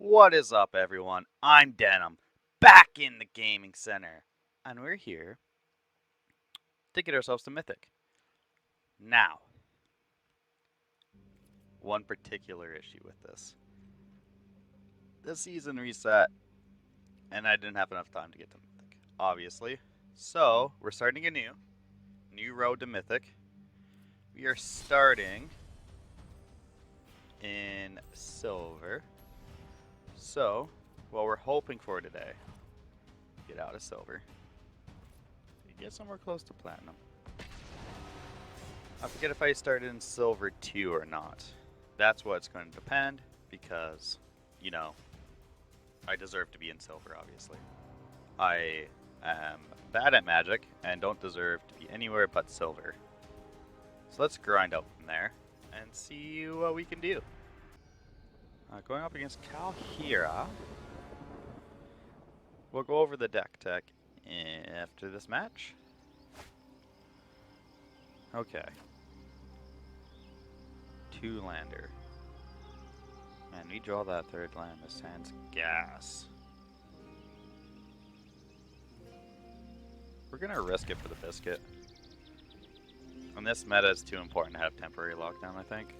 What is up, everyone? I'm Denim, back in the gaming center, and we're here to get ourselves to Mythic. Now, one particular issue with this. The season reset, and I didn't have enough time to get to Mythic, obviously. So, we're starting a new road to Mythic. We are starting in Silver. So, what we're hoping for today, get out of Silver, get somewhere close to Platinum. I forget if I started in Silver 2 or not. That's what's going to depend, because, you know, I deserve to be in Silver, obviously. I am bad at Magic, and don't deserve to be anywhere but Silver. So let's grind out from there, and see what we can do. Going up against Kalhira. We'll go over the deck tech after this match. Okay. 2-lander. Man, we draw that third land. This hand's gas. We're gonna risk it for the biscuit. And this meta is too important to have temporary lockdown, I think.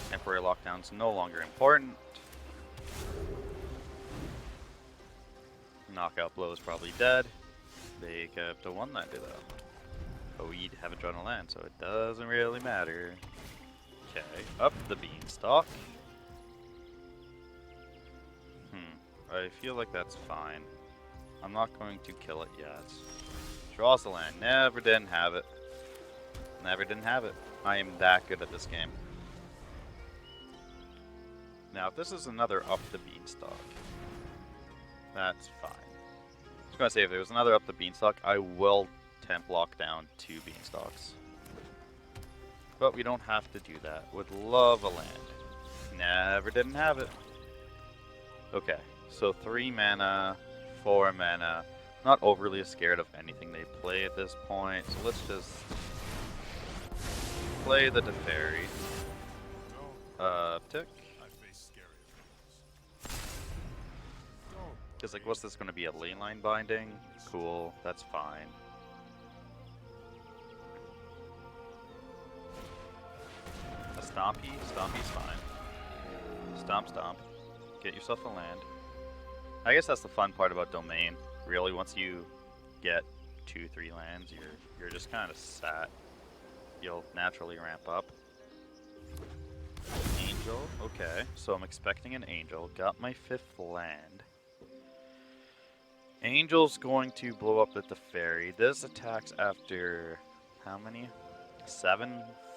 Temporary lockdown's no longer important. Knockout blow is probably dead. They kept a 1-lander though. But we haven't drawn a land, so it doesn't really matter. Okay, up the beanstalk. I feel like that's fine. I'm not going to kill it yet. Draws the land. Never didn't have it. Never didn't have it. I am that good at this game. Now, if this is another up the beanstalk, that's fine. I was going to say, if there was another up the beanstalk, I will temp lock down 2 beanstalks. But we don't have to do that. Would love a land. Never didn't have it. Okay, so 3 mana, 4 mana. Not overly scared of anything they play at this point, so let's just play the Teferi. Tick. Because, like, what's this going to be? A lane line binding? Cool, that's fine. A Stompy? Stompy's fine. Stomp, stomp. Get yourself a land. I guess that's the fun part about Domain. Really, once you get 2-3 lands, you're just kind of sat. You'll naturally ramp up. Angel, okay. So I'm expecting an Angel. Got my 5th land. Angel's going to blow up the Teferi. This attacks after how many? 7,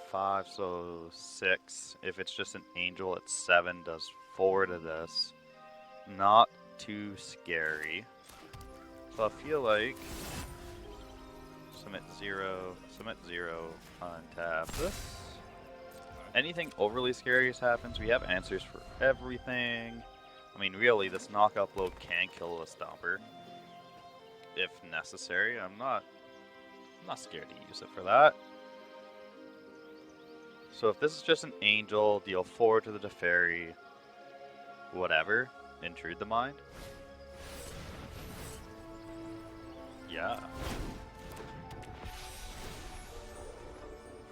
5, so 6. If it's just an Angel, it's 7. Does 4 to this. Not too scary. So I feel like submit 0, untap this. Anything overly scary happens, we have answers for everything. I mean, really, this knockout blow can kill a Stomper if necessary. I'm not scared to use it for that. So if this is just an Angel, deal 4 to the Teferi, whatever, intrude the mind. Yeah.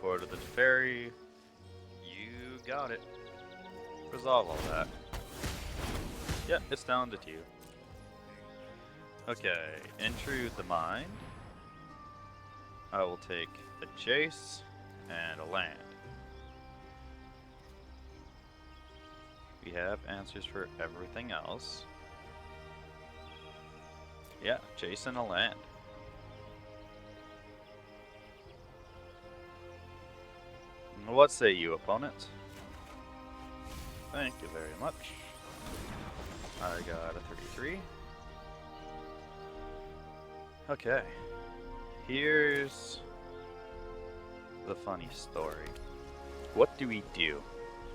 4 to the Teferi. You got it. Resolve all that. Yep, it's down to 2. Okay, intrude the mind. I will take a chase and a land. We have answers for everything else. Yeah, chase and a land. What say you, opponent? Thank you very much. I got a 3-3. Okay. Here's the funny story. What do we do?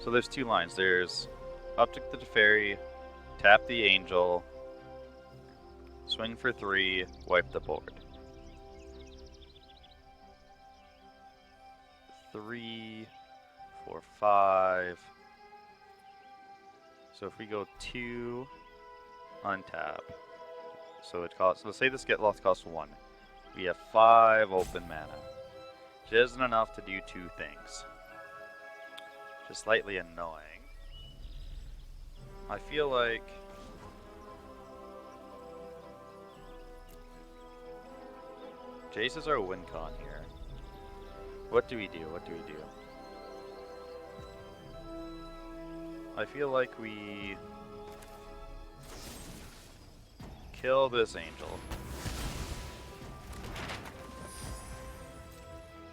So there's 2 lines. There's Uptick the Teferi, tap the Angel, swing for 3, wipe the board. 3, 4, 5. So if we go 2, untap. So it costs, let's say this get lost costs 1. We have 5 open mana. Which isn't enough to do 2 things. Just slightly annoying. I feel like Jace is our win con here. What do we do? What do we do? I feel like we kill this angel.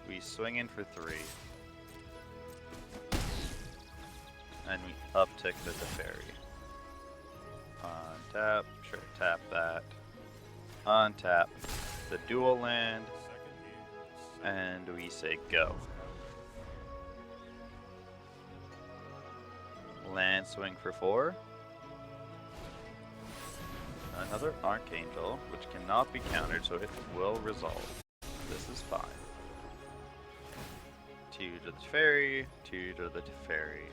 We swing in for 3. And we uptick the Teferi. Untap, sure, tap that. Untap the dual land. And we say go. Land swing for 4. Another Archangel, which cannot be countered, so it will resolve. This is fine. 2 to the Teferi, 2 to the Teferi.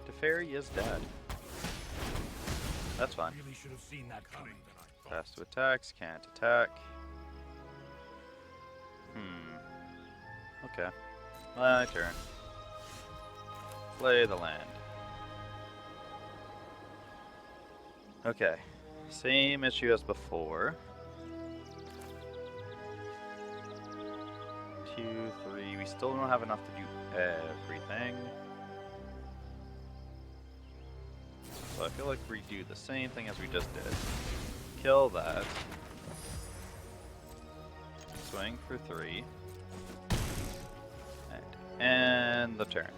Teferi is dead. That's fine. Really should have seen that coming. Pass to attacks, can't attack. Okay. My turn. Play the land. Okay. Same issue as before. 2, 3. We still don't have enough to do everything. So I feel like we do the same thing as we just did. Kill that. Swing for 3. And end the turn.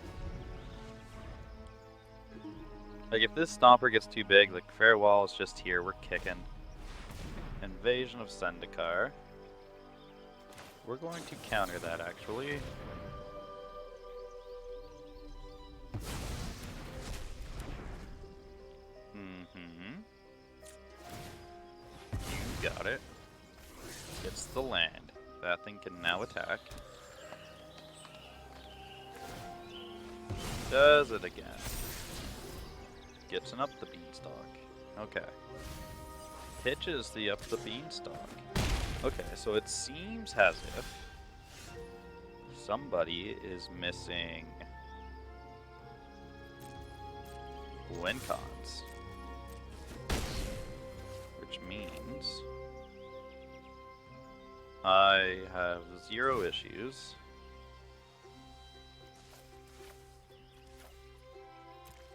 Like, if this Stomper gets too big, like, Farewell is just here, we're kicking. Invasion of Zendikar. We're going to counter that, actually. You got it. It's the land. That thing can now attack. Does it again. Gets an up the beanstalk. Okay. Pitches the up the beanstalk. Okay, so it seems as if somebody is missing win cons. Which means I have 0 issues.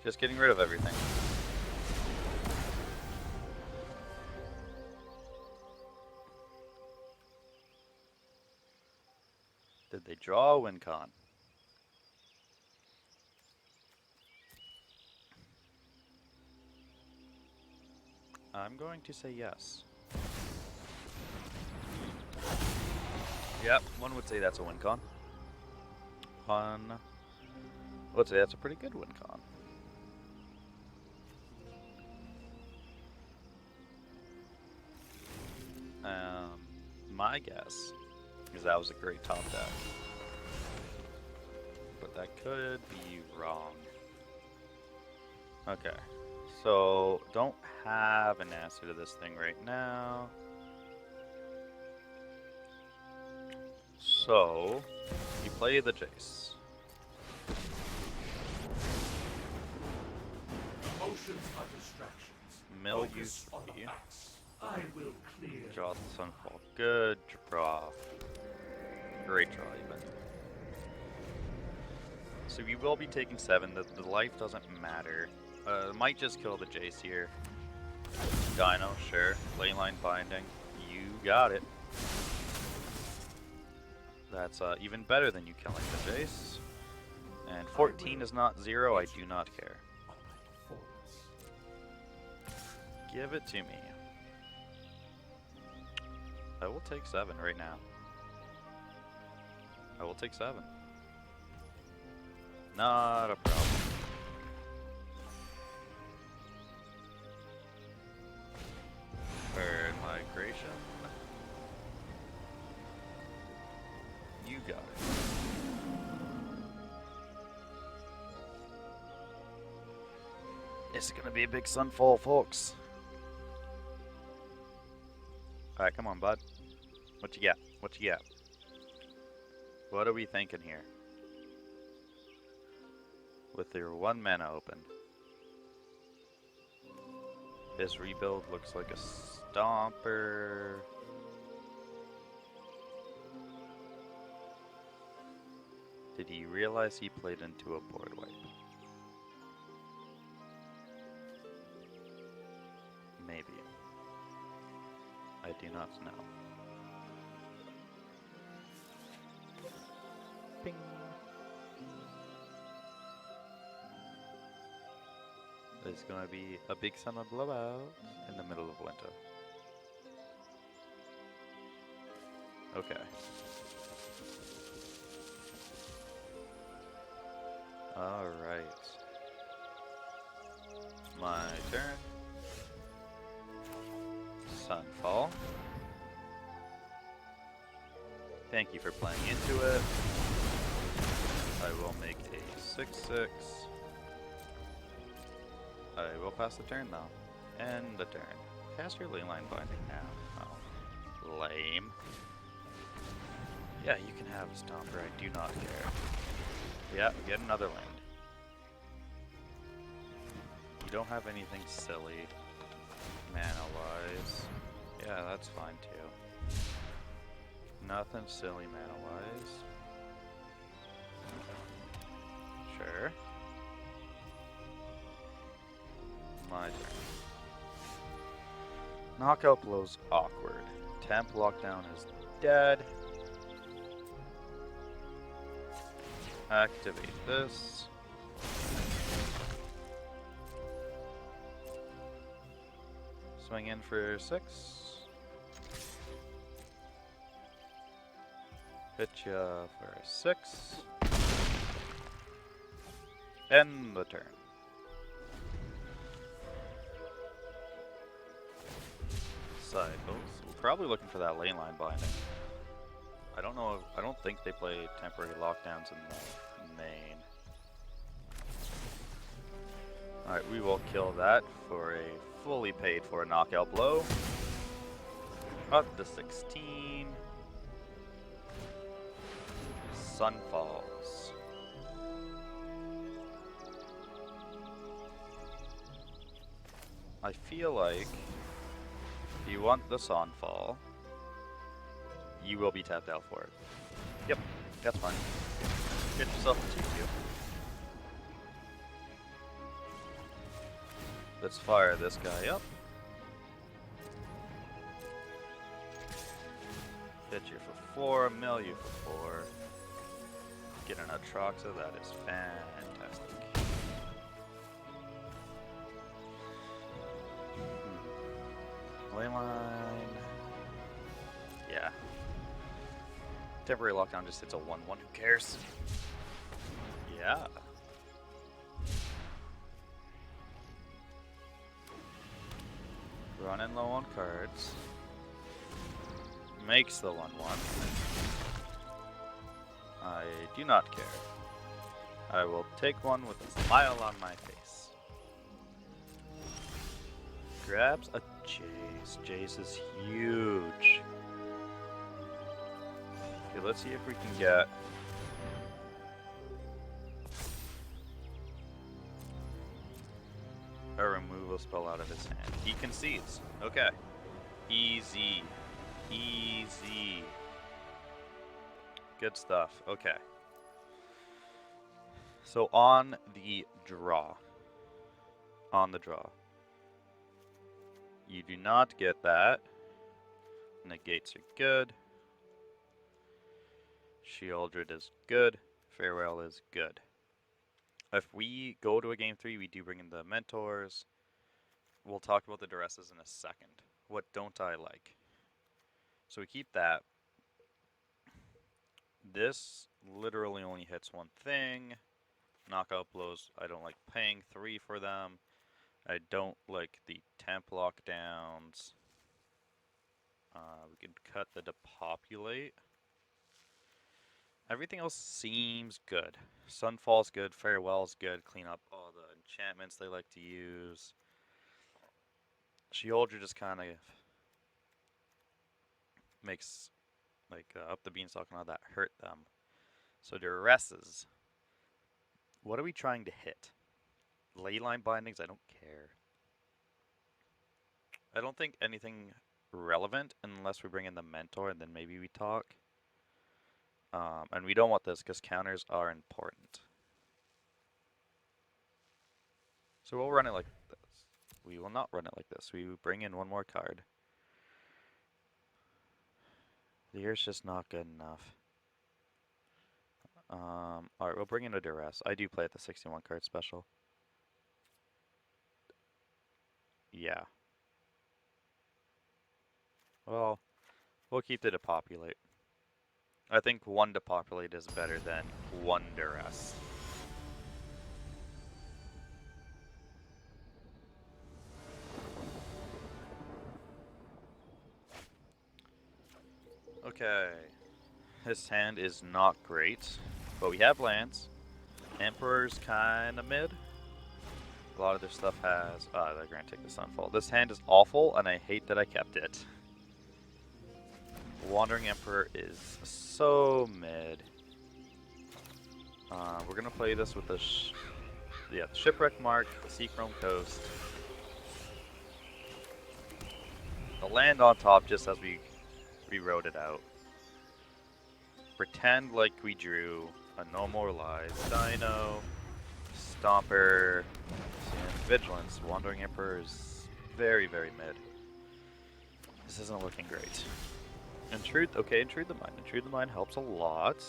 Just getting rid of everything. Did they draw a win con? I'm going to say yes. Yep, one would say that's a win con. One would say that's a pretty good win con. My guess is that was a great top deck. But that could be wrong. Okay. So, don't have an answer to this thing right now. So, you play the Jace. Emotions are distractions. Mill Focus use on the 3. facts. I will clear. Draw the Sunfall. Good draw. Great draw, even. So we will be taking 7. The life doesn't matter. Might just kill the Jace here. Dino, sure. Leyline Binding. You got it. That's even better than you killing the Jace. And 14 is not 0. I do not care. Give it to me. I will take 7 right now. I will take 7. Not a problem. Bird Migration. You got it. It's gonna be a big sunfall, folks. Alright, come on, bud. What you got? What you got? What are we thinking here? With your 1 mana open. His rebuild looks like a stomper. Did he realize he played into a board wipe? Maybe. I do not know. Bing. There's gonna be a big summer blowout in the middle of winter. Okay. Alright. My turn. Sunfall. Thank you for playing into it. I will make a 6/6. I will pass the turn though. End the turn. Cast your Leyline Binding now. Oh. Lame. Yeah, you can have a Stomper, I do not care. Yeah, get another land. You don't have anything silly, mana-wise. Yeah, that's fine too. Nothing silly mana-wise. Sure. My turn. Knockout Blow's awkward. Temp Lockdown is dead. Activate this. Swing in for 6. Hit ya for 6. End the turn. Cycles. We're probably looking for that lane line binding. I don't know. I don't think they play temporary lockdowns in the main. Alright, we will kill that for a fully paid for knockout blow. Up to 16. Sunfalls. I feel like if you want the Sunfall, you will be tapped out for it. Yep, that's fine. Get yourself a 2-2. Let's fire this guy up. Hit you for 4, mill you for 4. Get an Atraxa, that is fantastic. Leyline. Yeah. Temporary lockdown just hits a 1-1, who cares? Yeah. Running low on cards. Makes the 1-1. I do not care. I will take one with a smile on my face. Grabs a Jace. Jace is huge. Okay, let's see if we can get a removal spell out of his hand. He concedes. Okay. Easy. Easy. Good stuff. Okay. So on the draw. On the draw. You do not get that. Negates are good. Sheoldred is good. Farewell is good. If we go to a game 3, we do bring in the mentors. We'll talk about the duresses in a second. What don't I like? So we keep that. This literally only hits one thing. Knockout blows, I don't like paying 3 for them. I don't like the temp lockdowns. We can cut the depopulate. Everything else seems good. Sunfall's good, Farewell's good, clean up all the enchantments they like to use. Sheoldra just kind of makes, like, up the beanstalk and all that hurt them. So Duresses. What are we trying to hit? Leyline bindings? I don't care. I don't think anything relevant unless we bring in the mentor and then maybe we talk. And we don't want this because counters are important. So we'll run it like this. We will not run it like this. We bring in one more card. The year's just not good enough. Alright, we'll bring in a Duress. I do play at the 61 card special. Yeah. Well, we'll keep the depopulate. I think one depopulate is better than one Duress. Okay. His hand is not great, but we have lands. Emperor's kinda mid. A lot of their stuff has... they're gonna take the Sunfall. This hand is awful, and I hate that I kept it. Wandering Emperor is so mid. We're gonna play this with the Shipwreck Mark, the Seachrome Coast. The land on top just as we rewrote it out. Pretend like we drew a No More Lies, Dino, Stomper, and Vigilance. Wandering Emperor is very, very mid. This isn't looking great. Intrude the Mind. Intrude the Mind helps a lot.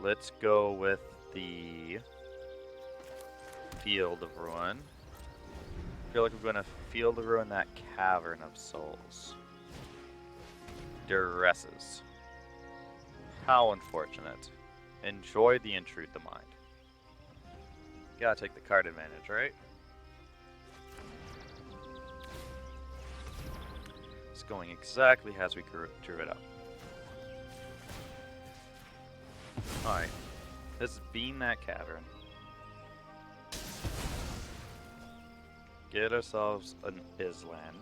Let's go with the Field of Ruin. I feel like we're going to Field of Ruin that Cavern of Souls. Duresses. How unfortunate. Enjoy the Intrude the Mind. Gotta take the card advantage, right? It's going exactly as we drew it up. Alright. Let's beam that cavern. Get ourselves an Island.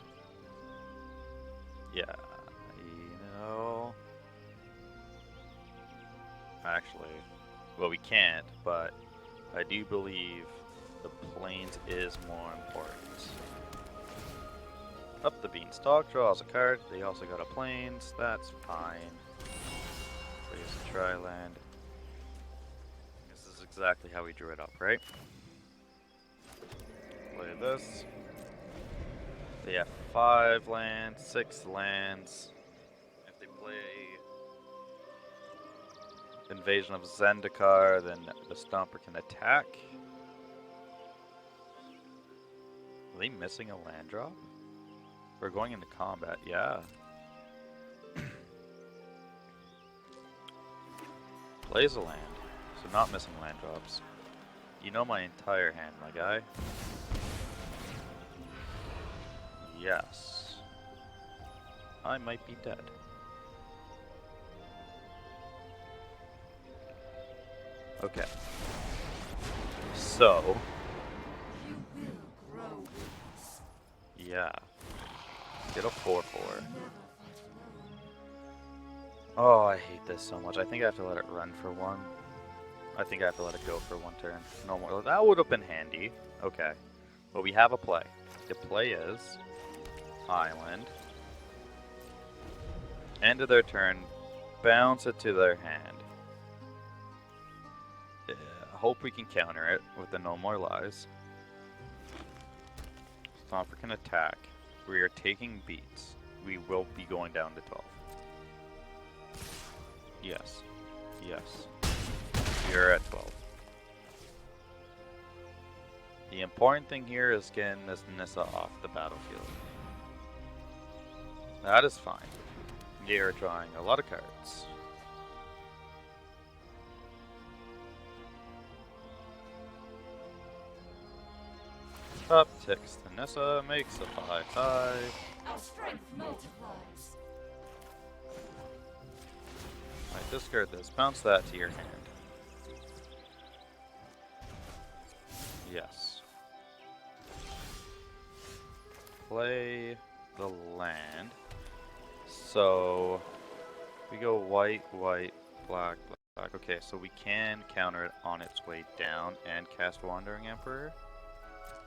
Yeah, you know... Actually, well, we can't, but I do believe the plains is more important. Up the beanstalk, draws a card. They also got a plains. That's fine. Plays a tri-land. This is exactly how we drew it up, right? Play this. They have 5 lands, 6 lands. If they play Invasion of Zendikar, then the Stomper can attack. Are they missing a land drop? We're going into combat, yeah. Plays a land, so not missing land drops. You know my entire hand, my guy. Yes. I might be dead. Okay. So. You will grow wings. Yeah. Get a 4/4. Oh, I hate this so much. I think I have to let it run for one. I think I have to let it go for one turn. No more. That would have been handy. Okay. But we have a play. The play is Island. End of their turn. Bounce it to their hand. Hope we can counter it with the No More Lies. Stomper can attack. We are taking beats. We will be going down to 12. Yes. Yes. We are at 12. The important thing here is getting this Nissa off the battlefield. That is fine. They are drawing a lot of cards. Up ticks the Nissa, makes a 5/5. Our strength multiplies. Alright, discard this. Bounce that to your hand. Yes. Play the land. So we go white, white, black, black. Okay, so we can counter it on its way down and cast Wandering Emperor,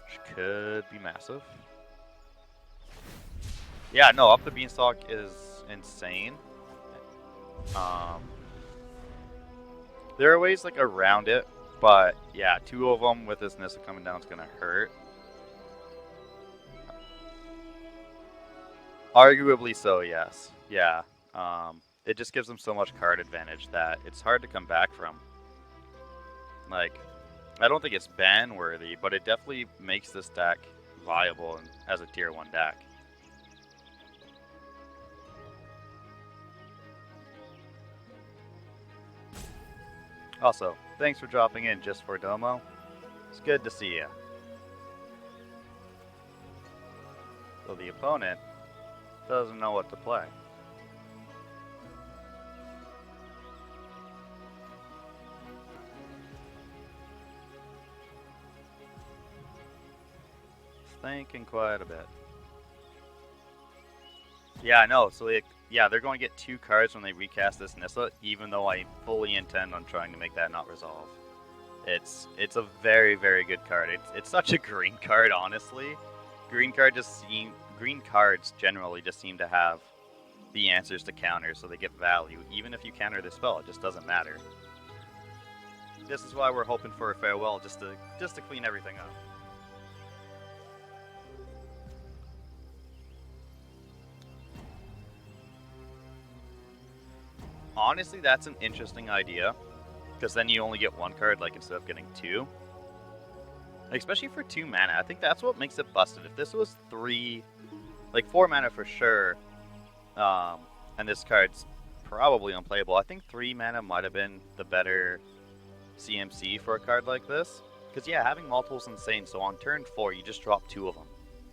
which could be massive. Yeah, no, up the beanstalk is insane. There are ways like around it, but yeah, two of them with this Nissa coming down is gonna hurt. Arguably so, yes. Yeah. It just gives them so much card advantage that it's hard to come back from. Like, I don't think it's ban worthy, but it definitely makes this deck viable as a tier 1 deck. Also, thanks for dropping in just for Domo. It's good to see you. So the opponent doesn't know what to play. Thinking quite a bit. Yeah, I know. So yeah, they're going to get 2 cards when they recast this Nissa, even though I fully intend on trying to make that not resolve. It's a very, very good card. It's such a green card, honestly. Green cards generally just seem to have the answers to counter, so they get value. Even if you counter the spell, it just doesn't matter. This is why we're hoping for a farewell, just to clean everything up. Honestly, that's an interesting idea, because then you only get 1 card, like, instead of getting 2. Especially for 2 mana, I think that's what makes it busted. If this was 4 mana for sure, and this card's probably unplayable, I think 3 mana might have been the better CMC for a card like this. Because, yeah, having multiple's insane, so on turn 4, you just drop 2 of them,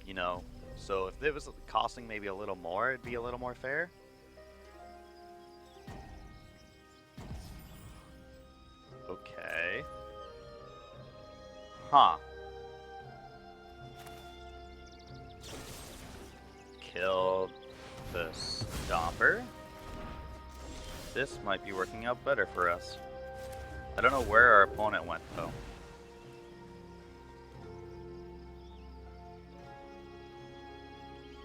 you know? So if it was costing maybe a little more, it'd be a little more fair. Okay. Huh. Killed the Stomper. This might be working out better for us. I don't know where our opponent went, though.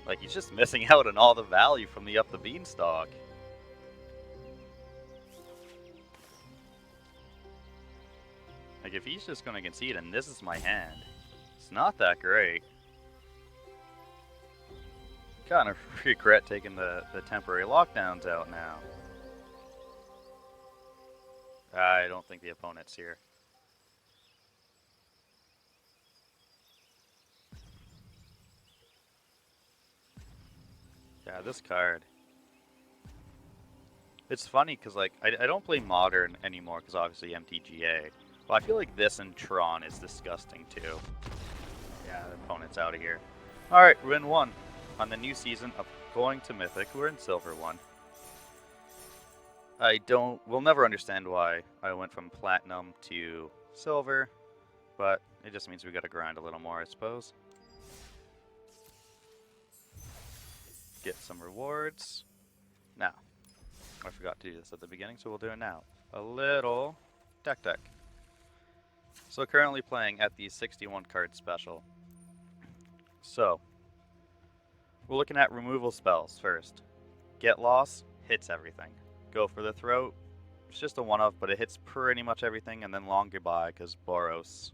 Like, he's just missing out on all the value from the up the beanstalk. Like, if he's just going to concede and this is my hand, it's not that great. Kind of regret taking the temporary lockdowns out now. I don't think the opponent's here. Yeah, this card. It's funny because, like, I don't play Modern anymore because obviously MTGA. But I feel like this in Tron is disgusting too. Yeah, the opponent's out of here. Alright, we're in 1 on the new season of going to Mythic. We're in Silver 1. We'll never understand why I went from Platinum to Silver, but it just means we gotta grind a little more, I suppose. Get some rewards. Now, I forgot to do this at the beginning, so we'll do it now. A little deck. So currently playing at the 61 card special. So, we're looking at removal spells first. Get Loss hits everything. Go for the Throat. It's just a one-off, but it hits pretty much everything, and then Long Goodbye, because Boros.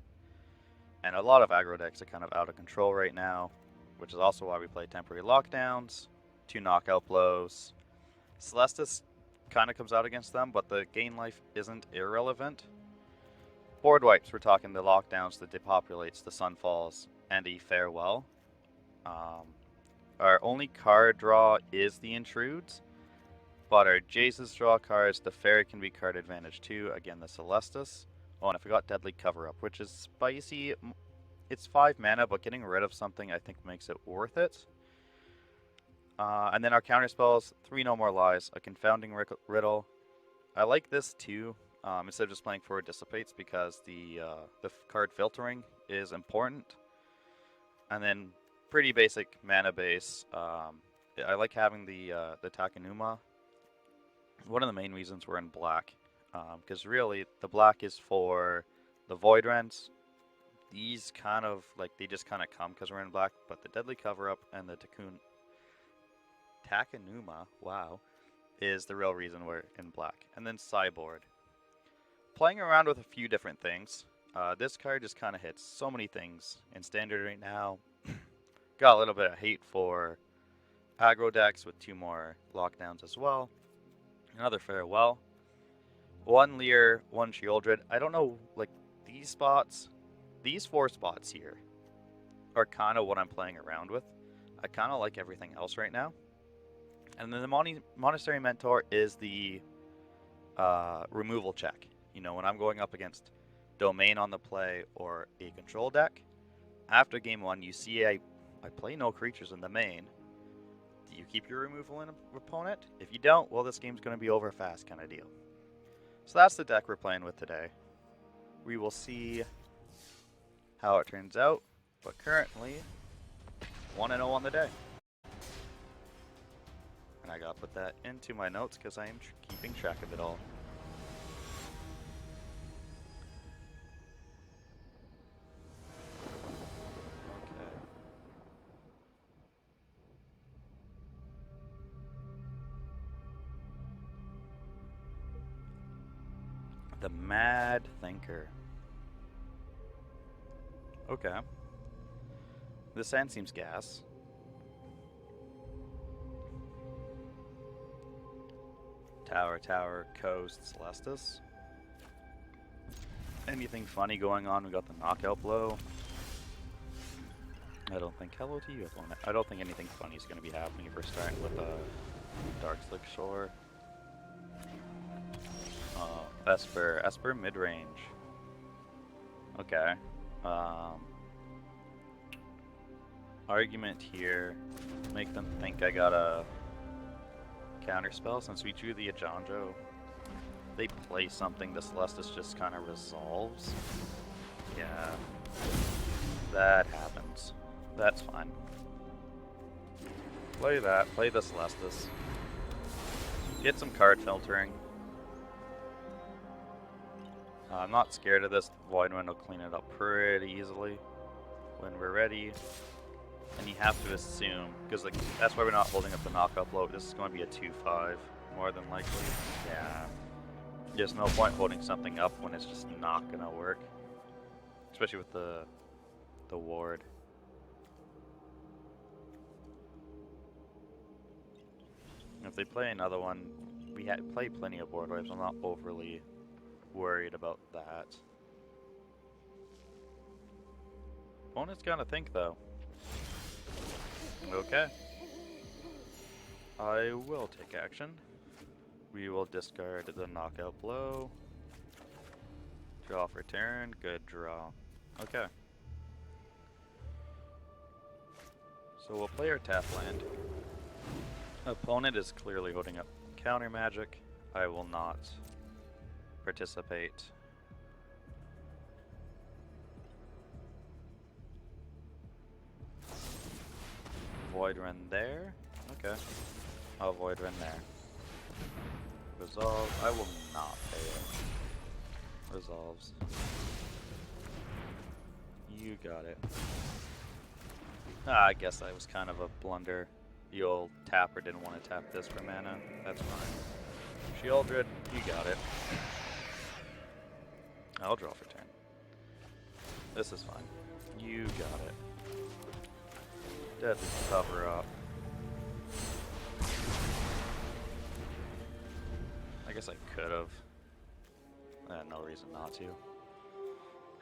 And a lot of aggro decks are kind of out of control right now, which is also why we play Temporary Lockdowns, 2 Knockout Blows. Celestis kind of comes out against them, but the gain life isn't irrelevant. Board wipes, we're talking the lockdowns, the depopulates, the sunfalls, and a farewell. Our only card draw is the intrudes, but our Jace's draw cards, the fairy can be card advantage too. Again, the Celestis. Oh, and I forgot Deadly Cover Up, which is spicy. It's 5 mana, but getting rid of something I think makes it worth it. And then our counter spells, 3 No More Lies, a Confounding Riddle. I like this too. instead of just playing for dissipates, because the card filtering is important. And then pretty basic mana base. I like having the Takenuma. One of the main reasons we're in black, because really the black is for the Void Rents. These kind of they just kind of come because we're in black, but the Deadly Cover Up and the Takenuma, wow, is the real reason we're in black. And then sideboard. Playing around with a few different things. This card just kind of hits so many things in standard right now. Got a little bit of hate for aggro decks with 2 more lockdowns as well. Another Farewell. 1 Leer, 1 Shieldred. I don't know, these spots, these 4 spots here are kind of what I'm playing around with. I kind of like everything else right now. And then the Monastery Mentor is the removal check. You know, when I'm going up against Domain on the play or a control deck, after game 1, you see I play no creatures in the main. Do you keep your removal in an opponent? If you don't, well, this game's going to be over fast kind of deal. So that's the deck we're playing with today. We will see how it turns out, but currently 1-0 on the day. And I gotta put that into my notes because I am keeping track of it all. Okay. The Mad Thinker. Okay. This hand seems gas. Tower, Coast, Celestis. Anything funny going on? We got the Knockout Blow. I don't think. Hello to you, opponent. I don't think anything funny is going to be happening if we're starting with a Dark Slick Shore. Esper mid-range. Okay. Argument here. Make them think I got a counterspell since we drew the Ajanjo. They play something, the Celestis just kind of resolves. Yeah. That happens. That's fine. Play that. Play the Celestis. Get some card filtering. I'm not scared of this. Void Wind will clean it up pretty easily when we're ready. And you have to assume, because that's why we're not holding up the Knockout Blow. This is going to be a 2-5, more than likely. Yeah. There's no point holding something up when it's just not going to work. Especially with the ward. If they play another one, we play plenty of board waves. I'm not overly worried about that. Opponent's gonna think though. Okay. I will take action. We will discard the Knockout Blow. Draw for turn. Good draw. Okay. So we'll play our tap land. Opponent is clearly holding up counter magic. I will not participate. Void Run there. Okay. I'll Void Run there. Resolve. I will not pay it. Resolves. You got it. I guess that was kind of a blunder. The old tapper didn't want to tap this for mana. That's fine. Shieldred, you got it. I'll draw for turn. This is fine. You got it. Deadly Cover Up. I guess I could have. I had no reason not to.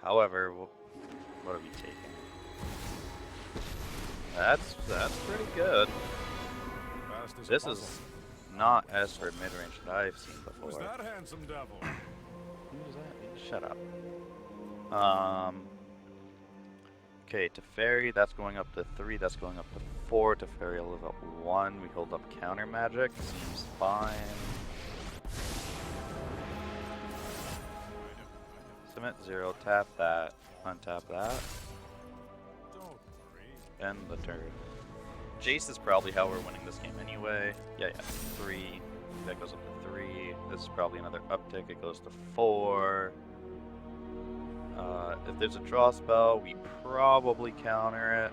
However, what have you taken? That's pretty good. This is not Esper mid-range that I've seen before. Who's that handsome devil? Who's that? Shut up. Okay, Teferi, that's going up to 3, that's going up to 4. Teferi will live up 1. We hold up counter magic. Seems fine. ultimate, 0, tap that, untap that. End the turn. Jace is probably how we're winning this game anyway. Yeah, 3. That goes up to 3. This is probably another uptick. It goes to 4. If there's a draw spell, we probably counter it.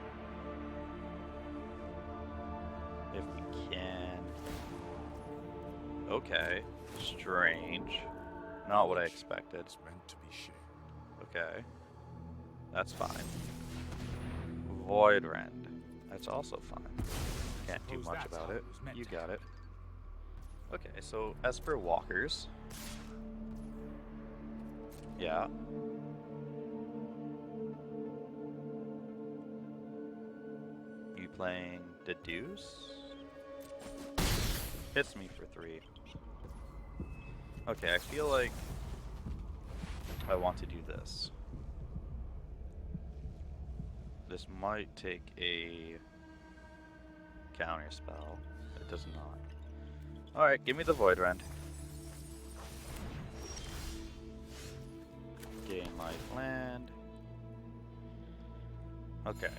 If we can. Okay. Strange. Not what I expected. It's meant to be shared. Okay. That's fine. Void Rend. That's also fine. Can't do much about it. You got it. Okay, so Esper Walkers. Yeah. You playing Deduce? Hits me for 3. Okay, I feel like I want to do this. This might take a counter spell. It does not. Alright, give me the Void Rend. Gain life land. Okay.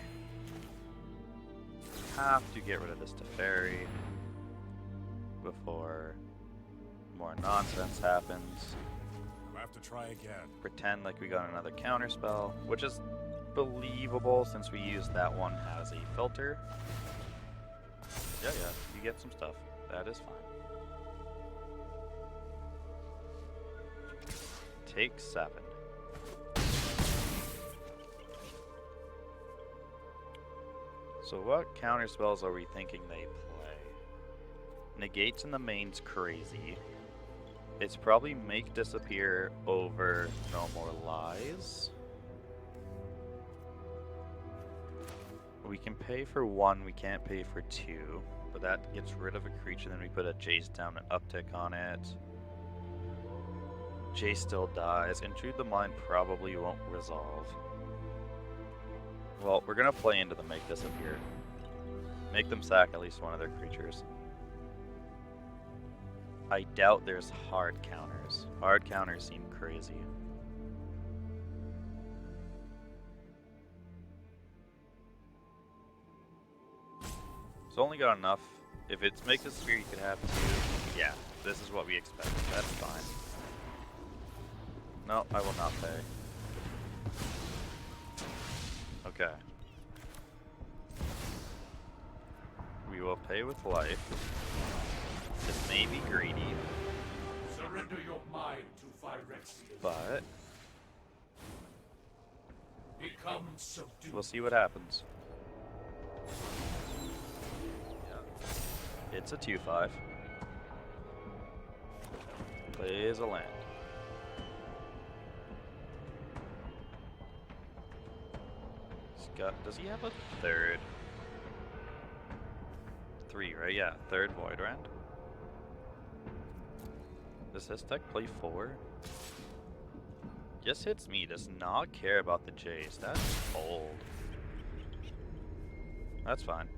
Have to get rid of this Teferi before more nonsense happens. You have to try again. Pretend like we got another counter spell, which is believable since we used that one as a filter. Yeah, you get some stuff. That is fine. Take 7. So what counter spells are we thinking they play? Negates in the main's crazy. It's probably Make Disappear over No More Lies. We can pay for 1, we can't pay for 2. But that gets rid of a creature, then we put a Jace down, an uptick on it. Jace still dies. Intrude the Mind probably won't resolve. Well, we're gonna play into the Make Disappear. Make them sack at least one of their creatures. I doubt there's hard counters. Hard counters seem crazy. It's only got enough. If it's Make Disappear, you could have 2. Yeah, this is what we expect. That's fine. No, I will not pay. Okay. We will pay with life. This may be greedy. Surrender your mind to Phyrexian. But Become subdued. we'll see what happens. It's a 2/5. Plays a land. Does he have a 3rd? 3, right? Yeah, 3rd Void Rend. Does this deck play 4? Just hits me, does not care about the Jace. That's bold. That's fine.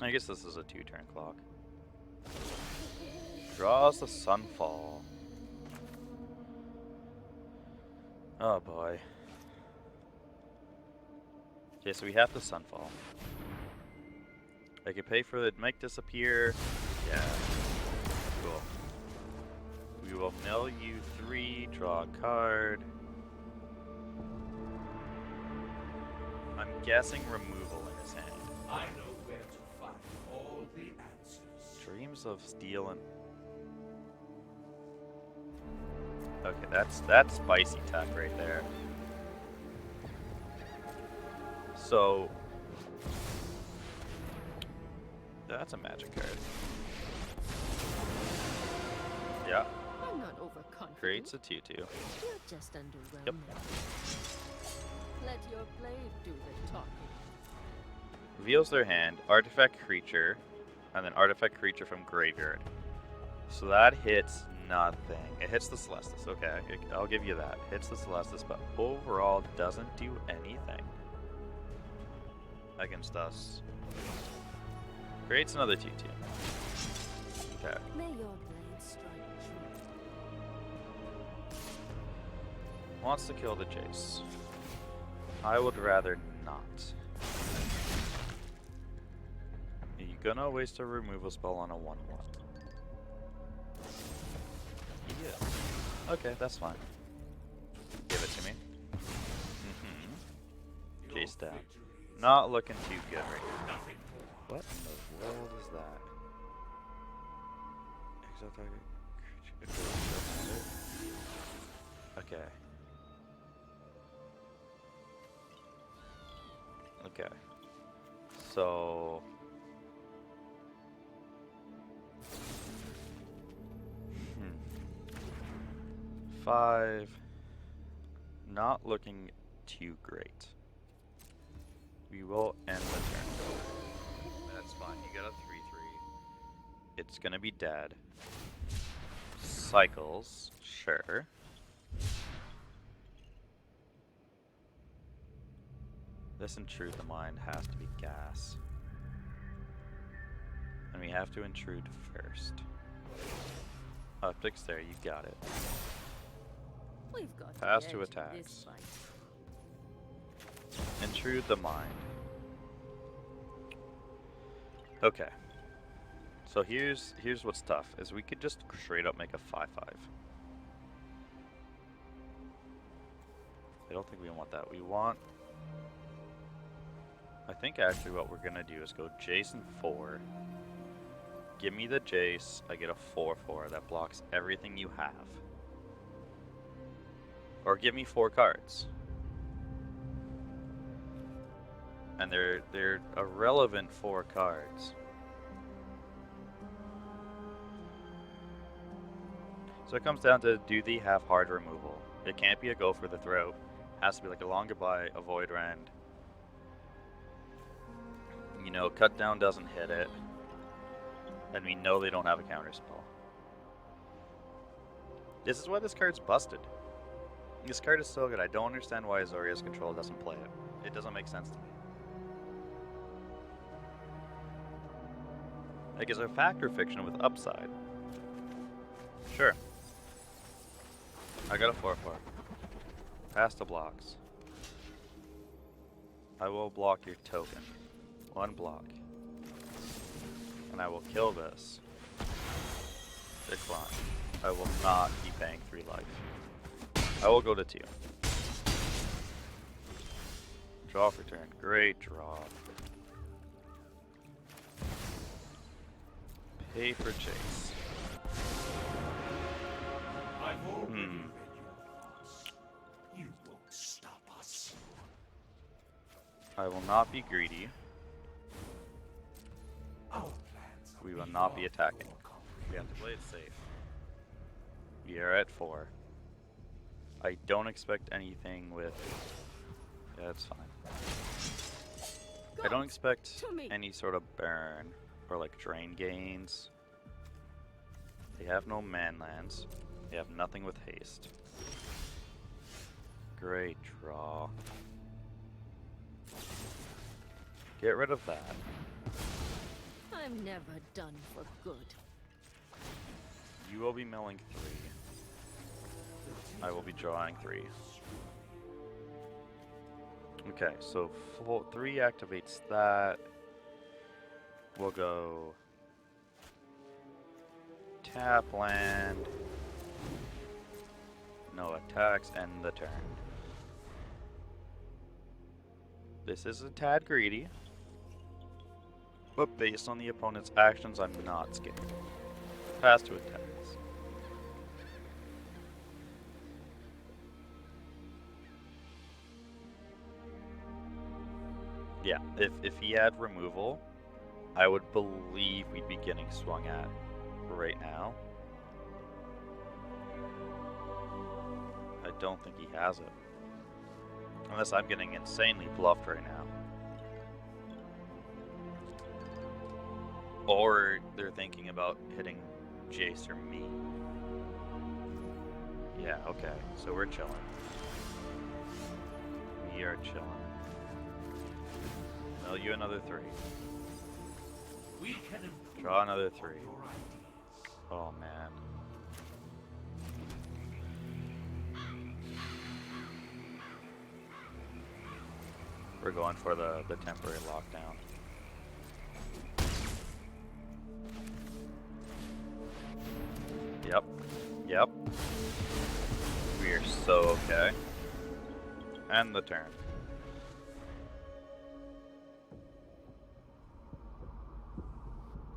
I guess this is a 2-turn clock. Draws the Sunfall. Oh boy. Okay, so we have the Sunfall. I could pay for the Make Disappear. Yeah. Cool. We will mill you 3, draw a card. I'm guessing removal in his hand. I know where to find all the answers. Dreams of Steel and... Okay, that's spicy tech right there. So... That's a magic card. Yeah. I'm not overconfident. Creates a 2/2. You're just underwhelming. Yep. Let your blade do the talking. Reveals their hand, artifact creature, and then artifact creature from graveyard. So that hits nothing. It hits the Celestis, okay, I'll give you that. Hits the Celestis, but overall doesn't do anything against us. Creates another 2/2. Okay. May your blade strike true. Wants to kill the Jace. I would rather not. Are you gonna waste a removal spell on a 1/1? Yeah. Okay, that's fine. Give it to me. Jace down. Not looking too good right now. What in the world is that? Okay. Okay. So... 5. Not looking too great. We will end the turn. That's fine. You got a 3/3. It's gonna be dead. Cycles, sure. This Intrude the Mind has to be gas. And we have to intrude first. Optics there, you got it. We've got Pass the to edge in attacks. this fight. Intrude the Mind. Okay. So here's what's tough, is we could just straight up make a 5/5. I don't think we want that. We want... I think actually what we're gonna do is go Jace and 4. Give me the Jace, I get a 4/4 that blocks everything you have. Or give me 4 cards. And they're irrelevant 4 cards. So it comes down to, do they have hard removal? It can't be a go for the throat. It has to be like a long goodbye, a void rend. You know, cut down doesn't hit it. And we know they don't have a counter spell. This is why this card's busted. This card is so good, I don't understand why Azorius Control doesn't play it. It doesn't make sense to me. Like, it's a factor fiction with upside. Sure. I got a 4/4. Pass the blocks. I will block your token. 1 block. And I will kill this. Decline. I will not be paying 3 life. I will go to 2. Draw for turn. Great draw. Pay for Chase. I've already read your thoughts. You won't stop us. I will not be greedy. Our plans are We will not be beyond attacking. your We have to play it safe. We are at 4. I don't expect anything with... Yeah, it's fine. I don't expect to me. any sort of burn or like drain gains. They have no man lands. They have nothing with haste. Great draw. Get rid of that. I'm never done for good. You will be milling 3. I will be drawing 3. Okay, so 3 activates that. We'll go tap land. No attacks, end the turn. This is a tad greedy, but based on the opponent's actions, I'm not scared. Pass to attacks. Yeah, if he had removal, I would believe we'd be getting swung at right now. I don't think he has it. Unless I'm getting insanely bluffed right now. Or they're thinking about hitting Jace or me. Yeah, okay, so we're chilling. We are chilling. Mill you another 3. We can improve Draw another 3. your ideas. Oh man. We're going for the temporary lockdown. Yep. Yep. We are so okay. And the turn.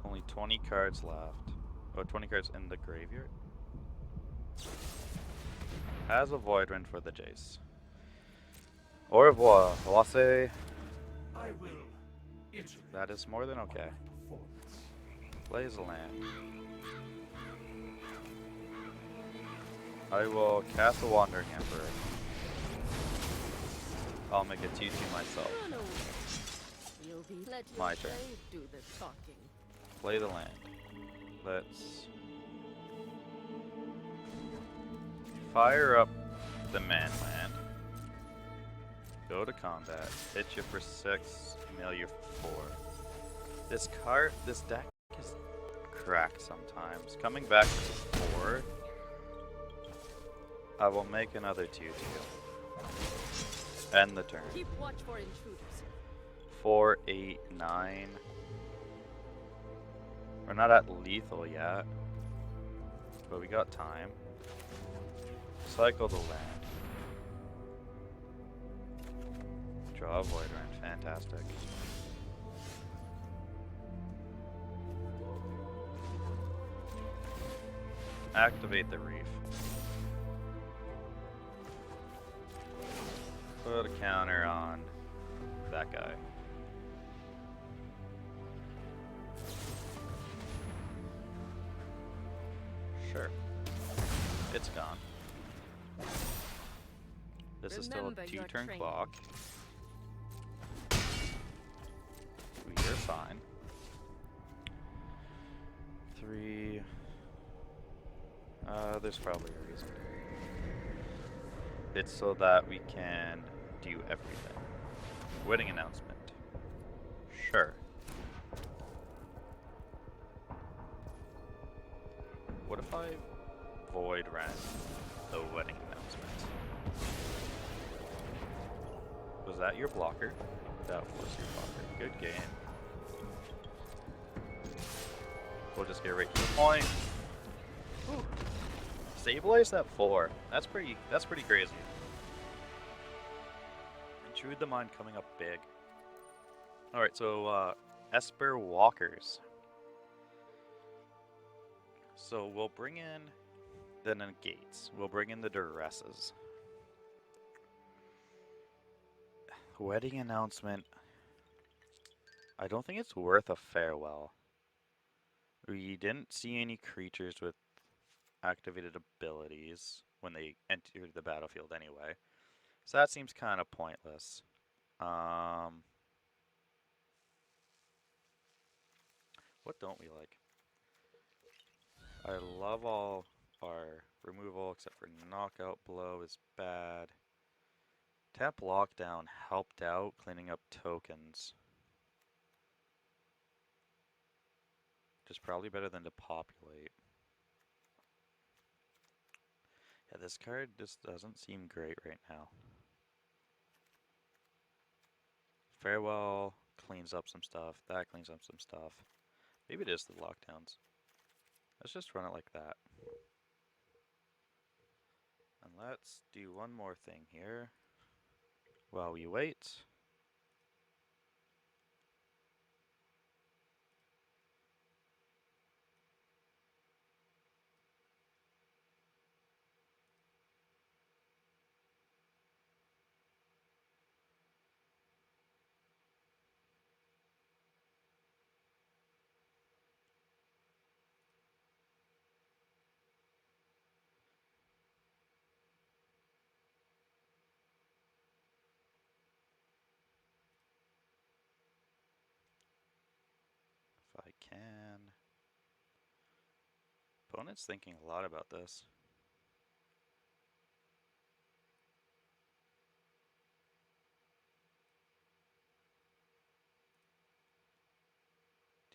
Only 20 cards left. Oh, 20 cards in the graveyard. Has a Void Wind for the Jace. Au revoir, Wase. I will iterate That is more than okay. performance. Plays a land. I will cast a Wandering Emperor. I'll make a 2/2 myself. Run away. You'll be. Let your My turn. blade do the talking. Play the land. Let's fire up the man land. Go to combat. Hit you for 6, mill you for 4. This deck is cracked sometimes. Coming back to 4. I will make another 2/2. End the turn. Keep watch for intruders. 4, 8, 9. We're not at lethal yet, but we got time. Cycle the land. Draw a Void Wind. Fantastic. Activate the Reef. Put a counter on that guy. Sure. It's gone. This is still Remember a your 2-turn training. clock. We are fine. 3. There's probably a reason. It's so that we can do everything. Wedding announcement. Sure. What if I void ran the wedding announcement? Was that your blocker? That was your blocker. Good game. We'll just get right to the point. Ooh. Stabilize that 4. That's pretty crazy. Intrude the Mind coming up big. Alright, so Esper Walkers. So we'll bring in the negates. We'll bring in the duresses. Wedding announcement. I don't think it's worth a farewell. We didn't see any creatures with activated abilities when they entered the battlefield anyway. So that seems kind of pointless. What don't we like? I love all our removal except for Knockout Blow is bad. Tap Lockdown helped out cleaning up tokens. Which is probably better than Depopulate. Yeah, this card just doesn't seem great right now. Farewell cleans up some stuff. That cleans up some stuff. Maybe it is the lockdowns. Let's just run it like that. And let's do one more thing here while we wait. If I can. Opponent's thinking a lot about this.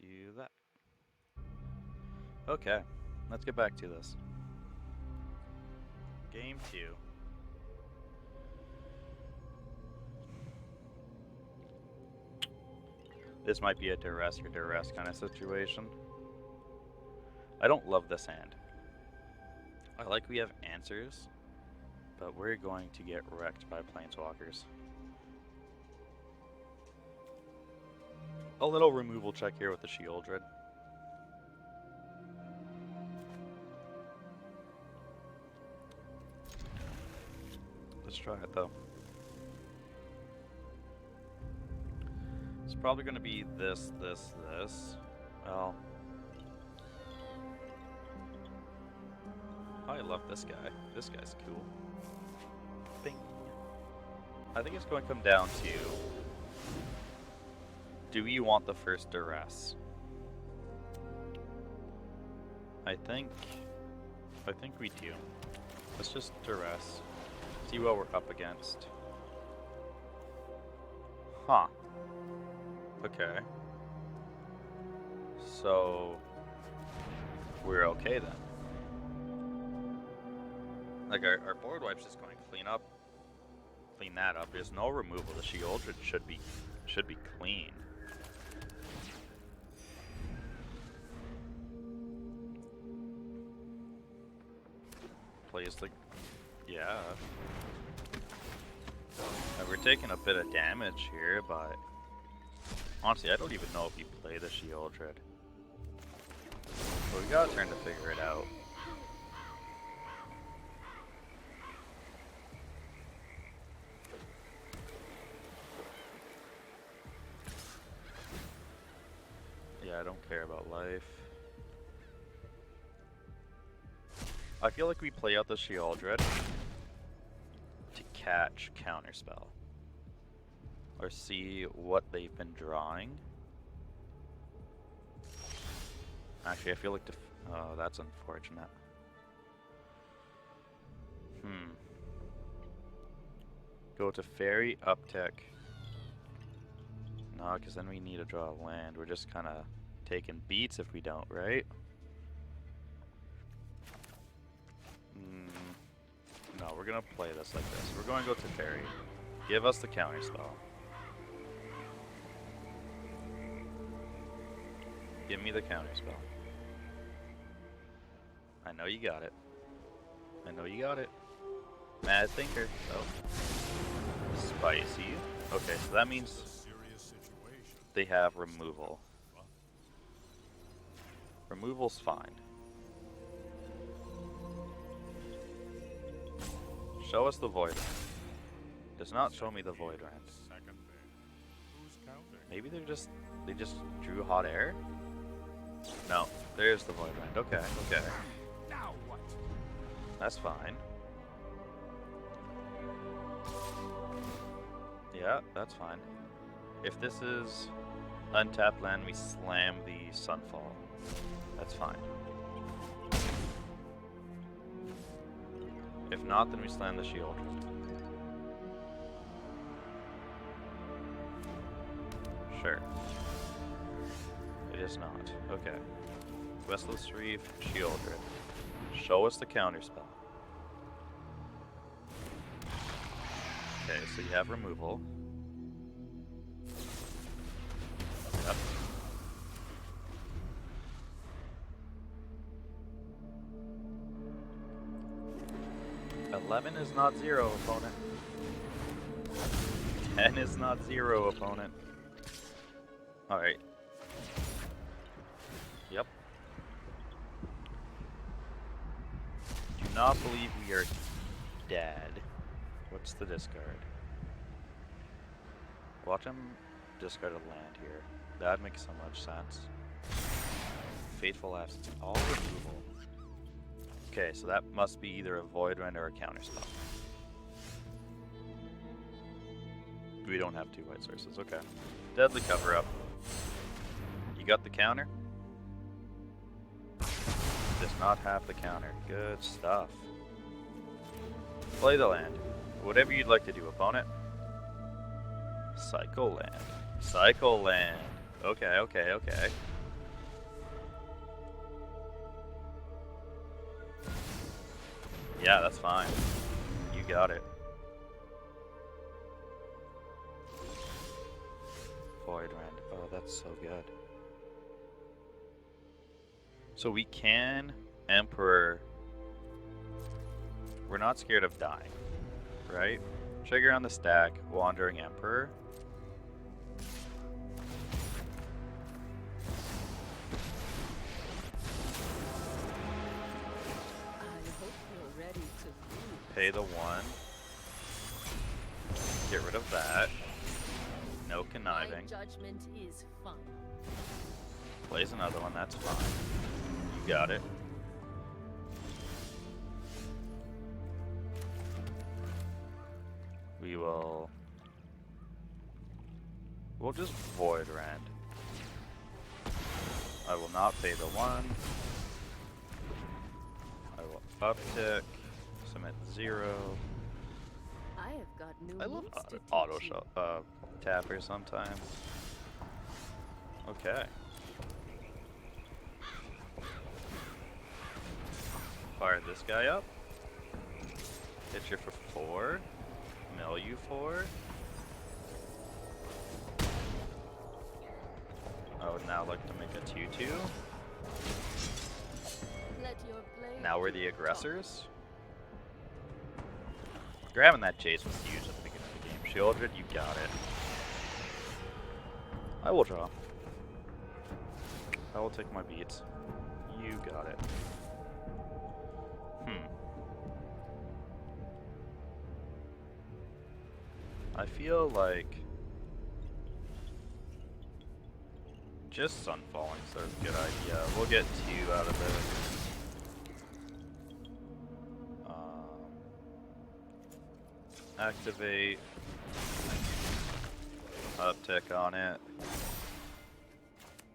Do that. Okay, let's get back to this. Game 2. This might be a duress or duress kind of situation. I don't love this hand. I like we have answers, but we're going to get wrecked by planeswalkers. A little removal check here with the Shieldred. Let's try it though. It's probably going to be this. Well, I love this guy. This guy's cool. Bing. I think it's going to come down to, do we want the first duress? I think we do. Let's just duress. See what we're up against. Huh. Okay. So we're okay then. Like our board wipe's just going to clean that up. There's no removal. The Shieldred should be clean. Plays like, yeah. And we're taking a bit of damage here, but honestly, I don't even know if you play the Shieldred. But we got a turn to figure it out. Yeah, I don't care about life. I feel like we play out the Shieldred to catch Counterspell. Or see what they've been drawing. Actually, I feel like oh, that's unfortunate. Go to Fairy, Uptick. No, because then we need to draw a land. We're just kind of taking beats if we don't, right? No, we're going to play this like this. We're going to go to Fairy. Give us the Counterspell. Give me the Counterspell. I know you got it. I know you got it. Mad Thinker. Oh. Spicy. Okay, so that means they have removal. Removal's fine. Show us the Void Rand. Does not show me the Void Rand. Maybe they just drew hot air? No, there's the Void Rand. Okay, okay. Now what? That's fine. Yeah, that's fine. If this is untapped land, we slam the Sunfall. That's fine. If not, then we slam the Shield. Sure. It is not. Okay. Westless Reef, Shieldred. Show us the Counterspell. Okay, so you have removal. Yep. $11 is not 0, opponent. 10 is not 0, opponent. Alright. Yep. Do not believe we are dead. What's the discard? Watch him discard a land here. That makes so much sense. Fateful Absence. All removal. Okay, so that must be either a Void Rend or a Counterspell. We don't have 2 white sources. Okay. Deadly Cover Up. You got the counter? Does not have the counter. Good stuff. Play the land. Whatever you'd like to do, opponent. Cycle land. Cycle land. Okay, okay, okay. Yeah, that's fine. You got it. Void Rend. Oh, that's so good. So we can Emperor. We're not scared of dying, right? Trigger on the stack, Wandering Emperor. I hope you're ready to move. Pay the 1. Get rid of that. No conniving. My judgment is final. Plays another one, that's fine. You got it. We'll just Void Rend. I will not pay the 1. I will uptick. Submit 0. I have got new I love moves to teach auto you. tapper sometimes. Okay. Fire this guy up. Hit you for 4. Mill you 4. I would now like to make a 2/2. Let your blade Now we're do the talk. aggressors. Grabbing that Jace was huge at the beginning of the game. Shieldred, you got it. I will draw. I will take my beats. You got it. I feel like just Sun Falling is a good idea. We'll get 2 out of this. Activate. Uptick on it.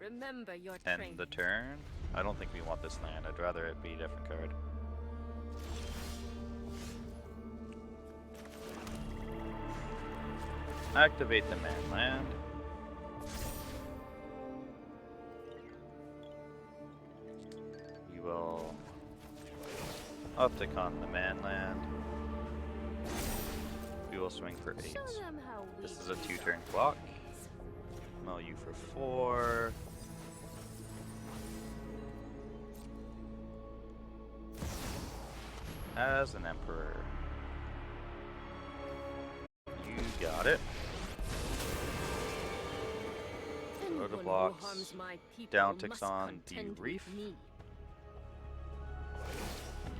Remember your End training. the turn. I don't think we want this land. I'd rather it be a different card. Activate the man land. We will uptick on the man land. We will swing for 8. Show them how we This is a use 2-turn our clock. blades. Mill you for 4. As an emperor. You got it. Anyone to who blocks. harms my people Down ticks must on the contend with reef. me.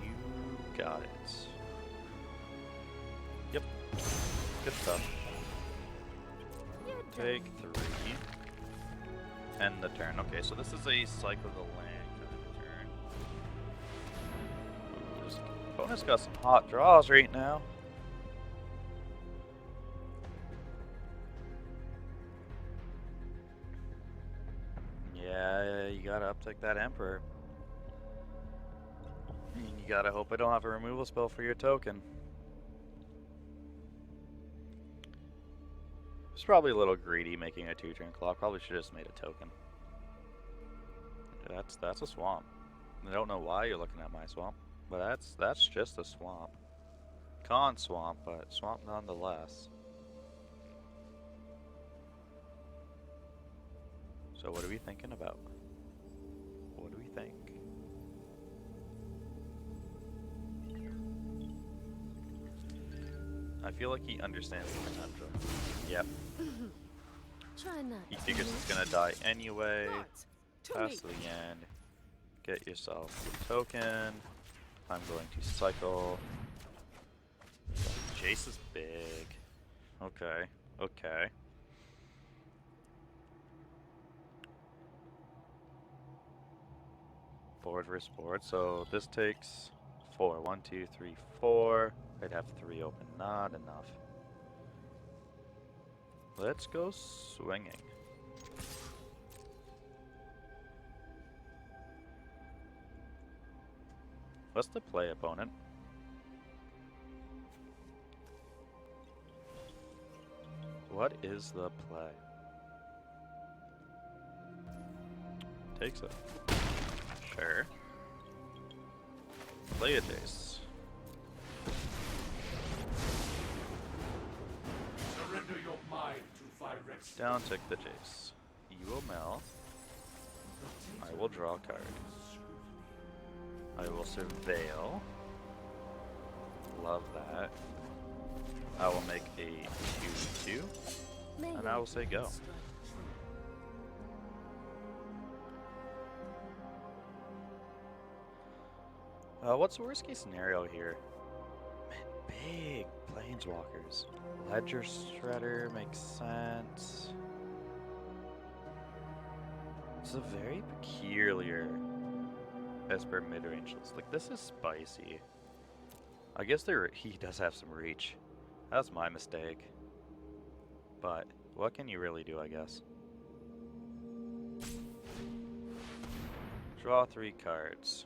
You got it. Yep. Good stuff. You're Take done. 3. End the turn. Okay, so this is a cycle of the land kind of turn. Ooh, this opponent's got some hot draws right now. Yeah, you gotta uptick that Emperor. And you gotta hope I don't have a removal spell for your token. It's probably a little greedy making a 2-turn clock. Probably should have just made a token. That's a swamp. I don't know why you're looking at my swamp, but that's just a swamp. Con swamp, but swamp nonetheless. So what are we thinking about? What do we think? I feel like he understands the conundrum. Yep. Try not He to figures miss. it's gonna die anyway. Not to Pass me. to the end. Get yourself a token. I'm going to cycle. Jace is big. Okay. Okay. Board versus board. So this takes 4. 1, 2, 3, 4. I'd have 3 open. Not enough. Let's go swinging. What's the play, opponent? What is the play? Takes it. Sure. Play a Jace. Surrender your mind to Down tick the Jace. You will mill. I will draw a card. I will surveil. Love that. I will make a 2/2. And I will say go. What's the worst case scenario here? Man, big planeswalkers. Ledger Shredder makes sense. It's a very peculiar Esper mid-range list. Like, this is spicy. I guess he does have some reach. That's my mistake. But what can you really do, I guess? Draw 3 cards.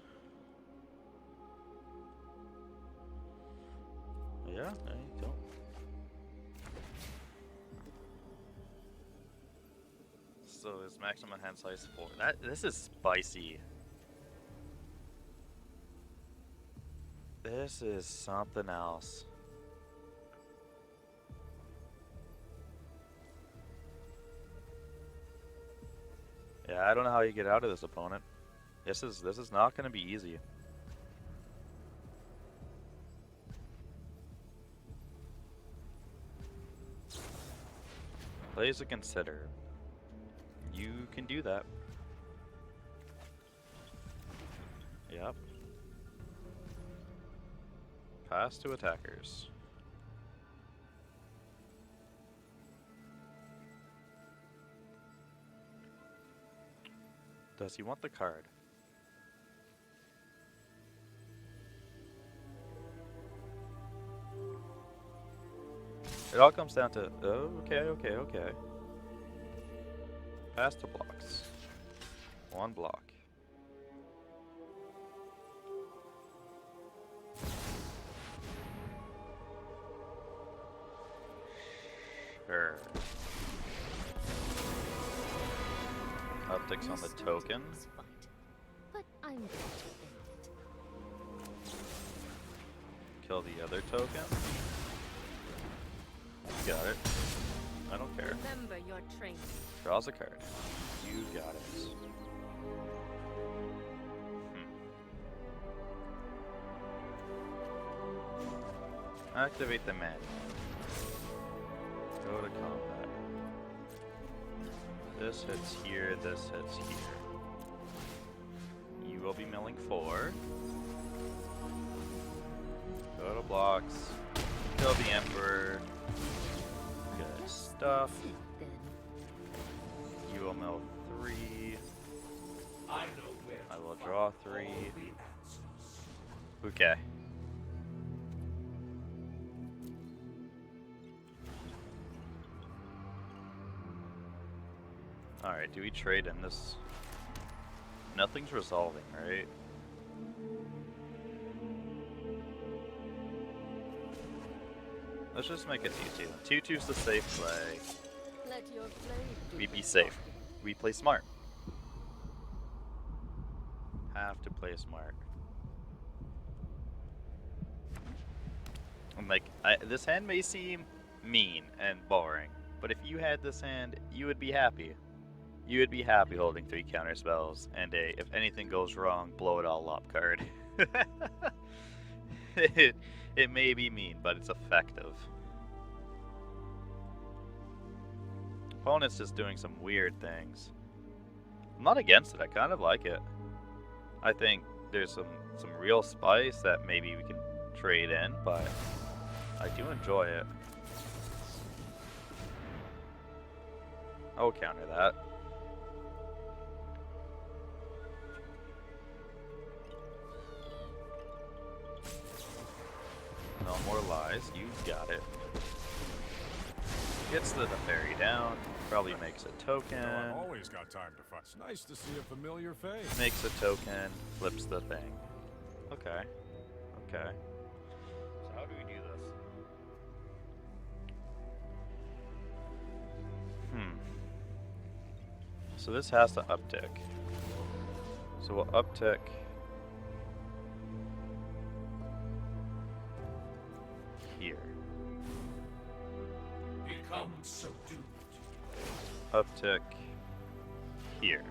Yeah, there you go. So his maximum hand size 4. This is spicy. This is something else. Yeah, I don't know how you get out of this, opponent. This is not going to be easy. Plays to consider. You can do that. Yep. Pass to attackers. Does he want the card? It all comes down to, oh, okay. Pass to blocks. 1 block. Sure. Upticks on the token. But I'm going to Kill the other token. You got it. I don't care. remember your training. Draws a card. You got it. Activate the man. Go to combat. This hits here, this hits here. You will be milling 4. Go to blocks. Kill the Emperor. Good stuff. You will mill 3. I will draw 3. Okay. Alright, do we trade in this? Nothing's resolving, right? Let's just make it 2/2. 2/2's the safe play. Let your blade do We the be safe. talking. We play smart. Have to play smart. I'm like, this hand may seem mean and boring, but if you had this hand, you would be happy. You would be happy holding 3 counter spells and a if anything goes wrong, blow it all up card. It may be mean, but it's effective. Opponent's just doing some weird things. I'm not against it, I kind of like it. I think there's some real spice that maybe we can trade in, but I do enjoy it. I will counter that. No more lies, you got it. Gets the fairy down, probably makes a token. I've always got time to fight. It's nice to see a familiar face. Makes a token, flips the thing. Okay. Okay. So how do we do this? So this has to uptick. So we'll uptick. Here. Become subdued. uptick here.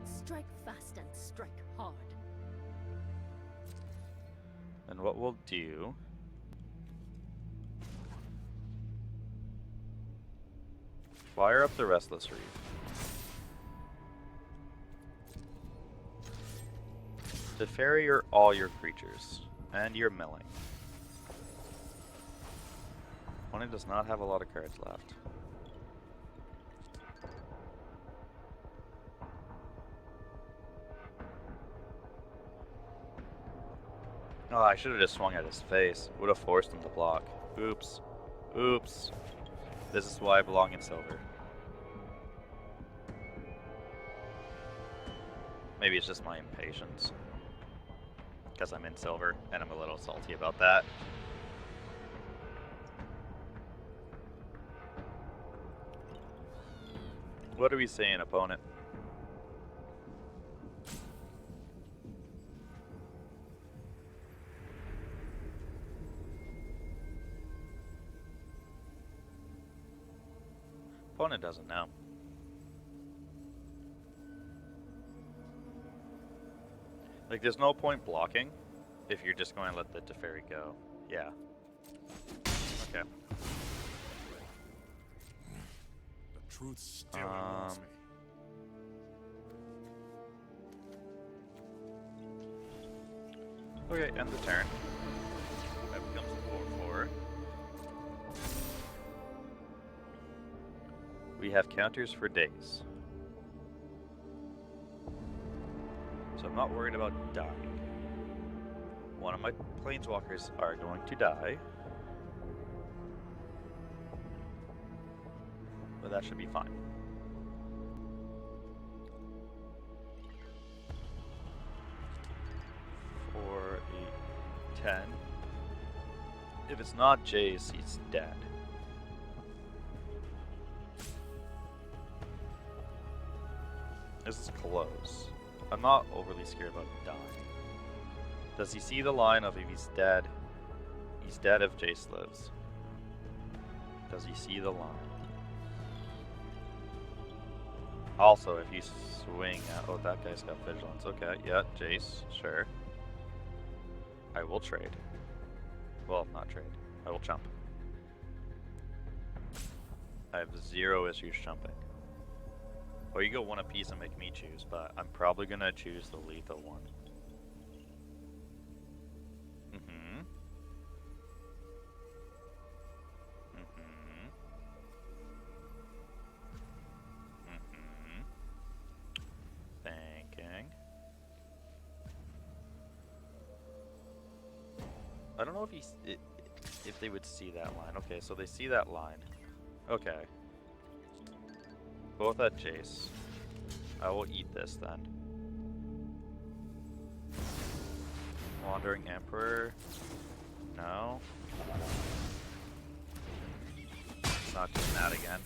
Strike fast and strike hard. And what we'll do... fire up the Restless Reef. Deferi all your creatures. And your milling. Opponent does not have a lot of cards left. Oh, I should have just swung at his face. Would have forced him to block. Oops. Oops. This is why I belong in silver. Maybe it's just my impatience. Because I'm in silver, and I'm a little salty about that. What are we saying, opponent? Opponent doesn't know. Like, there's no point blocking if you're just going to let the Teferi go. Yeah. Okay. The truth still eludes me. Okay, end the turn. That becomes a 4/4. We have counters for days. So I'm not worried about dying. One of my planeswalkers are going to die. But that should be fine. 4, 8, 10. If it's not Jace, he's dead. This is close. I'm not overly scared about dying. Does he see the line of if he's dead? He's dead if Jace lives. Does he see the line? Also, if you swing at... oh, that guy's got vigilance. Okay, yeah, Jace, sure. I will trade. Well, not trade. I will jump. I have 0 issues jumping. Or you go one apiece and make me choose, but I'm probably gonna choose the lethal one. Mm-hmm. Mm-hmm. Mm-hmm. Thinking. I don't know if they would see that line. Okay, so they see that line. Okay. Both at Jace. I will eat this then. Wandering Emperor. No. Not doing that again.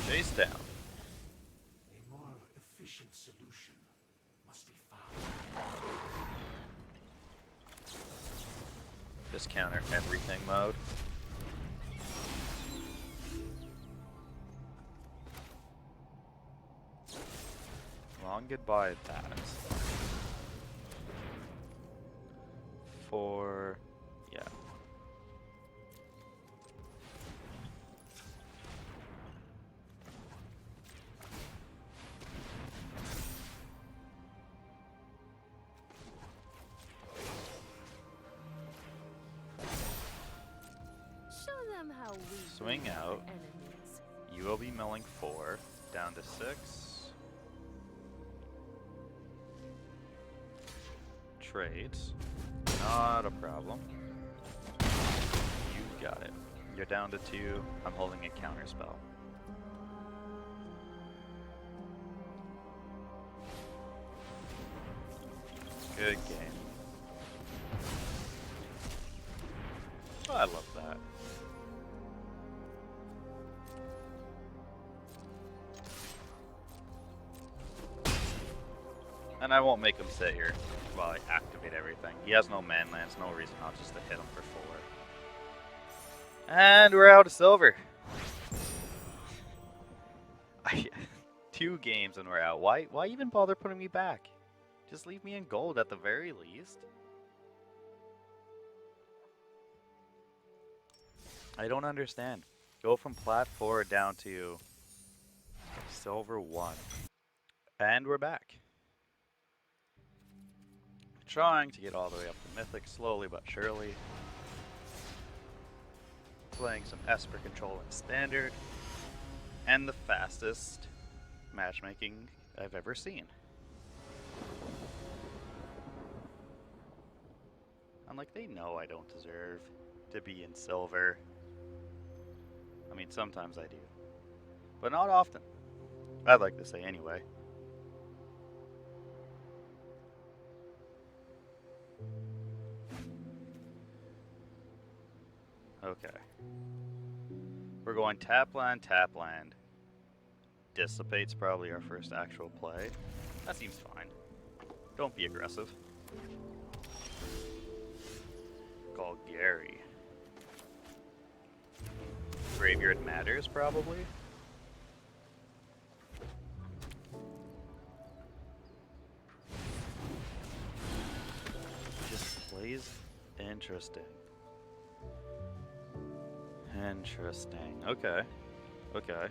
Jace down. A more efficient solution must be found. Just counter everything mode. Long goodbye that. For... yeah. Show them how we Swing win out. enemies. You will be milling 4, down to 6. Trades. Not a problem. You got it. You're down to 2. I'm holding a counter spell. Good game. Oh, I love that. And I won't make him sit here while I activate everything. He has no man lands, no reason not just to hit him for 4. And we're out of silver. 2 games and we're out. Why even bother putting me back? Just leave me in gold at the very least. I don't understand. Go from plat 4 down to silver 1. And we're back. Trying to get all the way up to Mythic, slowly but surely. Playing some Esper control in Standard. And the fastest matchmaking I've ever seen. I'm like, they know I don't deserve to be in silver. I mean, sometimes I do. But not often. I'd like to say anyway. Okay. We're going tap land, tap land. Dissipate's probably our first actual play. That seems fine. Don't be aggressive. Call Gary. Graveyard matters, probably. Just plays interesting. Interesting. Okay. Okay.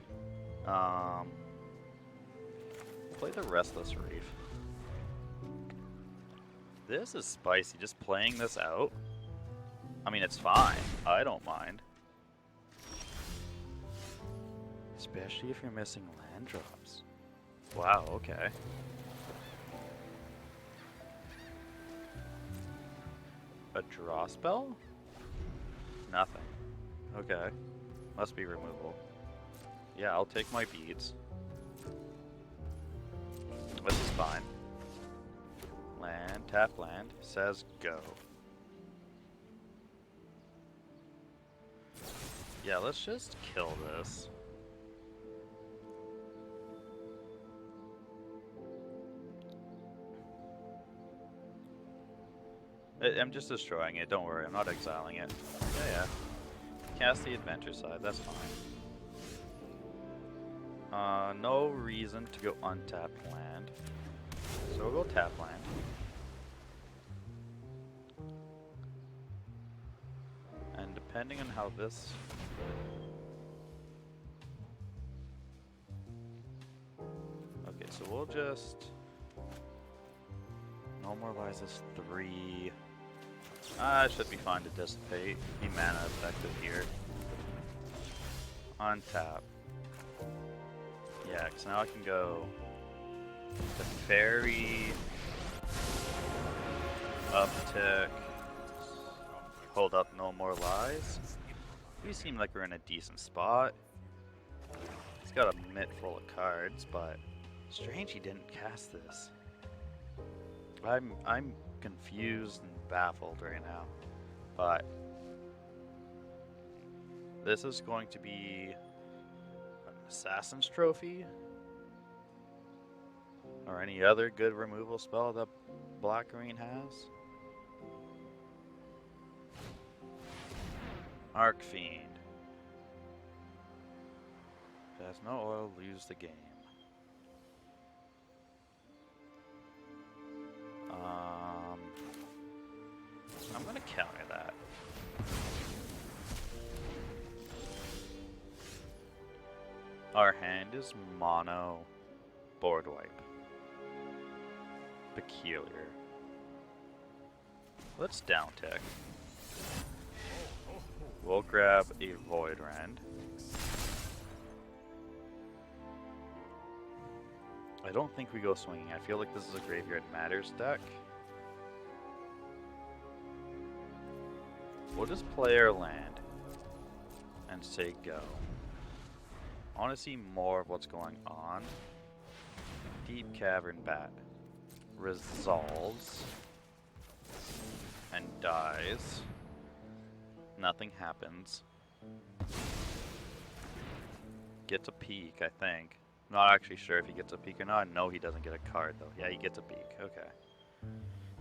Play the Restless Reef. This is spicy. Just playing this out. I mean, it's fine. I don't mind. Especially if you're missing land drops. Wow, okay. A draw spell? Nothing. Okay. Must be removal. Yeah, I'll take my beads. This is fine. Land, tap land, says go. Yeah, let's just kill this. I'm just destroying it, don't worry, I'm not exiling it. Yeah. Cast the adventure side, that's fine. No reason to go untapped land. So we'll go tap land. And depending on how this... Okay, so we'll just... normalize this 3. It should be fine to dissipate. Be mana effective here. Untap. Yeah, because now I can go to Fairy, Uptick, hold up No More Lies. We seem like we're in a decent spot. He's got a mitt full of cards, but strange he didn't cast this. I'm confused and baffled right now, but this is going to be an Assassin's Trophy or any other good removal spell that Black Green has. Arc Fiend. If it has no oil, lose the game. I'm gonna counter that. Our hand is mono board wipe. Peculiar. Let's down tick. We'll grab a Void Rend. I don't think we go swinging. I feel like this is a Graveyard Matters deck. We'll just play our land and say go. I want to see more of what's going on. Deep Cavern Bat resolves and dies. Nothing happens. Gets a peek, I think. Not actually sure if he gets a peek or not. No, he doesn't get a card though. Yeah, he gets a peek. Okay.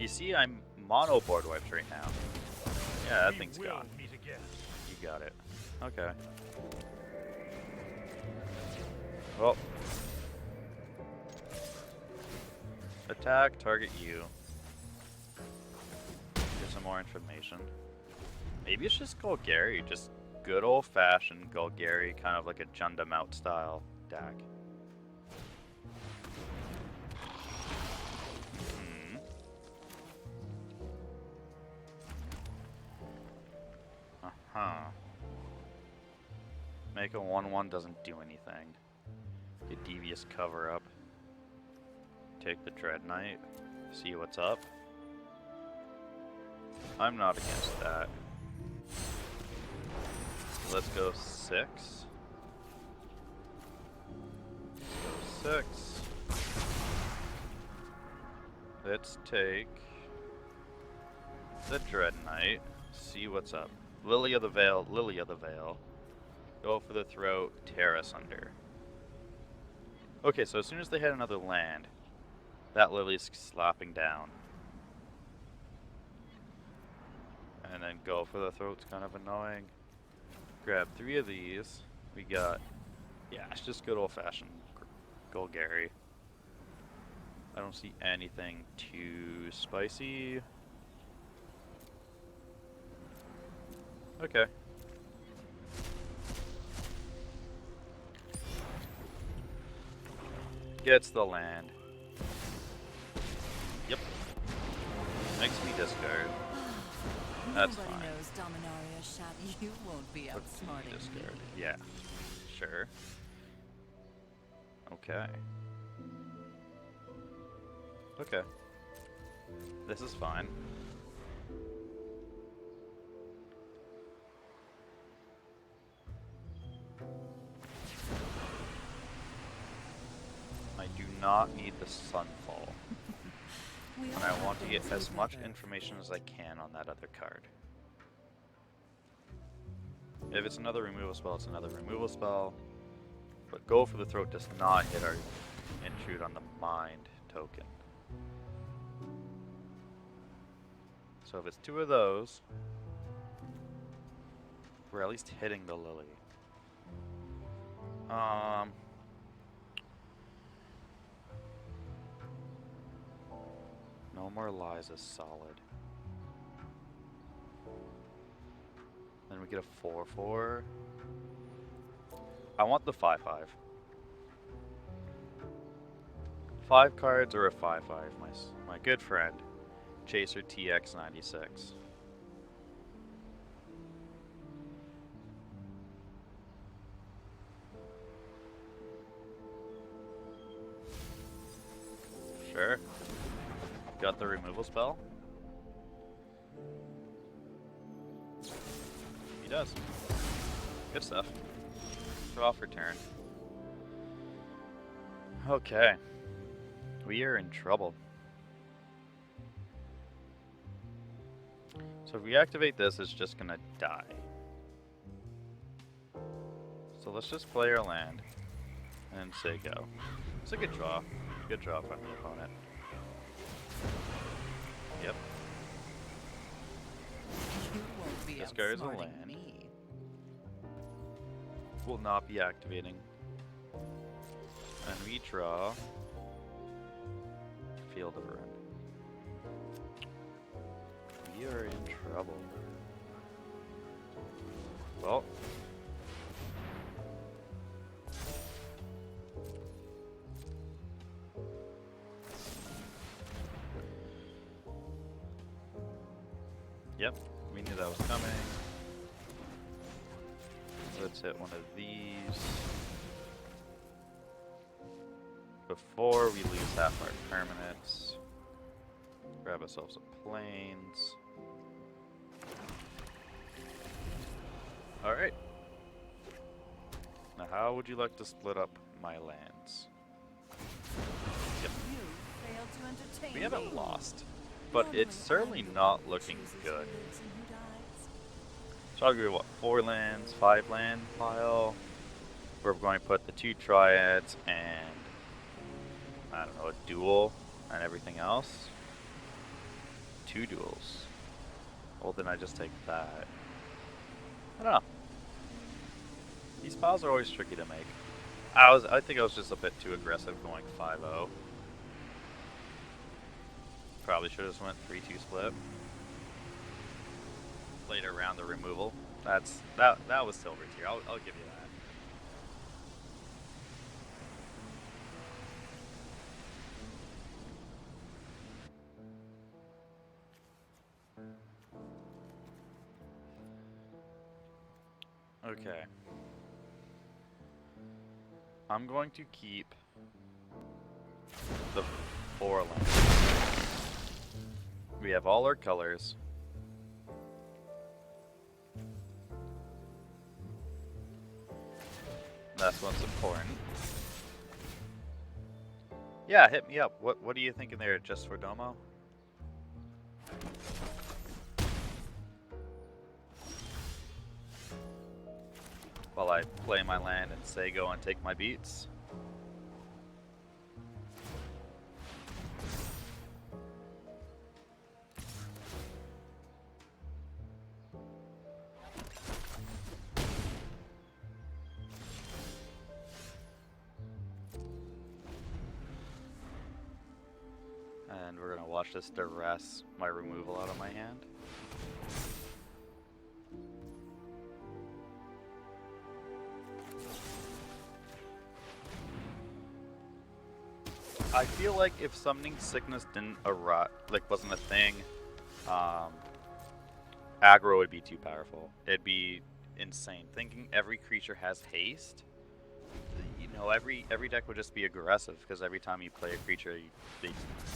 You see, I'm mono board wiped right now. Yeah, that thing's gone. You got it. Okay. Well, Attack, target you. Get some more information. Maybe it's just Golgari, just good old-fashioned Golgari, kind of like a Jundam out style deck. Uh-huh. Make a 1/1 doesn't do anything. Get Devious Cover Up. Take the Dread Knight. See what's up. I'm not against that. Let's go 6. Let's go 6. Let's take the Dread Knight. See what's up. Lily of the Veil, Lily of the Veil. Go for the throat, tear us under. Okay, so as soon as they hit another land, that Lily's slapping down. And then go for the throat's kind of annoying. Grab 3 of these. We got, yeah, it's just good old-fashioned Golgari. I don't see anything too spicy. Okay. Gets the land. Yep. Makes me discard. That's Nobody fine. knows Dominaria Shab. You won't be outsmarting me. Discard. Yeah. Sure. Okay. Okay. This is fine. I do not need the Sunfall. We And all I have want to get things as we much feather. information as I can on that other card. If it's another removal spell, it's another removal spell. But Go for the Throat does not hit our Intrude on the Mind token. So if it's 2 of those, we're at least hitting the Lily. No More Lies is solid. Then we get a 4/4. I want the 5/5. 5 cards or a 5/5, my good friend, Chaser TX96. Sure. Got the removal spell? He does. Good stuff. Draw for turn. Okay. We are in trouble. So if we activate this, it's just gonna die. So let's just play our land and say go. It's a good draw. Good draw from the opponent. Yep. You won't be Discards a outsmarting land. me. Will not be activating. And we draw Field of Ruin. We are in trouble. Well. Yep, we knew that was coming. Let's hit one of these before we lose half our permanents. Grab ourselves a plains. Alright. Now how would you like to split up my lands? Yep. You failed to entertain We haven't me. lost, but Normally, it's certainly I'm the not one who looking chooses who good. lives and who dies. So I'll go what, 4 lands, 5 land pile. We're going to put the 2 triads and I don't know, a duel and everything else. 2 duels. Well, then I just take that. I don't know. These piles are always tricky to make. I think I was just a bit too aggressive going 5-0. Probably should have just went 3-2 split. Played around the removal. That was silver tier. I'll give you that. Okay. I'm going to keep the 4 lands. We have all our colors. That's what's important. Yeah, hit me up. What are you thinking there, just for Domo? While I play my land and say go and take my beats. And we're gonna watch this duress my removal out of my hand. I feel like if summoning sickness didn't wasn't a thing, aggro would be too powerful. It'd be insane. Thinking every creature has haste, you know, every deck would just be aggressive because every time you play a creature, they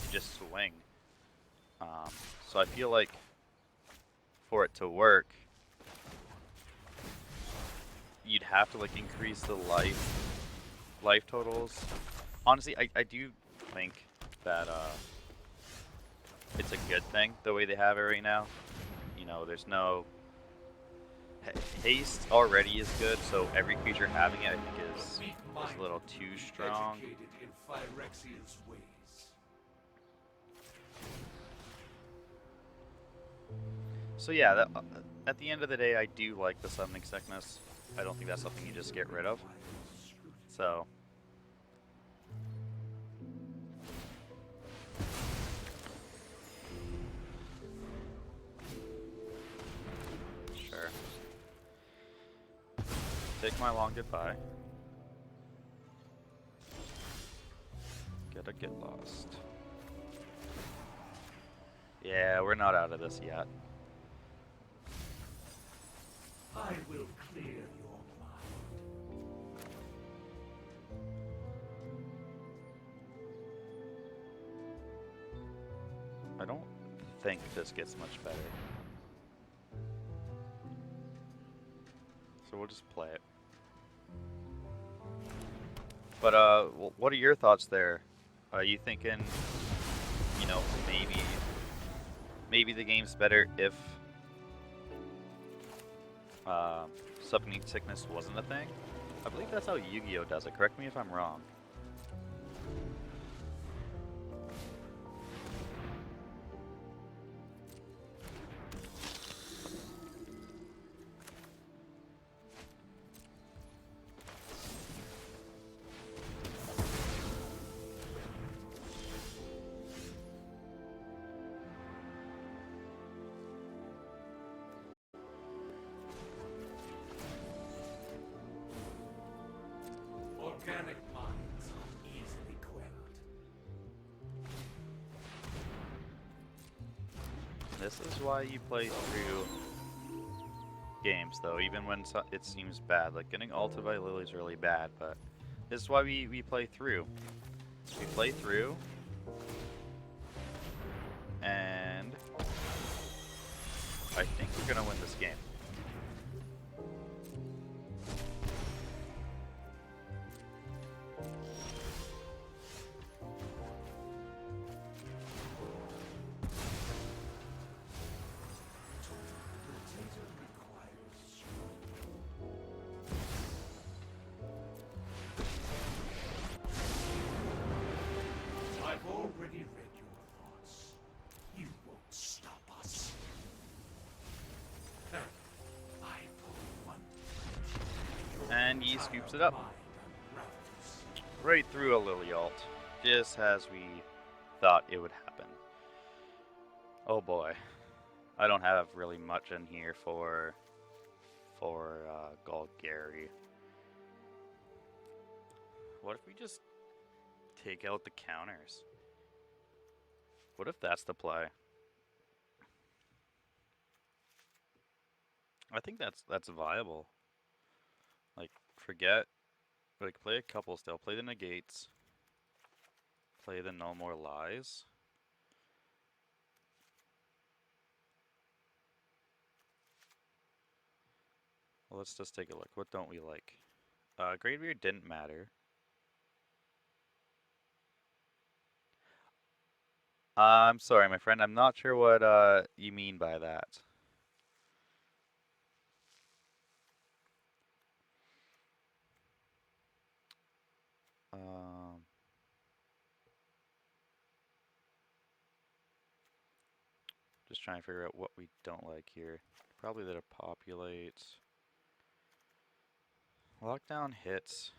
just swing. So I feel like for it to work, you'd have to like increase the life totals. Honestly, I do think that it's a good thing the way they have it right now. You know, there's no haste already is good, so every creature having it I think is a little too strong. So yeah, that, at the end of the day, I do like the summoning sickness. I don't think that's something you just get rid of. So. Sure. Take my long goodbye. Get lost. Yeah, we're not out of this yet. I will clear your mind. I don't think this gets much better. So we'll just play it. But what are your thoughts there? Are you thinking, you know, maybe the game's better if summoning sickness wasn't a thing? I believe that's how Yu-Gi-Oh does it. Correct me if I'm wrong. Organic minds are easily quelled. This is why you play through games, though, even when it seems bad. Like, getting ulted by Lily is really bad, but this is why we play through. We play through, and I think we're gonna win this game. I've already read your thoughts. You won't stop us. I pull one. And he scoops it up. Mind unravels. Right through a Lily ult, just as we thought it would happen. Oh boy. I don't have really much in here for Golgari. What if we just take out the counters? What if that's the play? I think that's viable. Like forget like play a couple still. Play the negates. Play the no more lies. Well, let's just take a look. What don't we like? Graveyard didn't matter. I'm sorry, my friend. I'm not sure what you mean by that. Um, just trying to figure out what we don't like here. Probably that it populates. Lockdown hits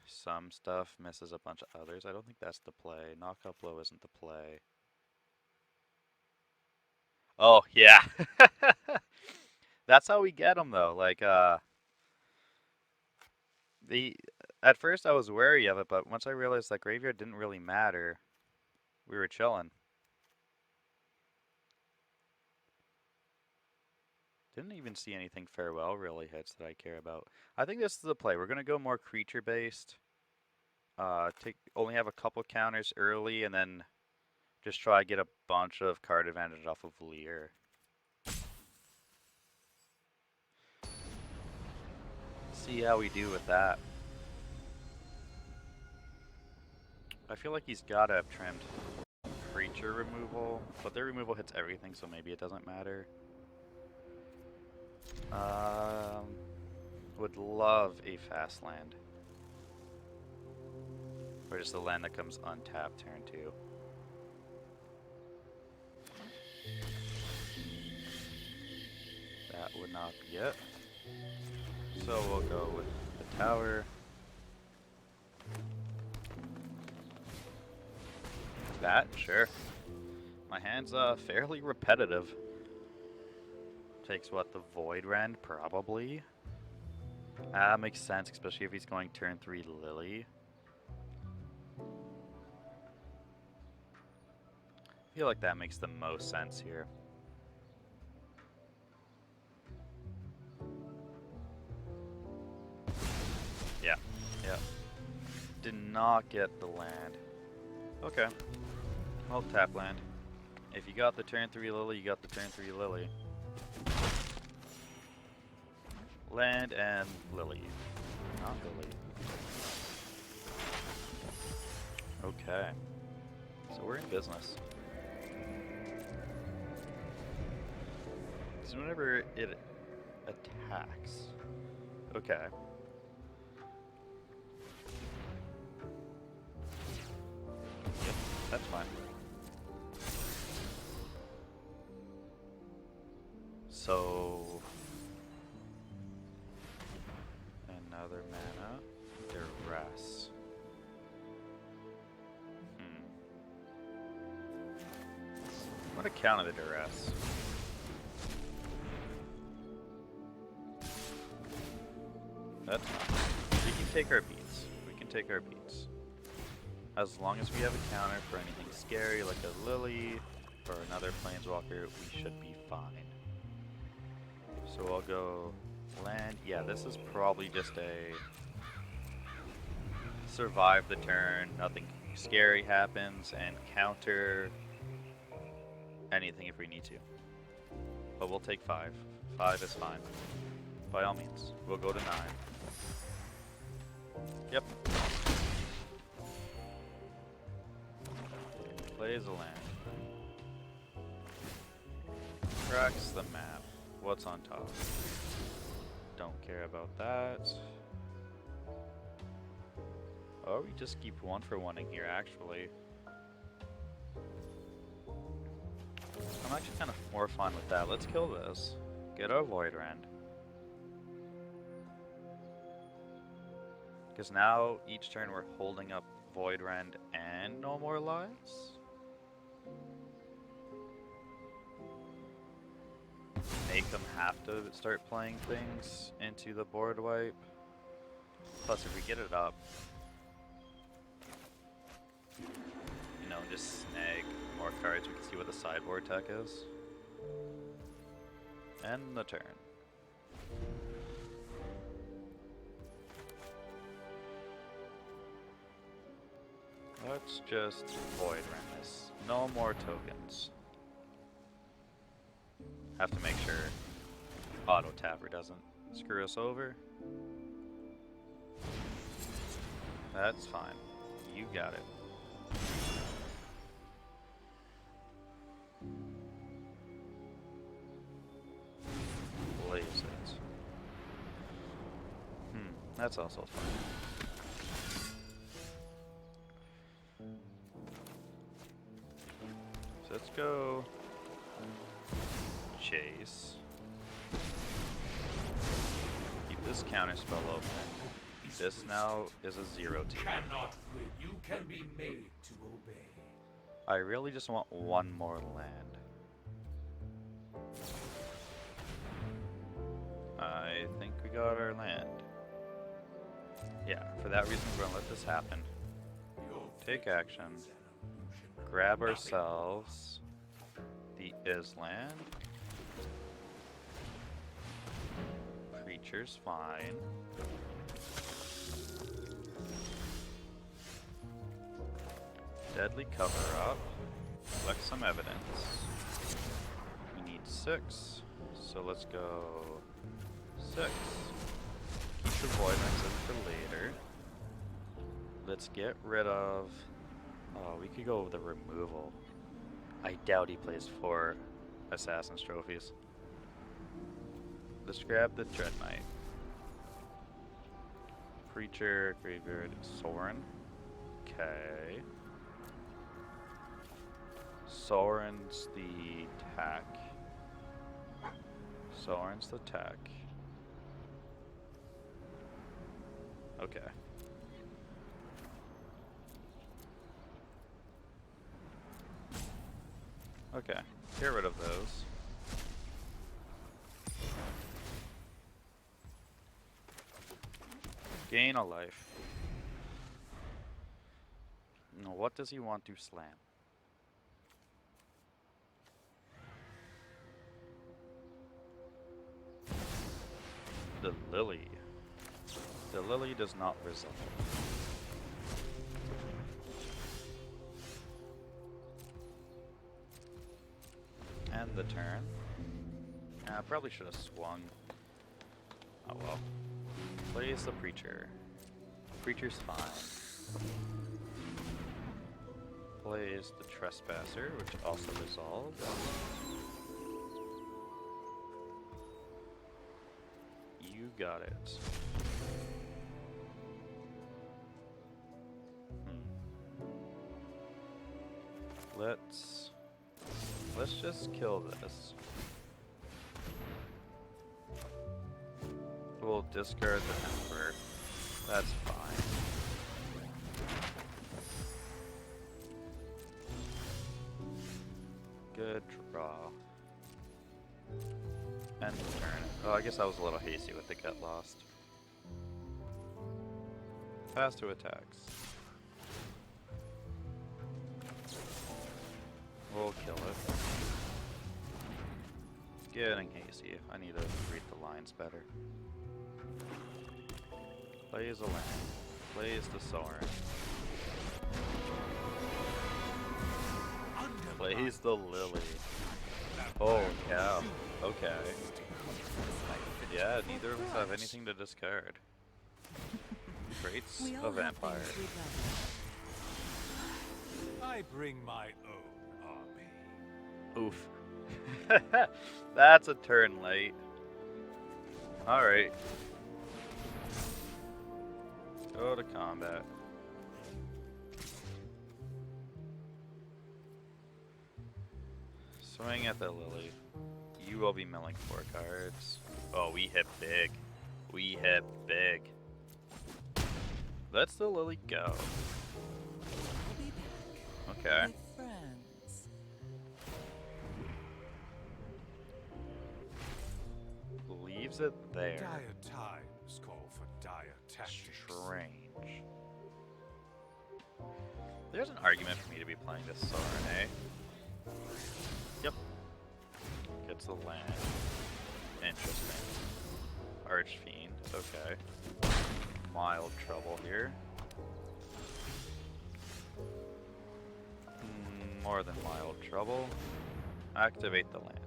some stuff, misses a bunch of others. I don't think that's the play. Knock up low isn't the play. Oh, yeah. That's how we get them, though. Like, the at first I was wary of it, but once I realized that graveyard didn't really matter, we were chilling. Didn't even see anything farewell really hits that I care about. I think this is the play. We're gonna go more creature based. Take only have a couple counters early, and then just try to get a bunch of card advantage off of Lear. See how we do with that. I feel like he's gotta have trimmed creature removal, but their removal hits everything, so maybe it doesn't matter. Would love a fast land. Or just a land that comes untapped turn 2. That would not be it. So we'll go with the tower. That, sure. My hand's fairly repetitive. Takes what, the Void Rend? Probably. Makes sense, especially if he's going turn 3 Lily. I feel like that makes the most sense here. Yeah, yeah. Did not get the land. Okay. Well, tap land. If you got the turn 3 Lily, you got the turn 3 Lily. Land and Lily. Not Lily. Okay. So we're in business. So whenever it attacks. Okay. Yep, that's fine. So another mana. Duress. What a counter the Duress. That's fine. We can take our beats. We can take our beats. As long as we have a counter for anything scary like a Lily or another Planeswalker, we should be fine. So I'll go land. Yeah, this is probably just a survive the turn, nothing scary happens, and counter anything if we need to. But we'll take 5. 5 is fine. By all means. We'll go to 9. Yep. Plays a land. Cracks the map. What's on top? Don't care about that. Oh, we just keep 1 for 1-ing here, actually. I'm actually kind of more fun with that. Let's kill this. Get our Void Rend. Because now, each turn we're holding up Void Rend and No More Lives? make them have to start playing things into the board wipe. Plus, if we get it up, you know, just snag more cards, we can see what the sideboard tech is. End the turn. Let's just void run this. No more tokens. Have to make sure Auto Tapper doesn't screw us over. That's fine. You got it. Blaze it. That's also fine. So let's go chase. Keep this counter spell open. This now is a 0-2. Cannot win. You can be made to obey. I really just want one more land. I think we got our land. Yeah, for that reason we're gonna let this happen. Take action. Grab ourselves the Island. Creature's fine. Deadly cover up. Collect some evidence. We need 6. So let's go 6. Keep the void rings in for later. Let's get rid of... Oh, we could go with the removal. I doubt he plays 4 Assassin's Trophies. Let's grab the Dread Knight. Preacher, Graveyard, Sorin. Okay. Sorin's the tack. Sorin's the tack. Okay. Okay, get rid of those. Gain a life. Now, what does he want to slam? The Lily. The Lily does not resolve. And the turn. I probably should have swung. Oh well. Plays the Preacher. Preacher's fine. Plays the Trespasser, which also resolves. You got it. Let's just kill this. We'll discard the Emperor. That's fine. Good draw. End turn. Oh, I guess I was a little hasty with the Get Lost. Pass to attacks. We'll kill it. Getting hasty. I need to read the lines better. Plays a land. Plays the Sorin. Plays the Lily. Oh cow. Okay. Yeah, neither of us have anything to discard. Creates a vampire. I bring my own army. Oof. That's a turn late. Alright. Go to combat. Swing at the Lily. You will be milling 4 cards. Oh, we hit big. We hit big. Let's the Lily go. Okay. leaves it there. Dire times call for dire tactics. Strange. There's an argument for me to be playing this Soren, eh? Yep. Gets the land. Interesting. Archfiend, okay. Mild trouble here. More than mild trouble. Activate the land.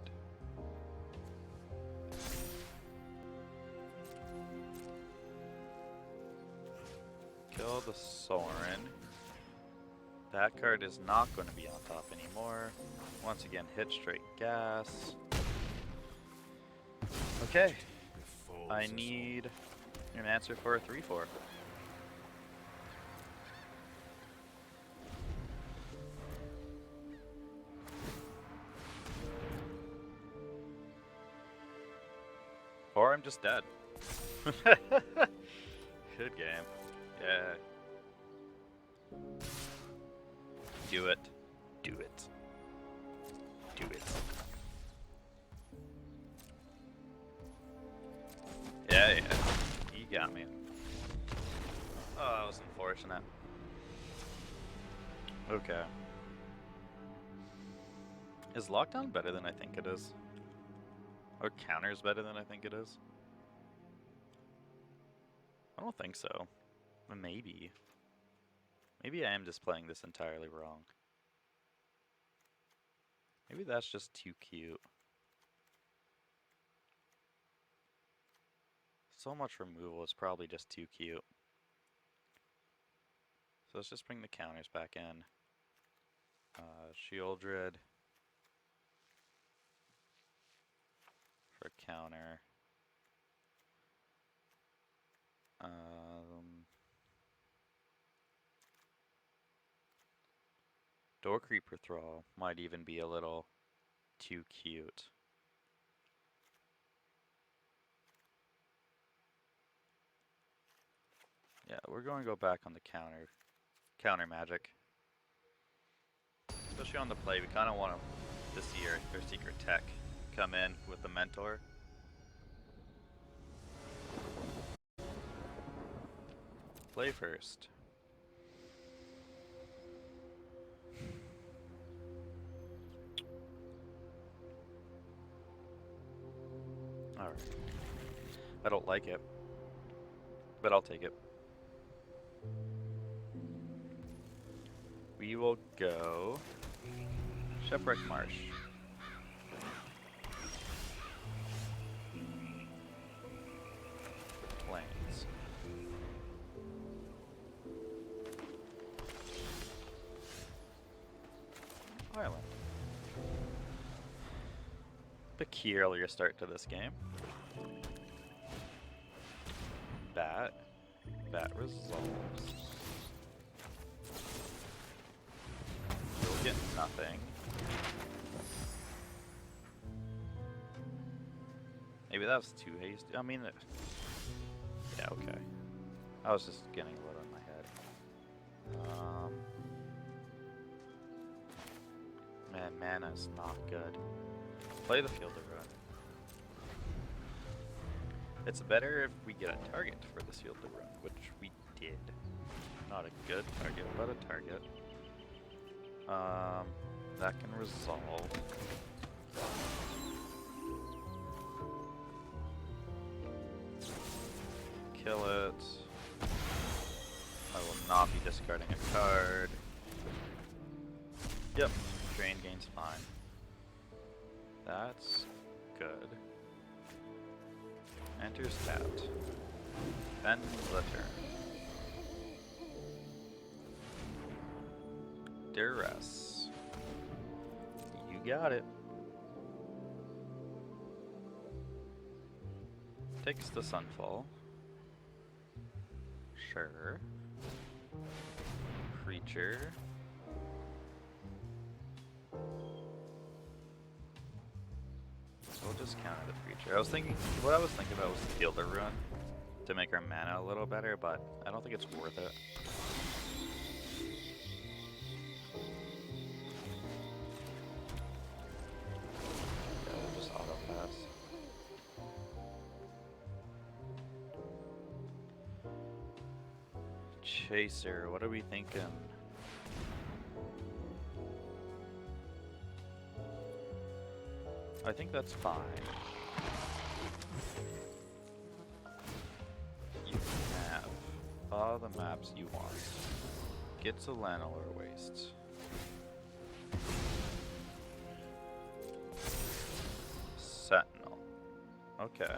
Kill the Soren. That card is not going to be on top anymore. Once again, hit straight gas. Okay. I need an answer for a 3/4. Or I'm just dead. Good game. Yeah. Do it. Do it. Do it. Yeah, yeah. You got me. Oh, that was unfortunate. Okay. Is lockdown better than I think it is? Or counters better than I think it is? I don't think so. Maybe. Maybe I am just playing this entirely wrong. Maybe that's just too cute. So much removal is probably just too cute. So let's just bring the counters back in. Shieldred. For counter. Door Creeper Thrall might even be a little too cute. Yeah, we're going to go back on the counter magic. Especially on the play, we kind of want to see their secret tech come in with the mentor. Play first. Alright. I don't like it, but I'll take it. We will go Shipwreck Marsh. Plains. Island. Peculiar start to this game. Bat. Bat resolves. We'll get nothing. Maybe that was too hasty. I mean, yeah, okay. I was just getting a little in my head. Man, mana's not good. Play the Field of Ruin. It's better if we get a target for this Field of Ruin, which we did. Not a good target, but a target. That can resolve. Kill it. I will not be discarding a card. Yep, drain gain's fine. That's good. Enters tapped. End the turn. Duress. You got it. Takes the Sunfall. Sure. Creature. We'll just counter the creature. What I was thinking about was Field of Ruin to make our mana a little better, but I don't think it's worth it. Yeah, we'll just auto pass. Chaser, what are we thinking? I think that's fine. You can have all the maps you want. Get to Lanolor Waste. Sentinel. Okay.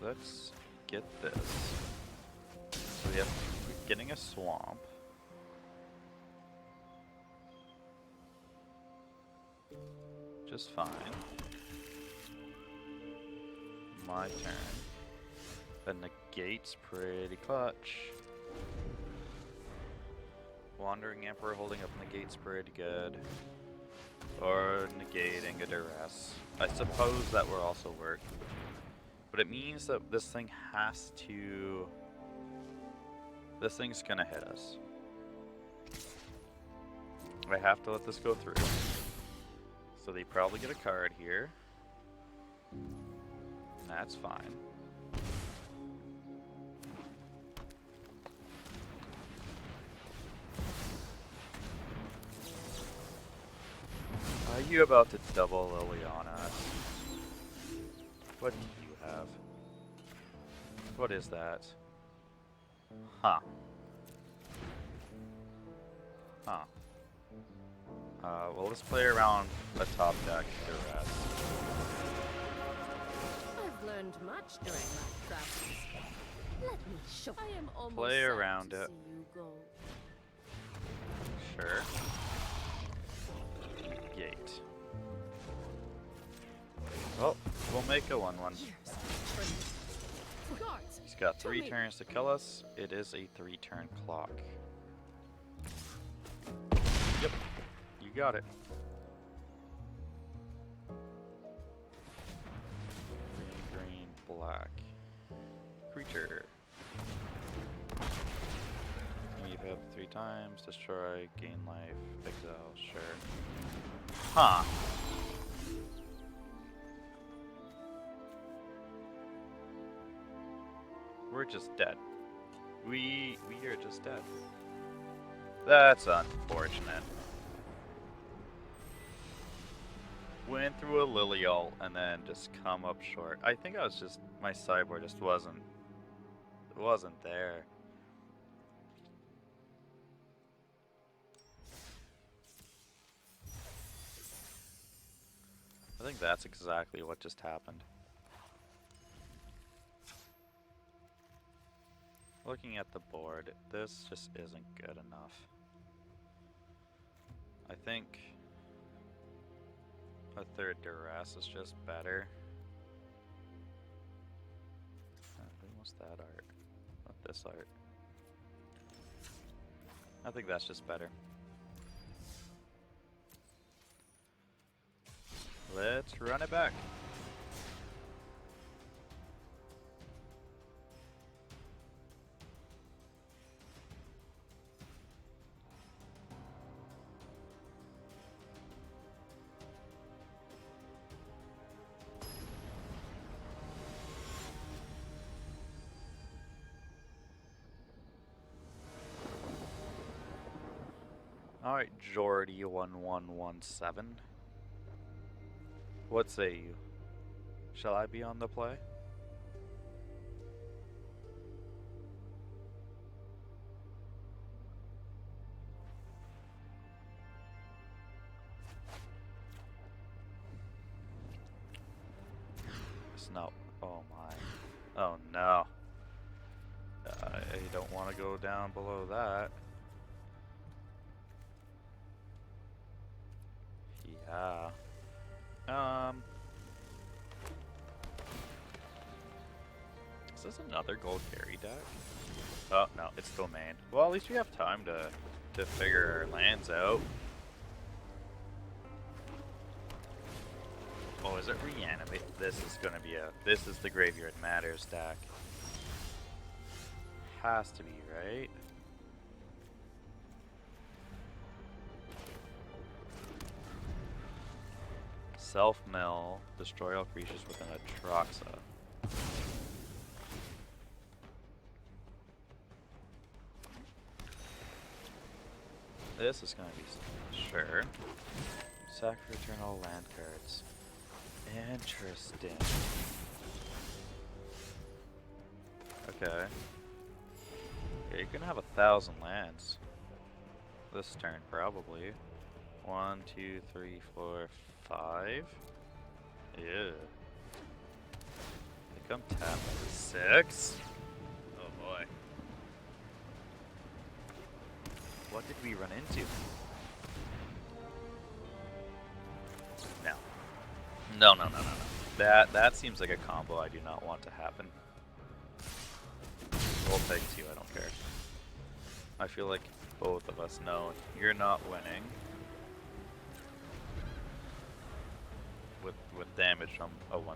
Let's get this. So we have getting a swamp. Just fine. My turn. The negate's pretty clutch. Wandering Emperor holding up negate's pretty good. Or negating a duress. I suppose that will also work. But it means that this thing has to... This thing's gonna hit us. I have to let this go through. So they probably get a card here. That's fine. Are you about to double Lily on us? What do you have? What is that? Huh. Huh. Well, let's play around a top deck duress. I've learned much during my travels. Let me show. I am almost Play sad around to it. see you go. Sure. Gate. Well, we'll make a 1/1. Guards, He's got to 3 me. turns to kill us. It is a 3-turn clock. Yep, you got it. Green, black. Creature. You have 3 times. Destroy, gain life, exile, sure. Huh. We're just dead. We are just dead. That's unfortunate. Went through a Lily ult and then just come up short. I think I was just my sideboard just wasn't there. I think that's exactly what just happened. Looking at the board, this just isn't good enough. I think a 3rd duress is just better. What's that art? Not this art. I think that's just better. Let's run it back. Alright, Jordy1117. What say you? Shall I be on the play? No. Oh my. Oh no. I don't want to go down below that. Yeah. Is this another gold carry deck? Oh no, it's still main. Well, at least we have time to figure our lands out. Oh, is it reanimate? This is gonna be this is the Graveyard Matters deck. Has to be, right? Self-mill, destroy all creatures within a Troxa. This is gonna be sure. Sack for return all land cards. Interesting. Okay. Yeah, you're gonna have 1,000 lands. This turn, probably. 1, 2, 3, 4, 5. Yeah. I think I'm tapped 6. Oh boy. What did we run into? No. No, no, no, no, no. That seems like a combo I do not want to happen. We'll take 2, I don't care. I feel like both of us know you're not winning. With damage from a 1-3.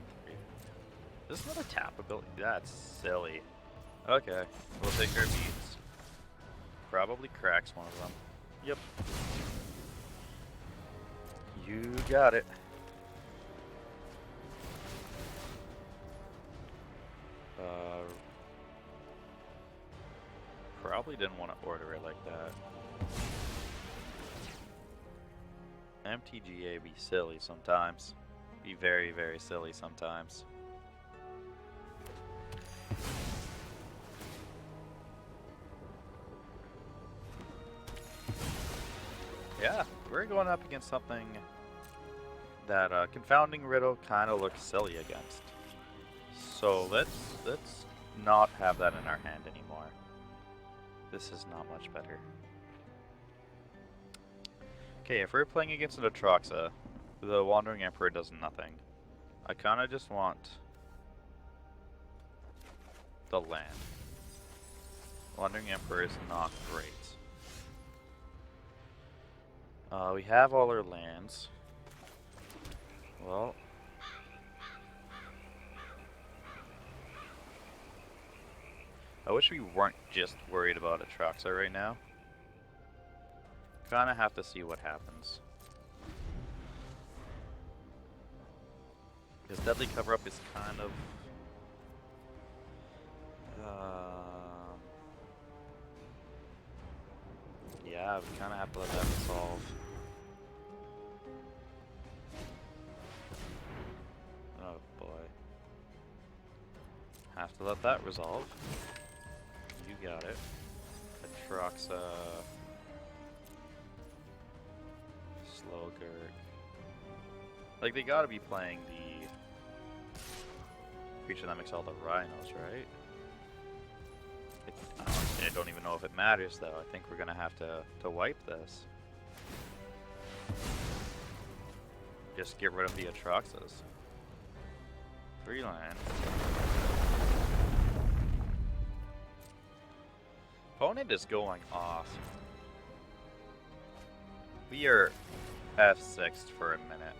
This is another tap ability. That's silly. Okay, we'll take our beats. Probably cracks one of them. Yep. You got it. Probably didn't want to order it like that. MTGA be silly sometimes. Be very, very silly sometimes. Yeah, we're going up against something that Confounding Riddle kind of looks silly against. So let's not have that in our hand anymore. This is not much better. Okay, if we're playing against an Atraxa, the Wandering Emperor does nothing. I kind of just want the land. Wandering Emperor is not great. We have all our lands. Well, I wish we weren't just worried about Atraxa right now. Kinda have to see what happens. Because Deadly Cover-Up is kind of... yeah, we kinda have to let that resolve. Oh boy. Have to let that resolve. You got it. Atraxa... Slowgurk. Like, they gotta be playing the creature that makes all the rhinos, right? I don't even know if it matters, though. I think we're gonna have to wipe this. Just get rid of the Atraxas. 3 land. Opponent is going off. We are F6'd for a minute.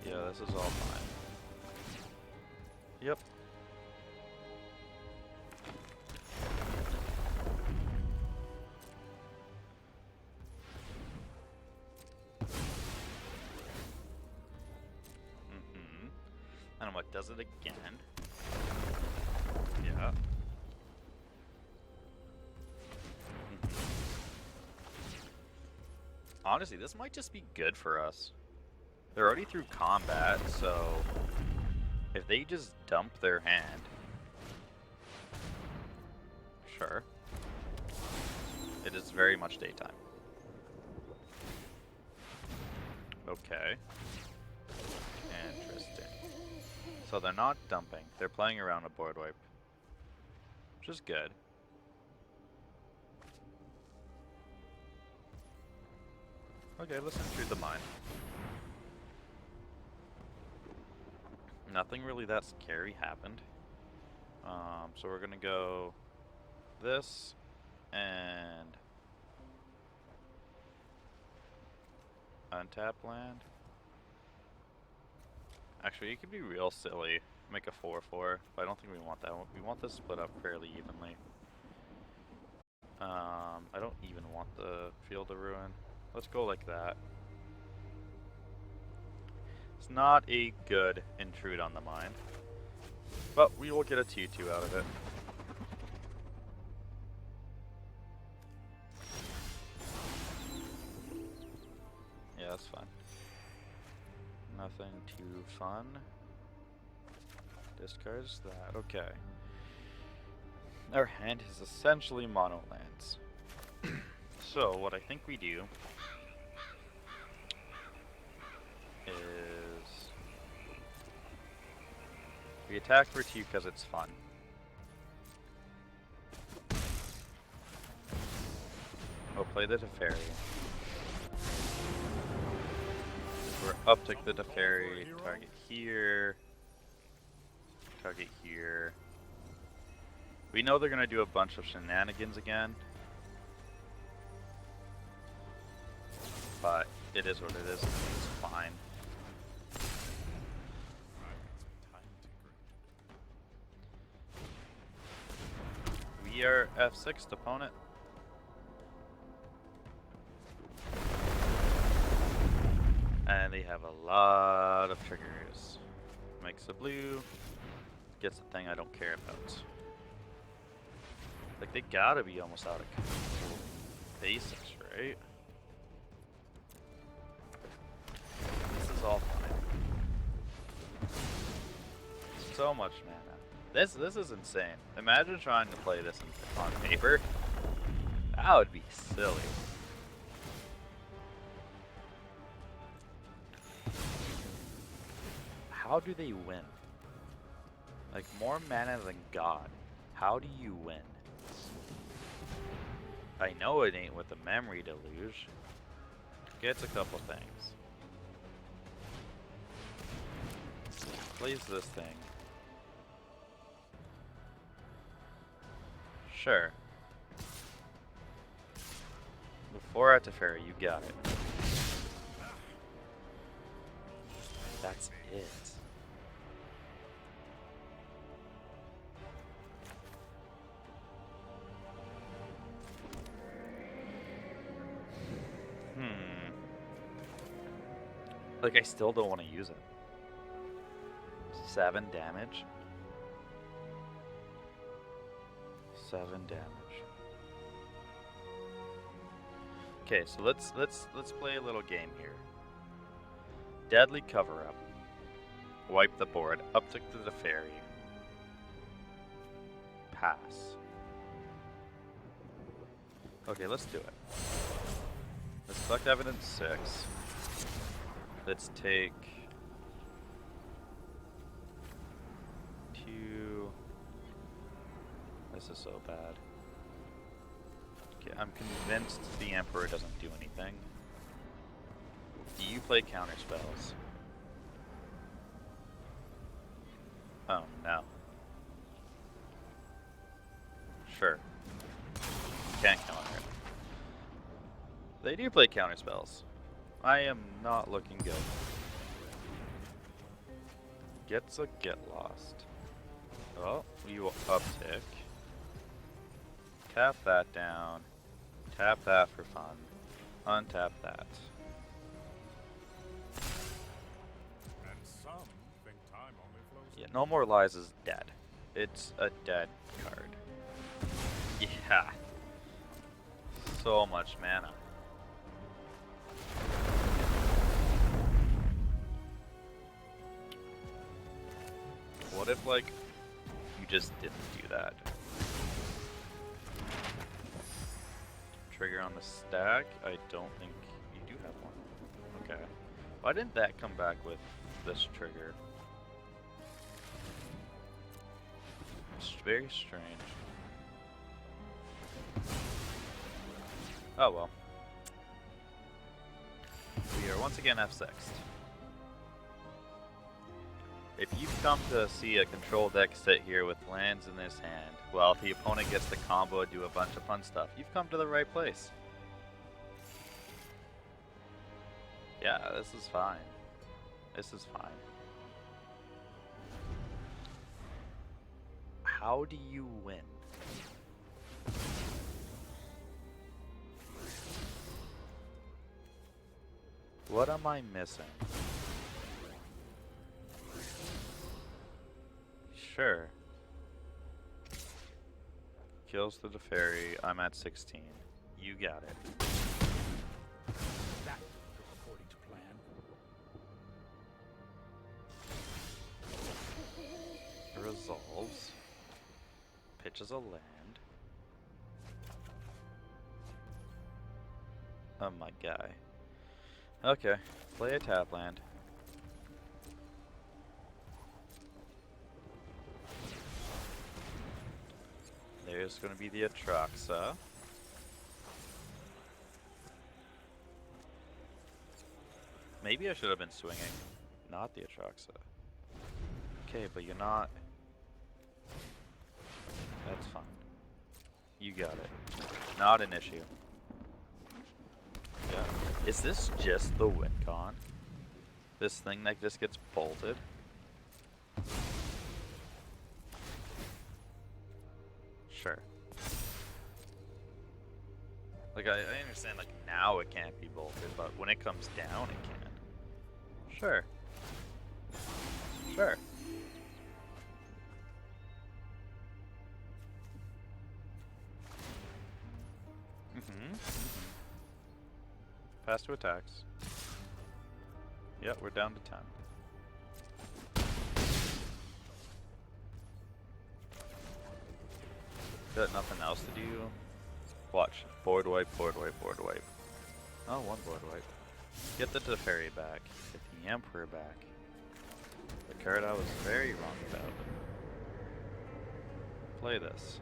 Yeah, this is all fine. Yep. And what does it again? Yeah. Honestly, this might just be good for us. They're already through combat, so if they just dump their hand, sure. It is very much daytime. Okay. Interesting. So they're not dumping. They're playing around a board wipe, which is good. Okay, let's enter the mine. Nothing really that scary happened. So we're gonna go this and untap land. Actually, it could be real silly make a 4/4, but I don't think we want that one. We want this split up fairly evenly. I don't even want the Field of Ruin. Let's go like that. It's not a good Intrude on the Mind, but we will get a 2/2 out of it. Yeah, that's fine. Nothing too fun. Discards that. Okay. Our hand is essentially mono lands. So what I think we do is we attack for 2 because it's fun. We'll play the Teferi. We're uptick the Teferi, target here, target here. We know they're gonna do a bunch of shenanigans again, but it is what it is. It's fine. We are F6 opponent. And they have a lot of triggers. Makes a blue, gets the thing I don't care about. Like, they gotta be almost out of basics, right? This is all fine. So much mana. This is insane. Imagine trying to play this on paper. That would be silly. How do they win? Like, more mana than God. How do you win? I know it ain't with the memory deluge. Gets a couple things. Plays this thing. Sure. Before Teferi, you got it. That's it. Like, I still don't want to use it. 7 damage. 7 damage. Okay, so let's play a little game here. Deadly cover up. Wipe the board. Uptick to the Teferi. Pass. Okay, let's do it. Let's collect evidence 6. Let's take 2. This is so bad. Okay, I'm convinced the Emperor doesn't do anything. Do you play counter spells? Oh no. Sure. Can't counter it. They do play counter spells. I am not looking good. Gets a get lost. Well, we will uptick. Tap that down. Tap that for fun. Untap that. And some think time only flows. Yeah, No More Lies is dead. It's a dead card. Yeah. So much mana. What if, like, you just didn't do that? Trigger on the stack? I don't think you do have one. Okay. Why didn't that come back with this trigger? It's very strange. Oh well. We are once again F6'd. If you've come to see a control deck sit here with lands in his hand, while the opponent gets to combo and do a bunch of fun stuff, you've come to the right place. Yeah, this is fine. This is fine. How do you win? What am I missing? Sure. Kills the Teferi. I'm at 16. You got it. That didn't go according to plan. Resolves. Pitches a land. Oh my guy. Okay, play a tap land. There's gonna be the Atraxa. Maybe I should have been swinging, not the Atraxa. Okay, but you're not. That's fine. You got it. Not an issue. Yeah. Is this just the win con? This thing that just gets bolted? Sure. Like, I understand, like, now it can't be bolted, but when it comes down, it can. Sure. Sure. Pass to attacks. Yep, we're down to 10. Got nothing else to do. Watch. Board wipe, board wipe, board wipe. Oh, one board wipe. Get the Teferi back. Get the Emperor back. The card I was very wrong about. Play this.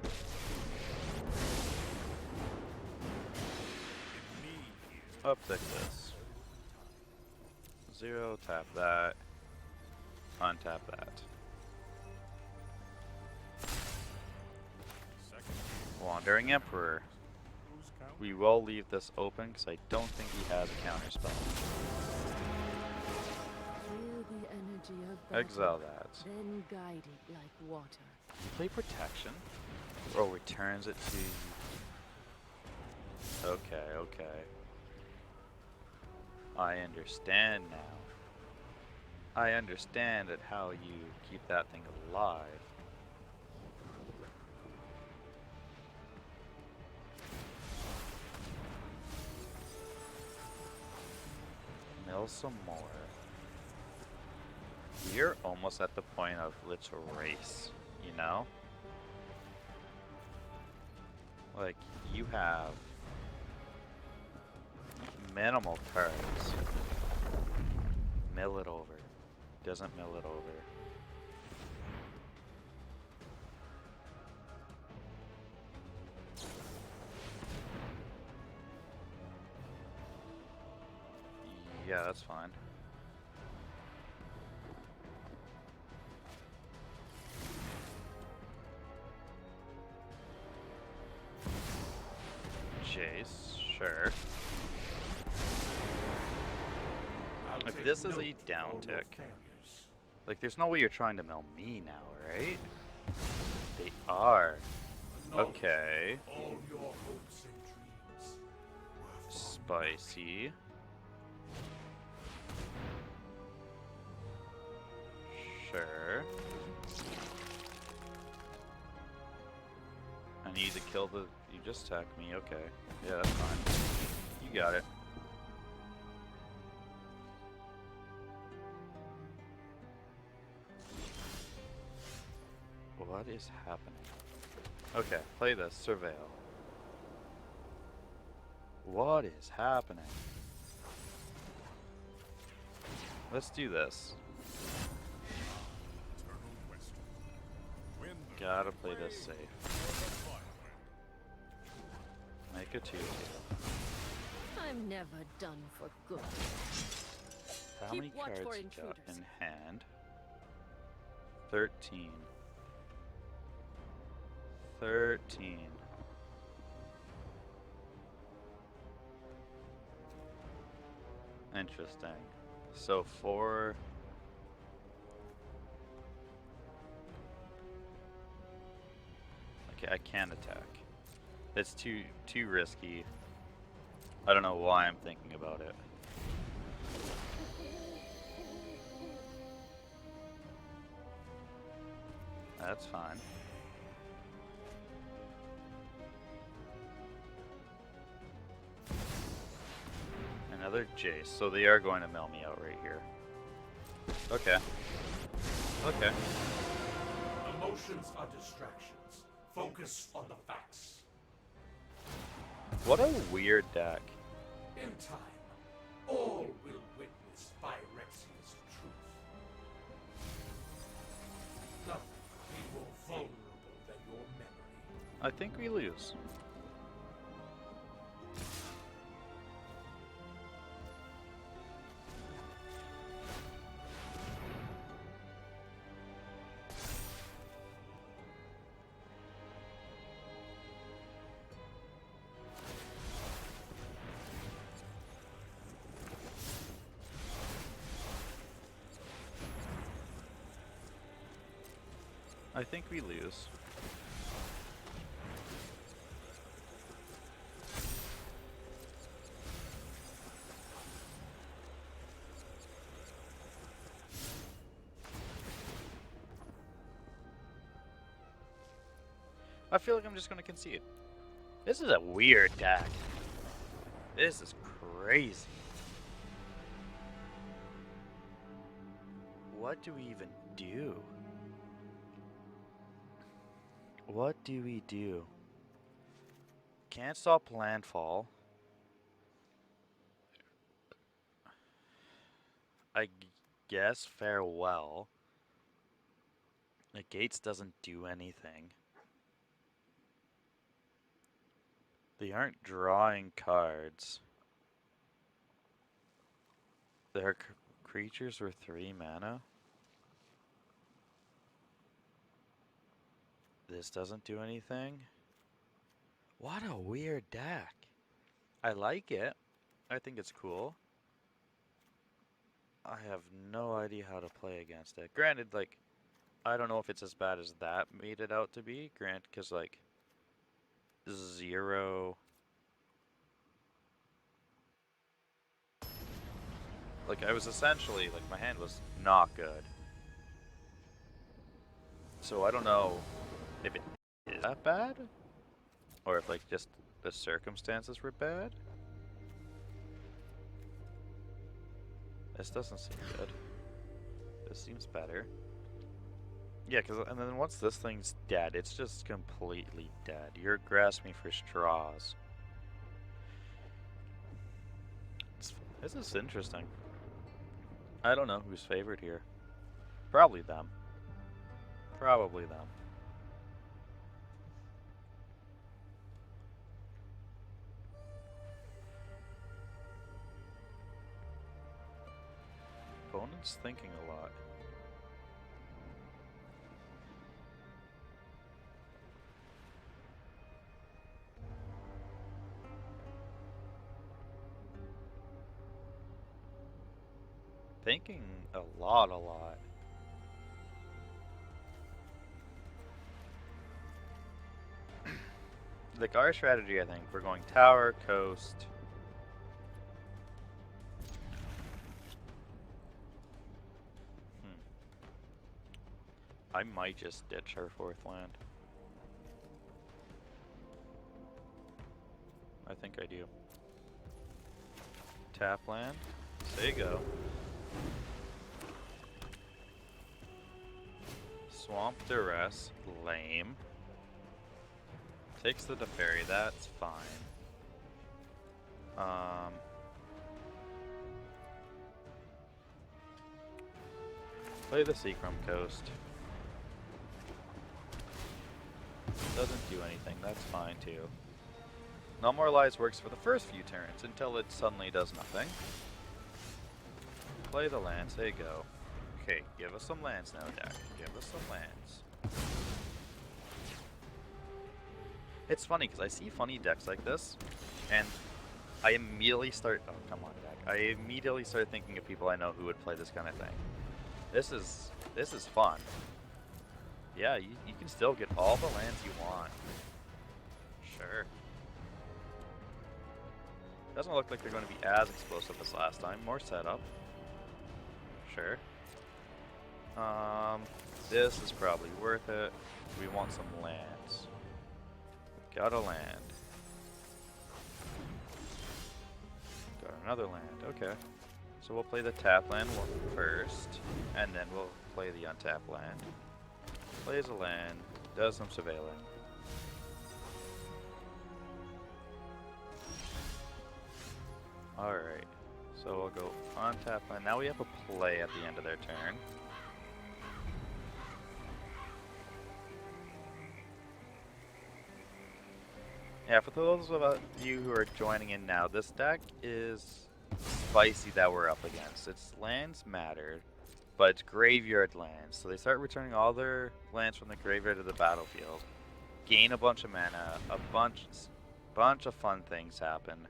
Uptick this. 0, tap that. Untap that. Wandering Emperor. We will leave this open because I don't think he has a counterspell. Feel the energy of battle, Exile that. then guide it like water. You play Protection? Or returns it to you. Okay, okay. I understand now. I understand at how you keep that thing alive. Mill some more. We're almost at the point of let's race, you know? Like, you have minimal cards. Mill it over. Doesn't mill it over. Yeah, that's fine. Jace, sure. If this is a down tick, like there's no way you're trying to mill me now, right? They are. Okay. All your hopes and dreams were for Spicy. Sure. I need to kill the... You just attacked me, okay. Yeah, that's fine. You got it. What is happening? Okay, play this. Surveil. What is happening? Let's do this. Gotta play this safe. Make a 2. I'm never done for good. How Keep many watch cards for you got intruders. in hand? 13. 13. Interesting. So 4. I can't attack. It's too risky. I don't know why I'm thinking about it. That's fine. Another Jace, so they are going to mill me out right here. Okay. Okay. Emotions are distractions. Focus on the facts. What a weird deck. In time, all will witness Phyrexia's truth. Nothing can be more vulnerable than your memory. I think we lose. I think we lose. I feel like I'm just gonna concede. This is a weird deck. This is crazy. What do we even do? What do we do? Can't stop landfall. I guess farewell. The gates doesn't do anything. They aren't drawing cards. Their creatures were 3 mana. This doesn't do anything. What a weird deck. I like it. I think it's cool. I have no idea how to play against it. Granted, like, I don't know if it's as bad as that made it out to be. Granted, because, like, 0... Like, I was essentially, like, my hand was not good. So I don't know if it is that bad, or if, like, just the circumstances were bad. This doesn't seem good. This seems better. Yeah, and then once this thing's dead, it's just completely dead. You're grasping for straws. This is interesting. I don't know who's favored here. Probably them. Probably them. Opponent's thinking a lot. Thinking a lot. Like our strategy, I think, we're going tower, coast. I might just ditch our 4th land. I think I do. Tap land. Say go. Swamp Duress. Lame. Takes the Teferi, that's fine. Play the Seacrum Coast. Doesn't do anything, that's fine too. No More Lies works for the first few turns until it suddenly does nothing. Play the land, say go. Okay, give us some lands now, deck. Give us some lands. It's funny because I see funny decks like this, and I immediately start. Oh, come on, deck! I immediately start thinking of people I know who would play this kind of thing. This is fun. Yeah, you can still get all the lands you want. Sure. Doesn't look like they're going to be as explosive as last time. More setup. Sure. This is probably worth it. We want some lands. We've got a land. Got another land. Okay. So we'll play the tap land one first, and then we'll play the untapped land. Plays a land, does some surveilling. Alright, so we'll go untap land. Now we have a play at the end of their turn. Yeah, for those of you who are joining in now, this deck is spicy that we're up against. Its lands matter, but it's graveyard lands. So they start returning all their lands from the graveyard to the battlefield. Gain a bunch of mana, a bunch of fun things happen.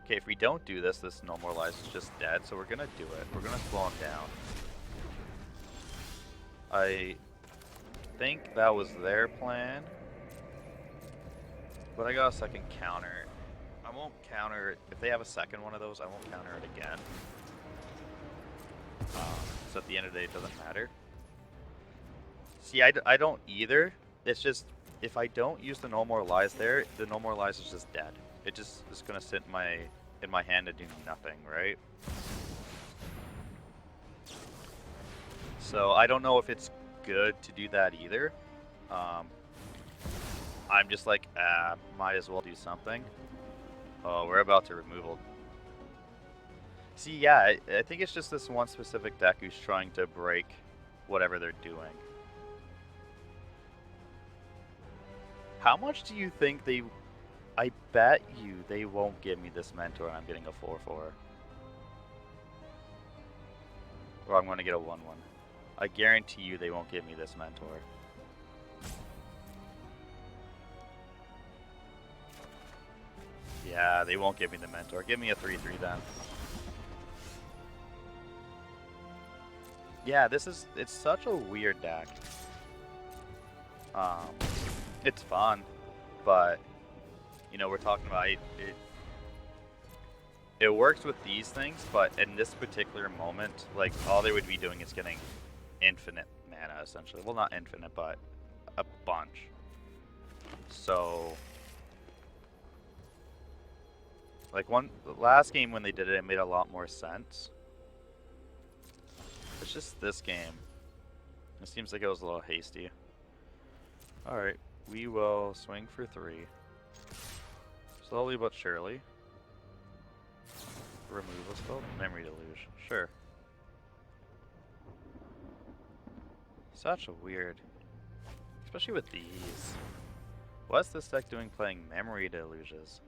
Okay, if we don't do this, this No More Lies is just dead, so we're gonna do it. We're gonna slow him down. I think that was their plan, but I got a second counter. I won't counter it. If they have a second one of those, I won't counter it again. So at the end of the day, it doesn't matter. See, I don't either. It's just, if I don't use the No More Lies there, the No More Lies is just dead. It just is gonna sit in my hand and do nothing, right? So I don't know if it's good to do that either. I'm just like, might as well do something. Oh, we're about to removal. See, yeah, I think it's just this one specific deck who's trying to break whatever they're doing. How much do you think they... I bet you they won't give me this mentor and I'm getting a 4-4. Or I'm going to get a 1-1. I guarantee you they won't give me this mentor. Yeah, they won't give me the mentor. Give me a 3-3 then. Yeah, it's such a weird deck. It's fun, but you know, we're talking about it works with these things, but in this particular moment, like, all they would be doing is getting infinite mana, essentially. Well, not infinite, but a bunch. So, like, last game when they did it, it made a lot more sense. It's just this game. It seems like it was a little hasty. Alright, we will swing for 3. Slowly but surely. Removal spell? Memory Deluge. Sure. Such a weird. Especially with these. What's this deck doing playing Memory Deluges?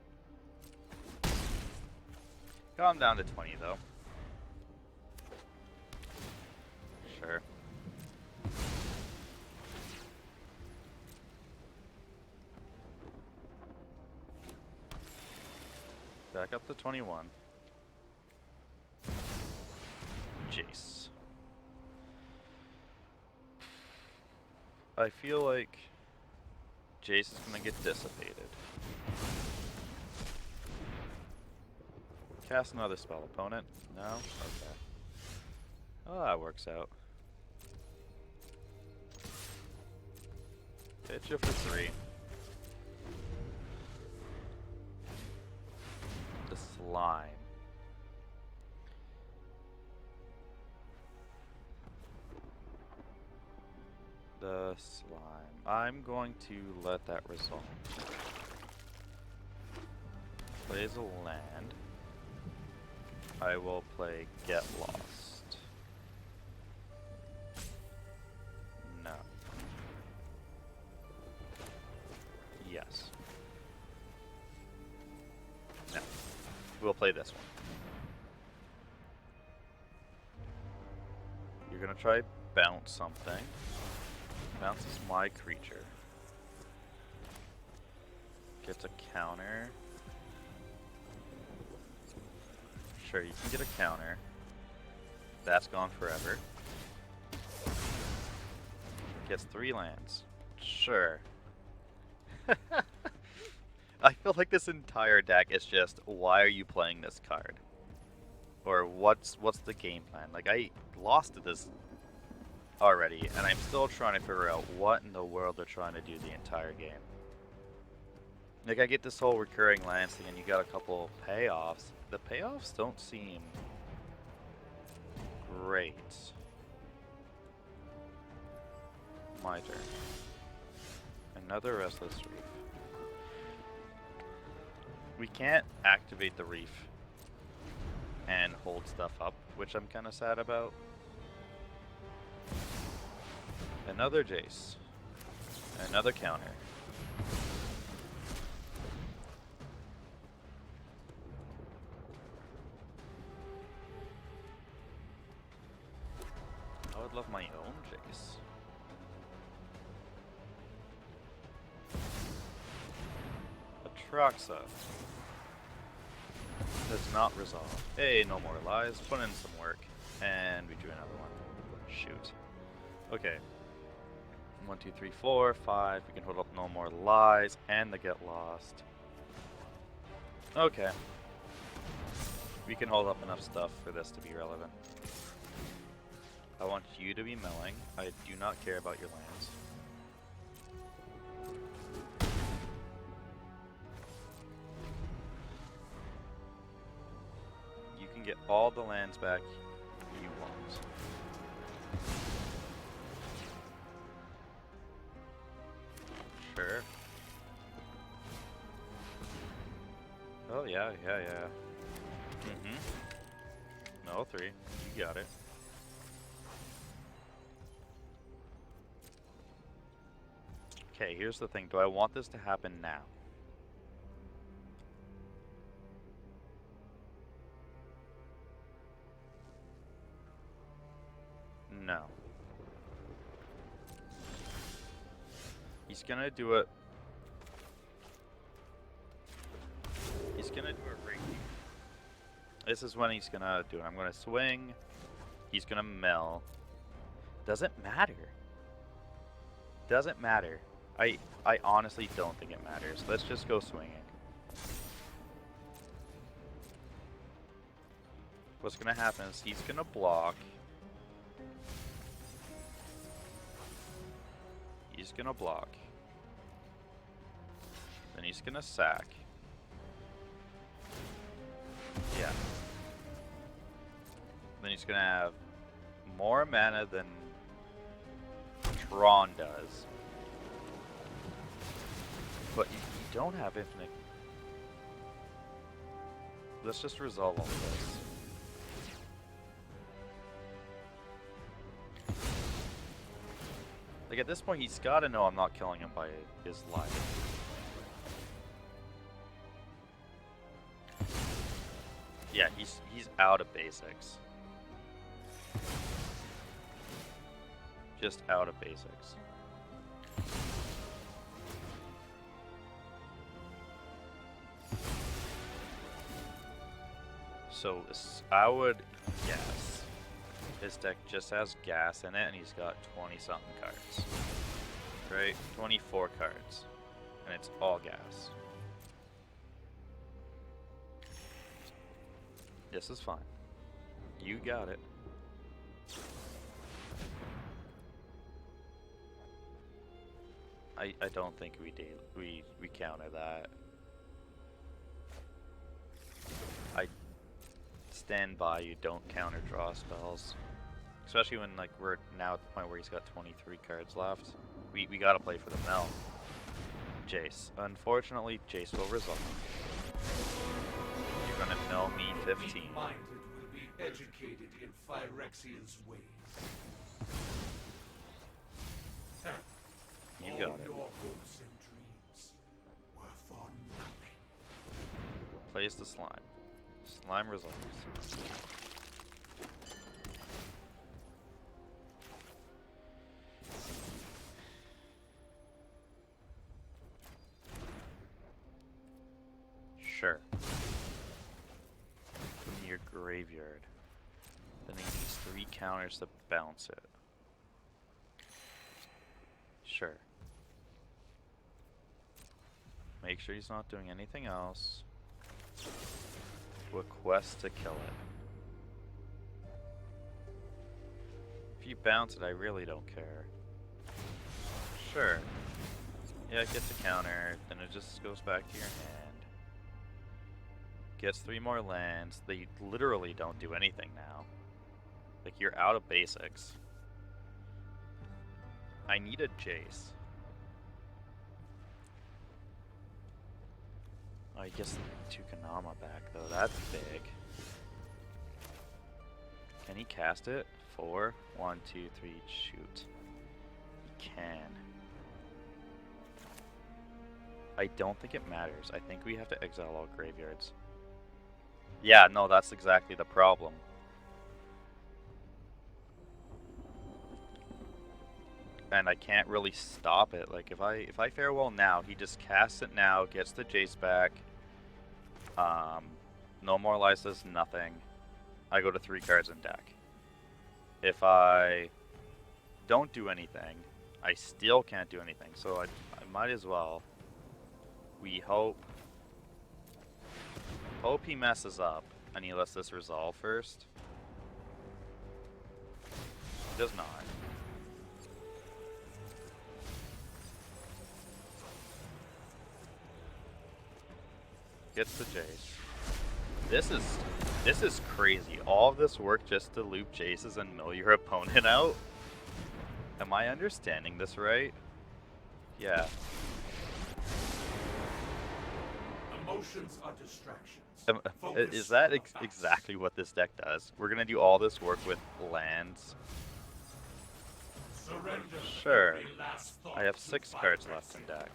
Got him down to 20 though. Sure. Back up to 21. Jace. I feel like Jace is gonna get dissipated. Cast another spell. Opponent? No? Okay. Oh, that works out. Hit you for 3. The slime. The slime. I'm going to let that resolve. Plays a land. I will play Get Lost. No. Yes. No. We'll play this one. You're gonna try bounce something. Bounces my creature. Gets a counter. Sure, you can get a counter. That's gone forever. Gets 3 lands. Sure. I feel like this entire deck is just, why are you playing this card? Or what's the game plan? Like, I lost to this already, and I'm still trying to figure out what in the world they're trying to do the entire game. Like, I get this whole recurring lands thing, and you got a couple payoffs. The payoffs don't seem great. My turn. Another Restless Reef. We can't activate the Reef and hold stuff up, which I'm kind of sad about. Another Jace. Another counter. I would love my own Jace. Atraxa. Does not resolve. Hey, no more lies. Put in some work. And we do another one. Shoot. Okay. 1, 2, 3, 4, 5. We can hold up no more lies and the get lost. Okay. We can hold up enough stuff for this to be relevant. I want you to be milling. I do not care about your lands. You can get all the lands back you want. Sure. Oh yeah. No, 3. You got it. Okay, here's the thing. Do I want this to happen now? No. He's gonna do it. He's gonna do it right here. This is when he's gonna do it. I'm gonna swing. He's gonna mill. Doesn't matter. Doesn't matter. I honestly don't think it matters. Let's just go swinging. What's gonna happen is he's gonna block. He's gonna block. Then he's gonna sack. Yeah. Then he's gonna have more mana than Tron does. But you don't have infinite. Let's just resolve all of this. Like, at this point, he's gotta know I'm not killing him by his life. Yeah, he's out of basics. Just out of basics. So I would guess his deck just has gas in it, and he's got 20-something cards. Right? 24 cards. And it's all gas. This is fine. You got it. I don't think we counter that. I stand by, you don't counter draw spells. Especially when, like, we're now at the point where he's got 23 cards left. We gotta play for the mill. Jace. Unfortunately, Jace will resolve. You're gonna mill me 15. Minded will be educated in Phyrexian's ways. You got it. Your hopes and dreams were for nothing. Plays the slime. Slime resolves. Sure. In your graveyard. Then he needs 3 counters to bounce it. Sure. Make sure he's not doing anything else. Request to kill it. If you bounce it, I really don't care. Sure. Yeah, it gets a counter, then it just goes back to your hand. Gets 3 more lands. They literally don't do anything now. Like, you're out of basics. I need a Jace. Oh, he gets the Tukanama back, though. That's big. Can he cast it? 4, 1, 2, 3, shoot. He can. I don't think it matters. I think we have to exile all graveyards. Yeah, no, that's exactly the problem. And I can't really stop it. Like, if I farewell now, he just casts it now, gets the Jace back. No more Lysas, nothing. I go to 3 cards in deck. If I don't do anything, I still can't do anything. So I might as well. We hope he messes up and he lets this resolve first. He does not. Gets the Jace. This is crazy. All of this work just to loop Jaces and mill your opponent out? Am I understanding this right? Yeah. Emotions are distractions. Is that exactly what this deck does? We're gonna do all this work with lands. Surrender. Sure. Every last thought I have to 6 cards left vibrancy. in deck.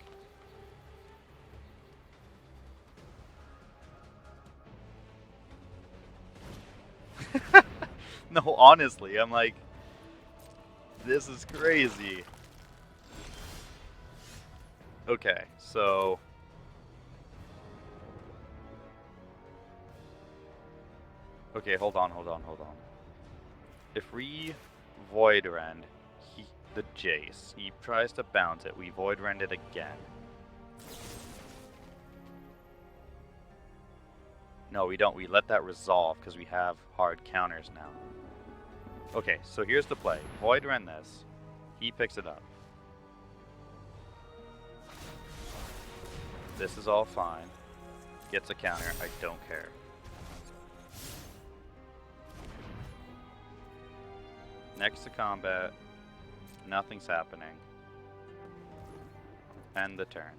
No, honestly, I'm like, this is crazy. Okay, so okay, hold on. If we Void Rend the Jace, he tries to bounce it, we Void Rend it again. No, we don't. We let that resolve because we have hard counters now. Okay, so here's the play. Void Rend this. He picks it up. This is all fine. Gets a counter. I don't care. Next to combat. Nothing's happening. End the turn.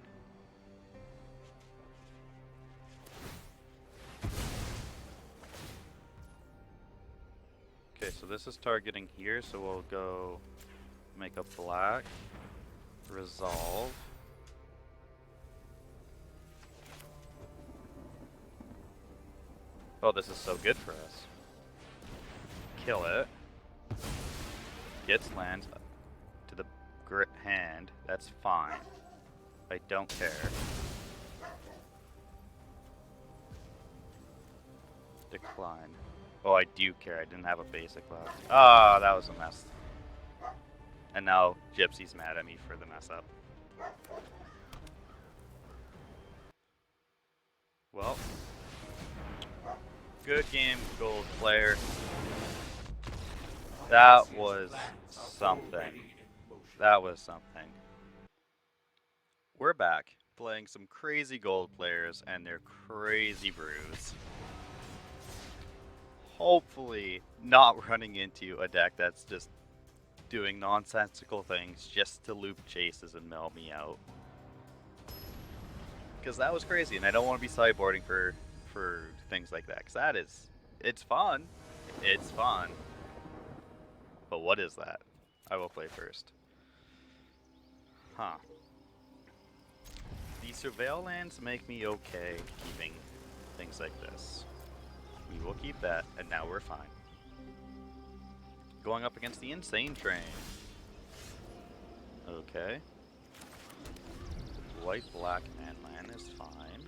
Okay, so this is targeting here, so we'll go make a black, resolve. Oh, this is so good for us. Kill it. Gets lands to the hand. That's fine. I don't care. Decline. Oh, I do care. I didn't have a basic left. Ah, that was a mess. And now Gypsy's mad at me for the mess up. Well, good game, gold player. That was something. That was something. We're back playing some crazy gold players and their crazy brews. Hopefully not running into a deck that's just doing nonsensical things just to loop chases and mill me out. Because that was crazy, and I don't want to be sideboarding for things like that. Because it's fun. It's fun. But what is that? I will play first. Huh. The surveil lands make me okay keeping things like this. We will keep that, and now we're fine. Going up against the Insane Train. Okay. White, black, and land is fine.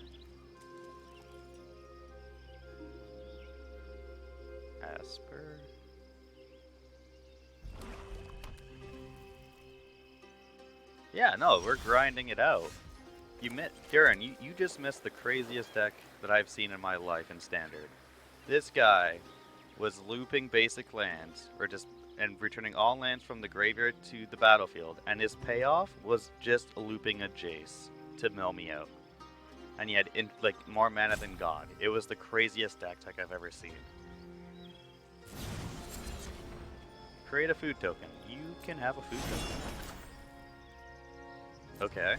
Esper. Yeah, no, we're grinding it out. Darren, you just missed the craziest deck that I've seen in my life in Standard. This guy was looping basic lands, and returning all lands from the graveyard to the battlefield, and his payoff was just looping a Jace to mill me out. And he had more mana than God. It was the craziest deck tech I've ever seen. Create a food token. You can have a food token. Okay.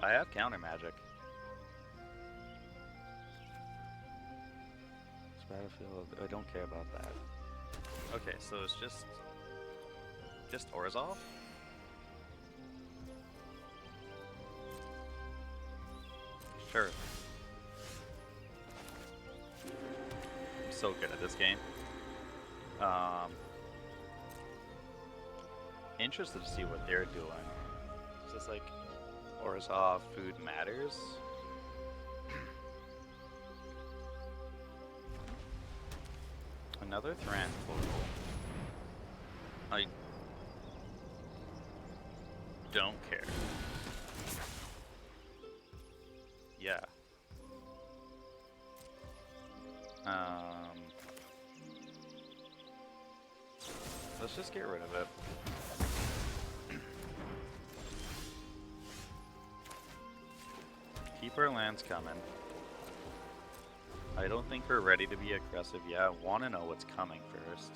I have counter magic. This battlefield, I don't care about that. Okay, so it's just Orzhov? Sure. I'm so good at this game. Interested to see what they're doing. It's just like Orzhov food matters. Another Thran portal. I don't care. Yeah. Let's just get rid of it. Keep our lands coming. I don't think we're ready to be aggressive yet. I want to know what's coming first.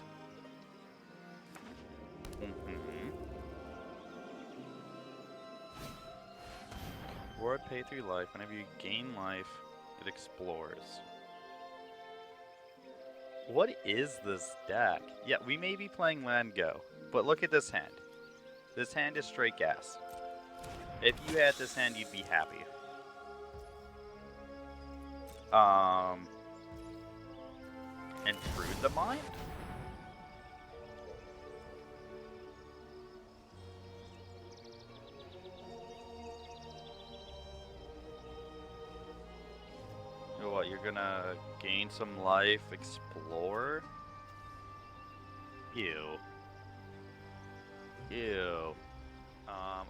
Ward pay 3 life. Whenever you gain life, it explores. What is this deck? Yeah, we may be playing land go, but look at this hand. This hand is straight gas. If you had this hand, you'd be happy. Intrude the mind? What, you're gonna gain some life, explore? Ew. Ew.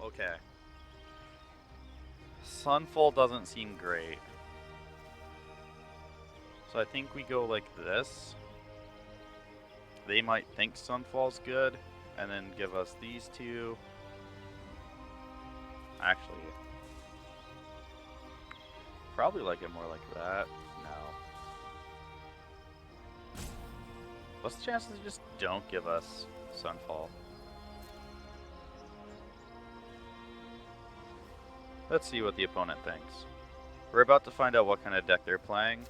Okay. Sunfall doesn't seem great. So I think we go like this. They might think Sunfall's good, and then give us these two. Actually, probably like it more like that. No. What's the chances they just don't give us Sunfall? Let's see what the opponent thinks. We're about to find out what kind of deck they're playing.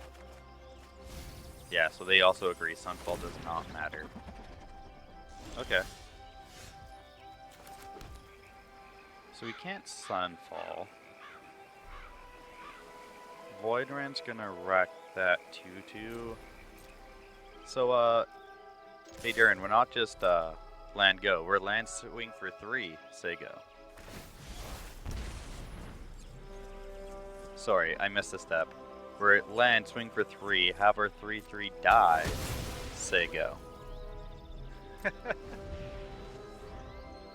Yeah, so they also agree Sunfall does not matter. Okay. So we can't Sunfall. Voidran's gonna wreck that 2/2. So, hey Darren, we're not just land go, we're land swing for 3, say go. Sorry, I missed a step. We're at land, swing for 3, have our 3/3 die, say go.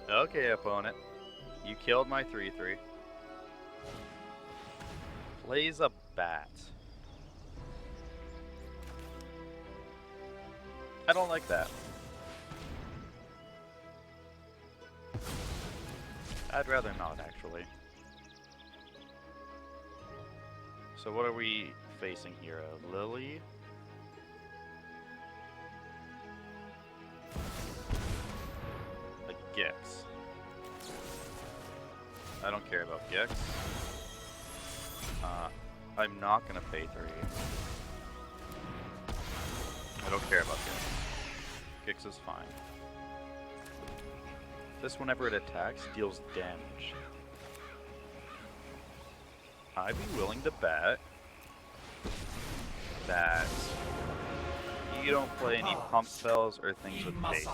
Okay, opponent. You killed my 3/3. Plays a bat. I don't like that. I'd rather not, actually. So what are we facing here? A Lily? A Gix. I don't care about Gix. I'm not gonna pay 3. I don't care about Gix. Gix is fine. This, whenever it attacks, deals damage. I'd be willing to bet that you don't play any pump spells or things with haste.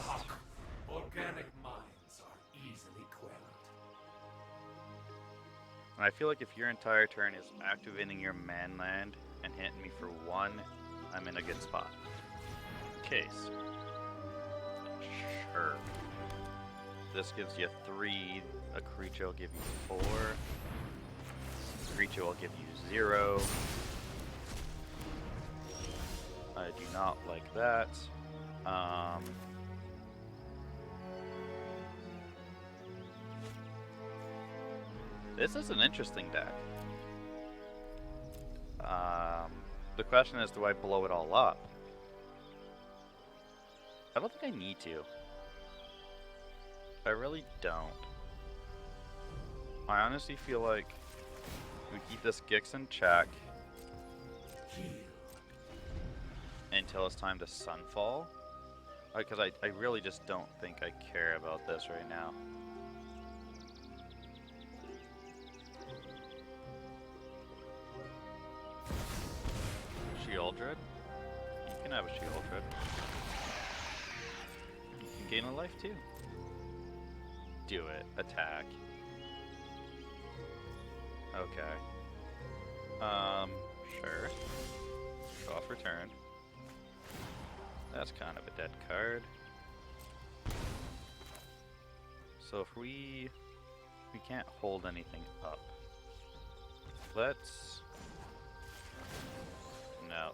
Organic minds are easily quelled. And I feel like if your entire turn is activating your man land and hitting me for 1, I'm in a good spot. Case. Sure. This gives you 3. A creature will give you 4. A creature will give you 0. I do not like that. This is an interesting deck. The question is, do I blow it all up? I don't think I need to. I really don't. I honestly feel like we keep this Gix in check until it's time to Sunfall. Because I really just don't think I care about this right now. Shieldred? You can have a Shieldred. You can gain a life too. Do it. Attack. Okay. Sure. Draw off return. That's kind of a dead card. So if we can't hold anything up. Let's... No.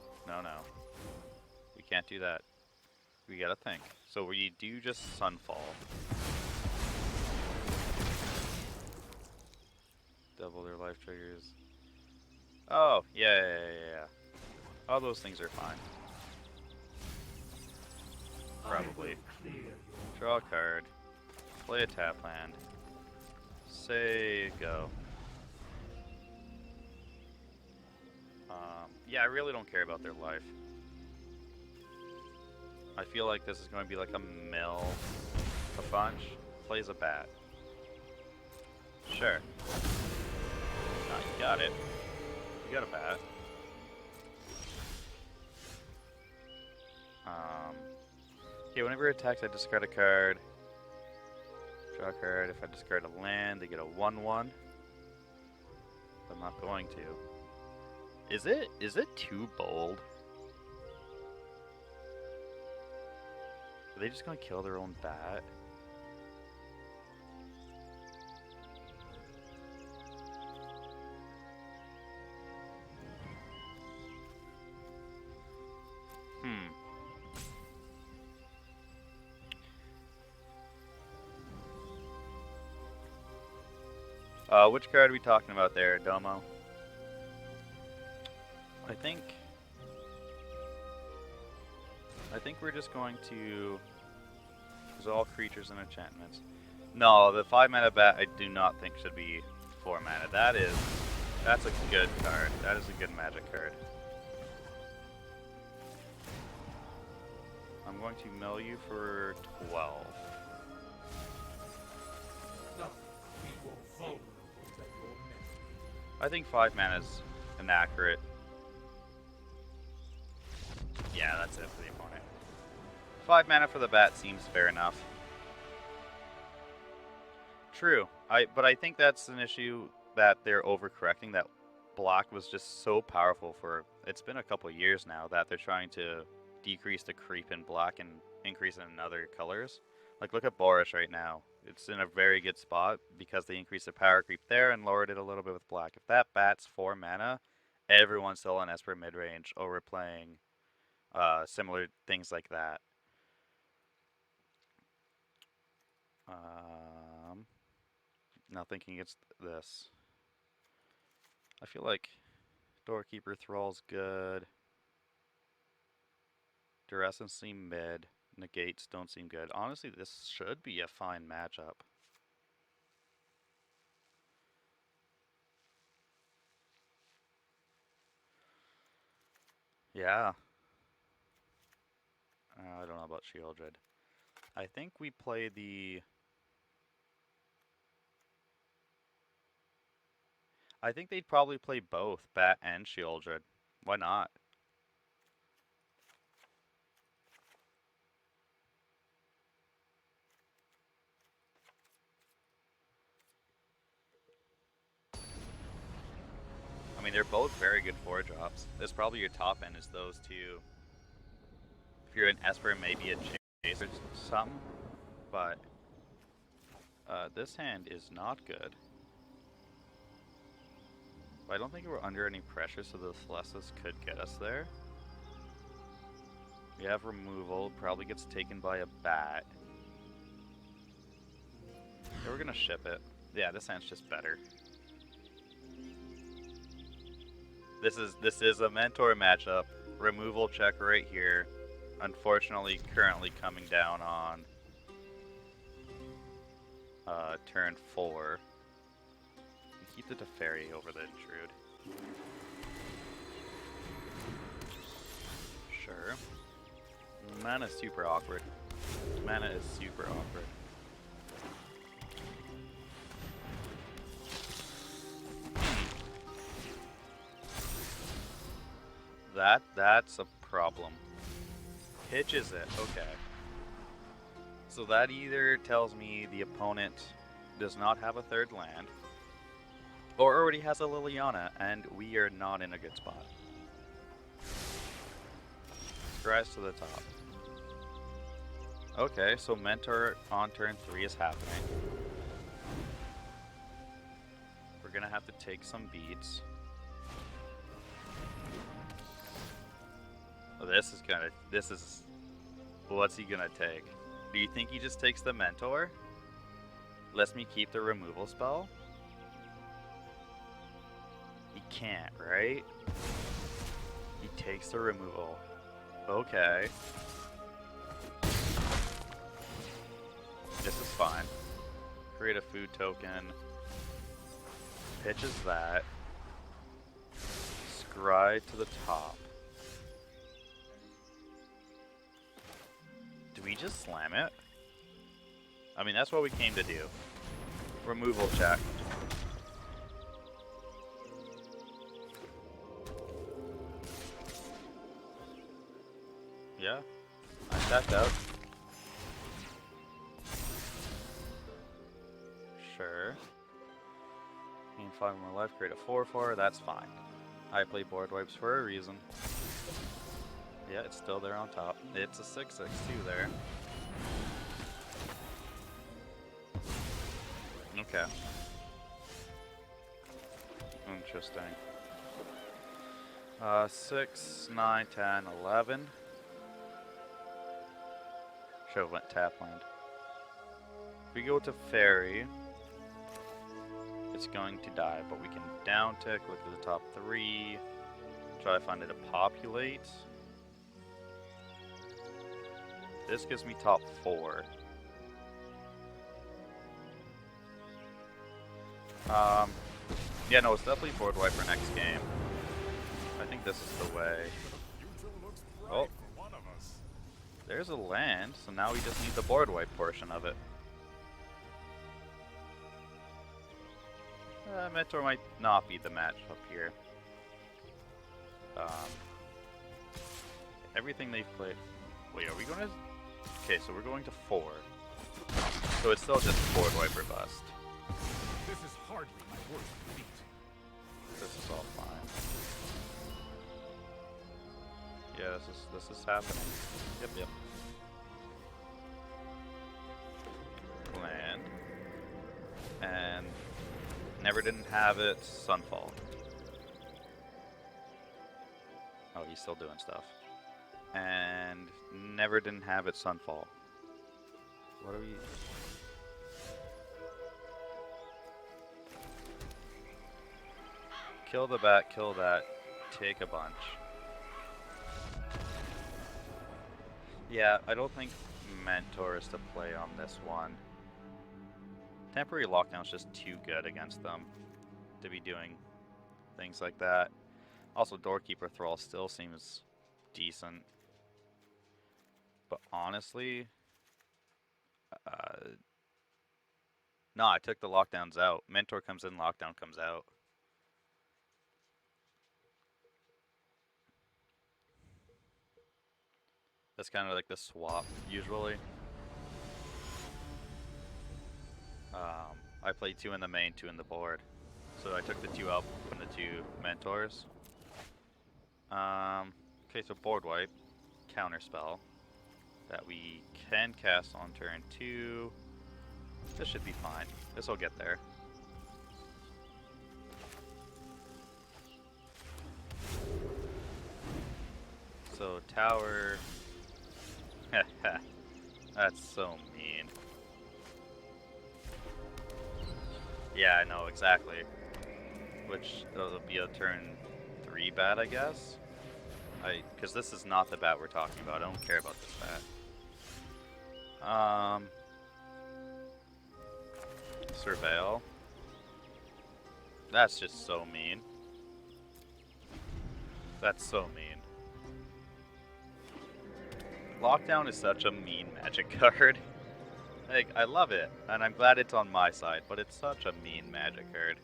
We can't do that. We gotta think. So we do just Sunfall. Double their life triggers. Oh, yeah. All those things are fine. Probably. Draw a card. Play a tap land. Say go. Yeah, I really don't care about their life. I feel like this is going to be like a mill a bunch. Plays a bat. Sure. Ah, you got it. You got a bat. Okay, whenever it attacks, I discard a card. Draw a card. If I discard a land, they get a 1/1. I'm not going to. Is it too bold? Are they just gonna kill their own bat? Which card are we talking about there, Domo? I think we're just going to use all creatures and enchantments. No, the 5 mana bat I do not think should be 4 mana. That's a good card. That is a good magic card. I'm going to mill you for 12. I think 5 mana is inaccurate. Yeah, that's it for the opponent. 5 mana for the bat seems fair enough. True. But I think that's an issue that they're overcorrecting, that black was just so powerful for... It's been a couple years now that they're trying to decrease the creep in black and increase it in other colors. Like, look at Boris right now. It's in a very good spot because they increased the power creep there and lowered it a little bit with black. If that bat's 4 mana, everyone's still on Esper midrange or we're playing similar things like that. Now thinking it's this. I feel like Doorkeeper Thrall's good. Durescence seem mid. Negates don't seem good. Honestly, this should be a fine matchup. Yeah. I don't know about Shieldred. I think we play the... I think they'd probably play both, Bat and Shieldred. Why not? I mean, mean, they're both very good 4-drops. That's probably your top end is those two. If you're an Esper, maybe a Chase or something. But this hand is not good. But I don't think we're under any pressure, so the Celestis could get us there. We have removal, probably gets taken by a bat. Yeah, we're gonna ship it. Yeah, this hand's just better. This is a mentor matchup. Removal check right here. Unfortunately, currently coming down on turn 4. We keep the Teferi over the Intrude. Sure. Mana is super awkward. Mana is super awkward. That's a problem. Pitches it, okay. So that either tells me the opponent does not have a third land, or already has a Liliana, and we are not in a good spot. Rise to the top. Okay, so Mentor on turn 3 is happening. We're gonna have to take some beats. Oh, this is, what's he gonna take? Do you think he just takes the Mentor? Lets me keep the removal spell? He can't, right? He takes the removal. Okay. This is fine. Create a food token. Pitches that. Scry to the top. Do we just slam it? I mean, that's what we came to do. Removal check. Yeah, I tapped out. Sure. Gain 5 more life, create a 4/4, that's fine. I play board wipes for a reason. Yeah, it's still there on top. It's a 6/6 too there. Okay. Interesting. 6, 9, 10, 11. Should've went tap land. If we go to Fairy, it's going to die, but we can down tick, look at the top 3, try to find it to populate. This gives me top 4. Yeah, no, it's definitely board wipe for next game. I think this is the way. Oh, there's a land, so now we just need the board wipe portion of it. Mentor might not be the match up here. Everything they've played. Wait, are we going to? Okay, so we're going to 4. So it's still just board wipe or bust. This is hardly my worst feat. This is all fine. Yeah, this is happening. Yep. Land. And never didn't have it, Sunfall. Oh, he's still doing stuff. And never didn't have it, Sunfall. What are we? Kill the bat, kill that, take a bunch. Yeah, I don't think Mentor is to play on this one. Temporary Lockdown's just too good against them to be doing things like that. Also, Doorkeeper Thrall still seems decent. But honestly, no, I took the lockdowns out. Mentor comes in, lockdown comes out. That's kind of like the swap, usually. I played 2 in the main, 2 in the board. So I took the 2 out from the 2 mentors. Okay, so board wipe, counter spell that we can cast on turn 2. This should be fine. This will get there. So tower. That's so mean. Yeah, I know exactly. Which will be a turn 3 bat, I guess. Because this is not the bat we're talking about. I don't care about this bat. Surveil. That's just so mean. That's so mean. Lockdown is such a mean Magic card. Like, I love it, and I'm glad it's on my side, but it's such a mean Magic card.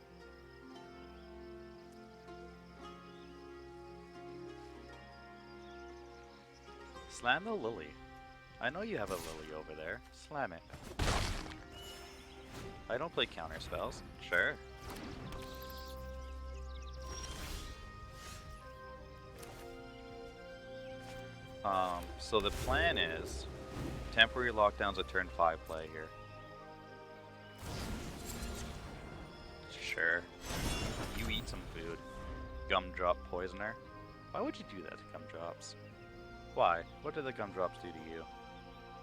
Slam the Lily. I know you have a Lily over there. Slam it. I don't play counter spells. Sure. So the plan is temporary lockdowns at turn 5 play here. Sure. You eat some food. Gumdrop poisoner. Why would you do that to gumdrops? Why? What do the gumdrops do to you?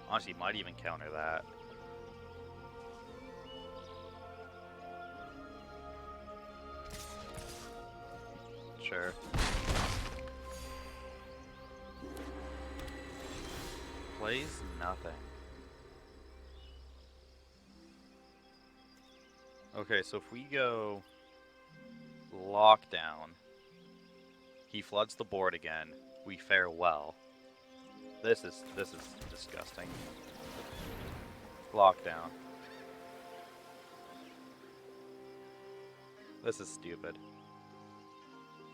Honestly, you might even counter that. Sure. Plays nothing. Okay, so if we go lockdown, he floods the board again. We fare well. This is disgusting. Lockdown. This is stupid.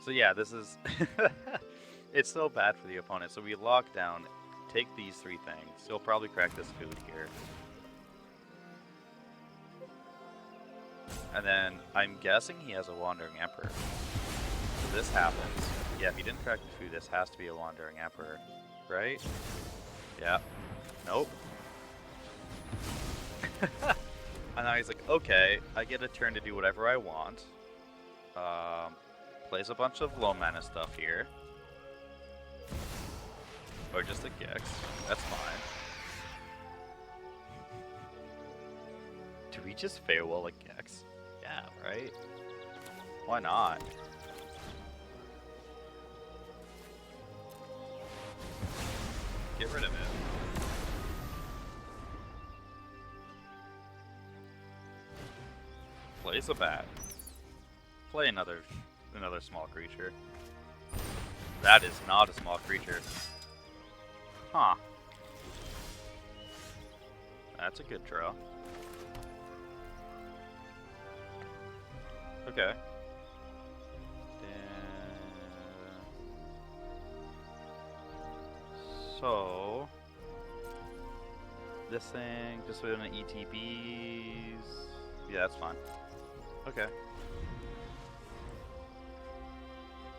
So yeah, this is it's so bad for the opponent. So we lock down, take these 3 things. He'll probably crack this food here. And then I'm guessing he has a Wandering Emperor. So this happens. Yeah, if he didn't crack the food, this has to be a Wandering Emperor, right? Yeah. Nope. And now he's like, okay, I get a turn to do whatever I want. Plays a bunch of low mana stuff here. Or just a Gex. That's fine. Do we just farewell a Gex? Yeah, right? Why not? Get rid of it. Plays a bat. Play another small creature. That is not a small creature. Huh. That's a good draw. Okay. So this thing just with an ETBs. Yeah, that's fine. Okay.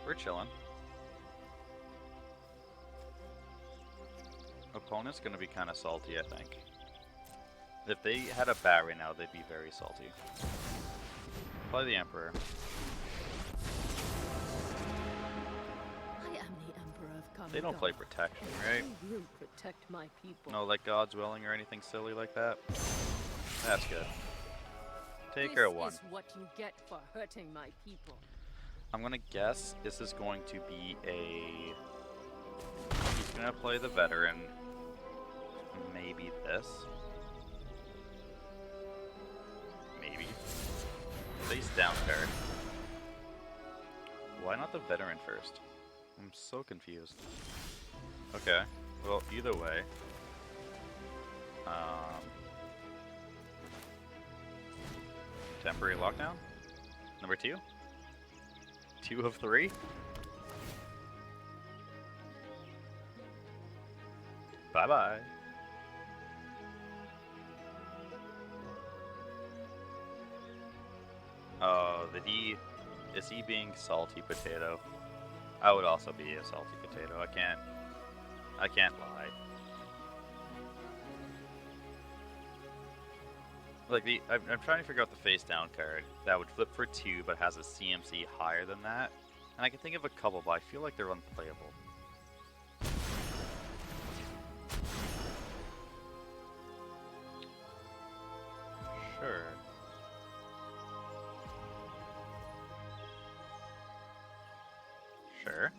We're chilling. Opponent's gonna be kind of salty, I think. If they had a bat right now, they'd be very salty. Play the Emperor. I am the Emperor of Common They don't play protection, right? I will protect my people. No, like God's Willing or anything silly like that? That's good. Take her a 1. This is what you get for hurting my people. I'm gonna guess this is going to be a... He's gonna play the Veteran. Maybe this. Maybe. Face down card. Why not the Veteran first? I'm so confused. Okay. Well, either way. Temporary lockdown? Number 2? 2 of 3? Bye-bye. Oh, did he... Is he being salty potato? I would also be a salty potato. I can't lie. Like I'm trying to figure out the face down card that would flip for 2 but has a CMC higher than that. And I can think of a couple, but I feel like they're unplayable. Sure. Sure.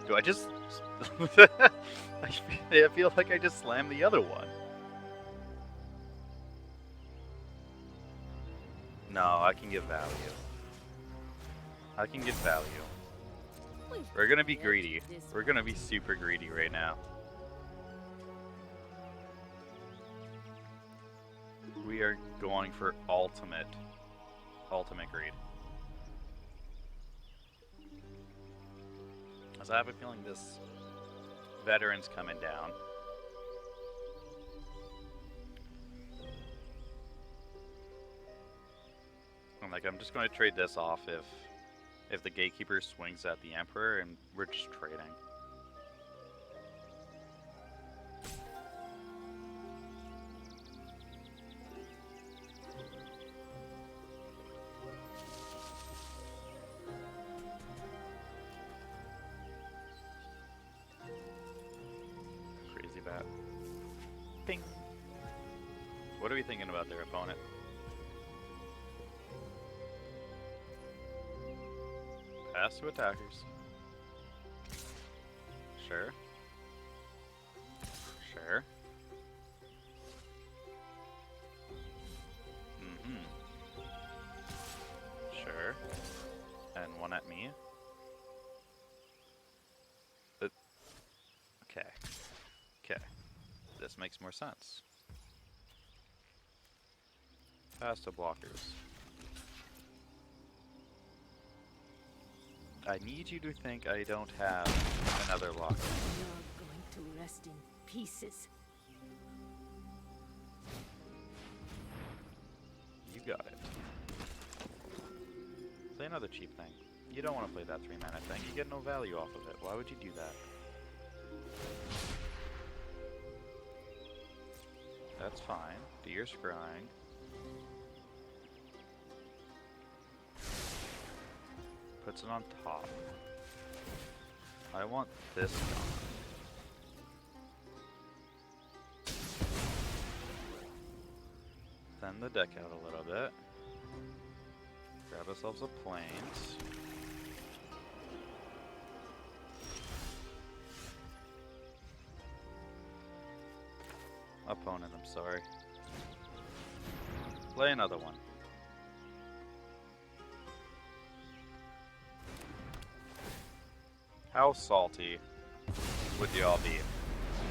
Do I just... I feel like I just slammed the other one. No, I can give value. I can give value. We're gonna be greedy. We're gonna be super greedy right now. We are going for ultimate greed. As I have a feeling this veteran's coming down. I'm just going to trade this off if the gatekeeper swings at the emperor, and we're just trading. Crazy bat. Ping. What are we thinking about their opponent? Pass to attackers. Sure. Sure. Sure. And one at me. Okay. Okay. This makes more sense. Pass to blockers. I need you to think I don't have another locker. You're going to rest in pieces. You got it. Play another cheap thing. You don't want to play that 3-mana thing. You get no value off of it. Why would you do that? That's fine. Do your scrying. Puts it on top. I want this gone. Thin the deck out a little bit. Grab ourselves a plains. Opponent, I'm sorry. Play another one. How salty would you all be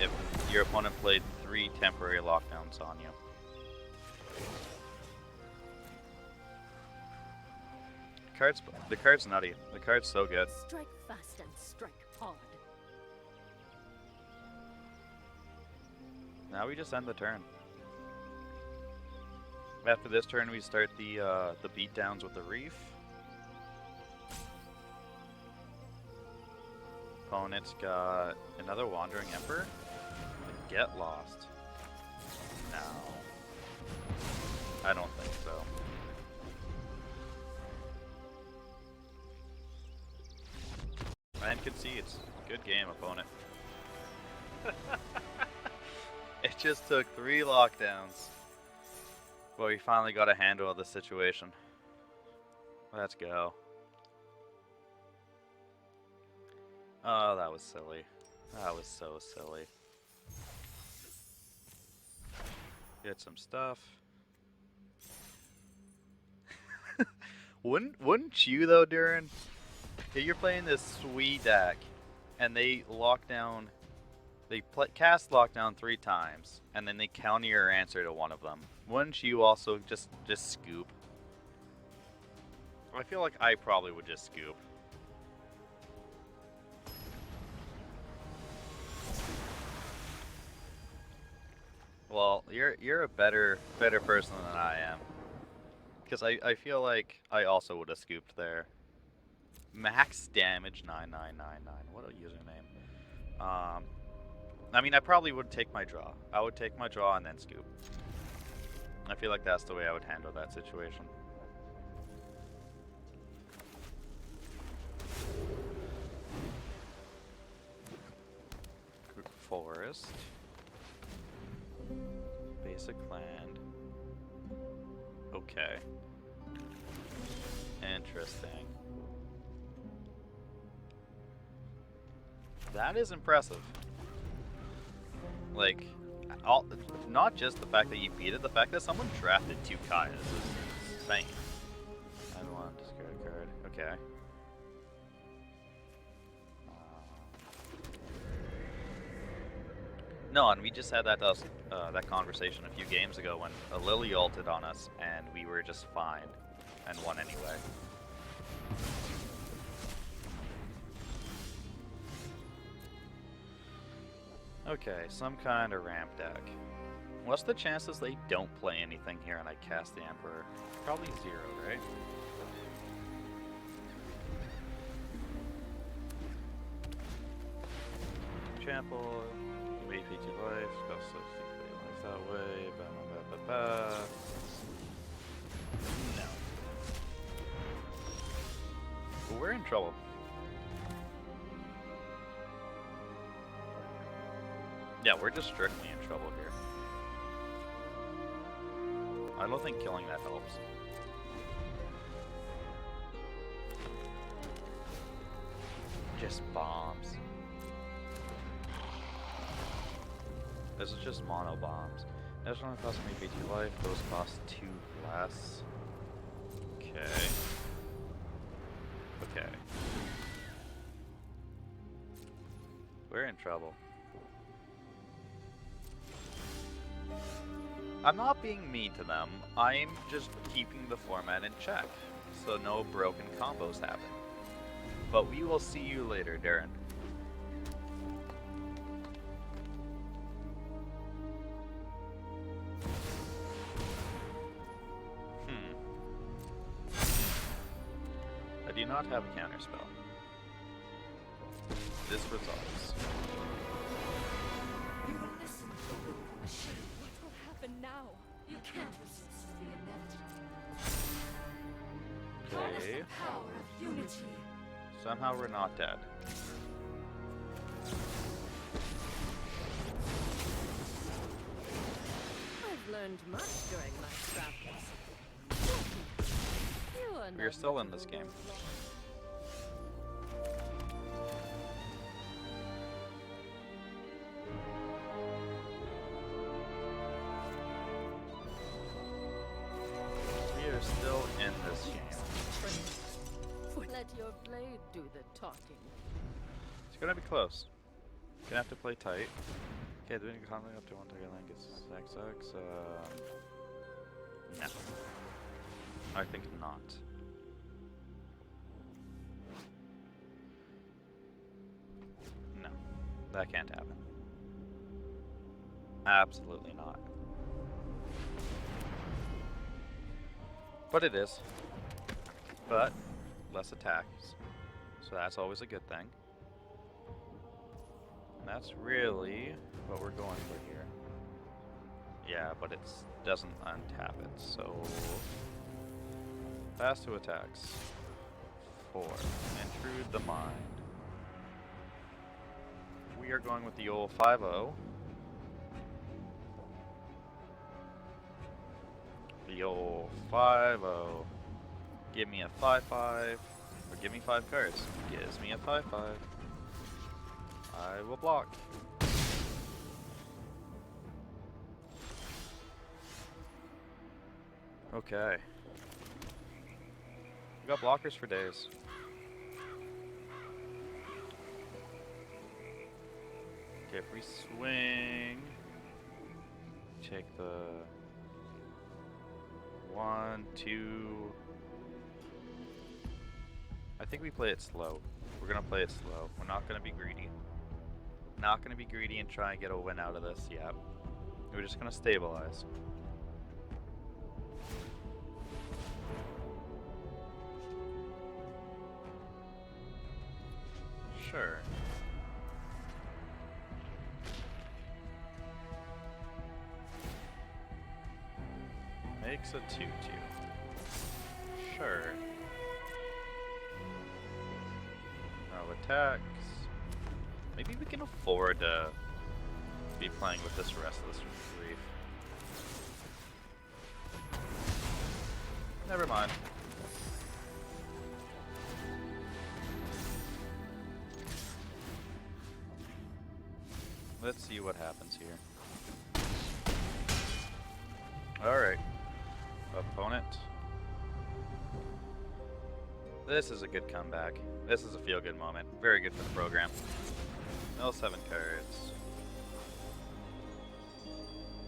if your opponent played 3 temporary lockdowns on you? The card's nutty. The card's so good. Strike fast and strike hard. Now we just end the turn. After this turn, we start the beatdowns with the reef. Opponent's got another Wandering Emperor. Get lost. No. I don't think so. And concedes. Good game, opponent. It just took 3 lockdowns. But we finally got a handle of the situation. Let's go. Oh, that was silly. That was so silly. Get some stuff. Wouldn't you though, Duran? If you're playing this sweet deck, and they lock down, cast lockdown 3 times, and then they counter your answer to one of them. Wouldn't you also just scoop? I feel like I probably would just scoop. Well, You're a better person than I am. Because I feel like I also would have scooped there. Max damage 9999. What a username. I mean, I probably would take my draw. I would take my draw and then scoop. I feel like that's the way I would handle that situation. Forest. Basic land. Okay. Interesting. That is impressive. Like, not just the fact that you beat it, the fact that someone drafted 2 Kaias is insane. I want to discard a card. Okay. No, and we just had that that conversation a few games ago when a Lily ulted on us and we were just fine and won anyway. Okay, some kind of ramp deck. What's the chances they don't play anything here and I cast the Emperor? Probably 0, right? Trample, you AP 2 life, spell 6 life that way, ba ba ba ba ba. No. But we're in trouble. Yeah, we're just strictly in trouble here. I don't think killing that helps. Just bombs. This is just mono bombs. That's only cost me B2 life, those cost 2 less. Okay. Okay. We're in trouble. I'm not being mean to them, I'm just keeping the format in check, so no broken combos happen. But we will see you later, Darren. I do not have a counterspell. This resolves. You will listen to the machine. What will happen now? You can't resist the inevitable. Okay. Power of unity. Somehow we're not dead. I've learned much during my travels. We're still in this game. We are still in this game. Let your blade do the talking. It's gonna be close. Gonna have to play tight. Okay, doing a combat up to 1 target lane gets XX. No. I think not. No. That can't happen. Absolutely not. But it is. But less attacks. So that's always a good thing. And that's really what we're going for here. Yeah, but it doesn't untap it, so... Pass to attacks. 4. Intrude the mind. We are going with the old 5-0. The old 5-0. Give me a 5-5. Or give me 5 cards. Gives me a 5-5. I will block. Okay. We got blockers for days. Okay, if we swing, take the 1, 2. I think we play it slow. We're gonna play it slow. We're not gonna be greedy. Not gonna be greedy and try and get a win out of this. Yeah. We're just gonna stabilize. Sure. Makes a 2-2. Sure. No attacks. Maybe we can afford to be playing with this Restless Reef. Never mind. Let's see what happens here. Alright. Opponent. This is a good comeback. This is a feel-good moment. Very good for the program. Mill 7 cards.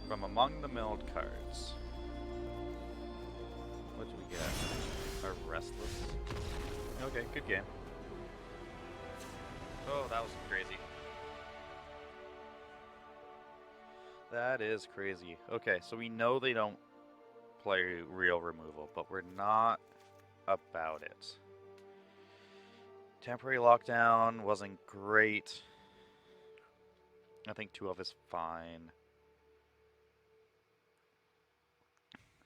From among the milled cards. What do we get? A Restless. Okay, good game. Oh, that was crazy. That is crazy. Okay, so we know they don't play real removal, but we're not about it. Temporary lockdown wasn't great. I think 2 of is fine.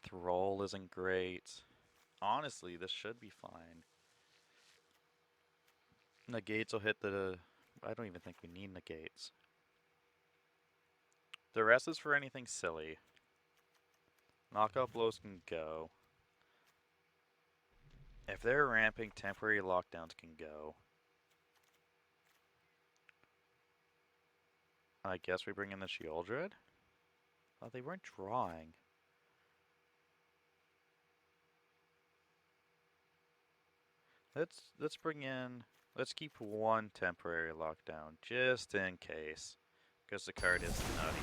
Thrall isn't great. Honestly, this should be fine. Negates will hit the... I don't even think we need negates. The rest is for anything silly. Knockout blows can go. If they're ramping, temporary lockdowns can go. I guess we bring in the Sheoldred? Oh, they weren't drawing. Let's bring in... Let's keep 1 temporary lockdown, just in case. Because the card is nutty.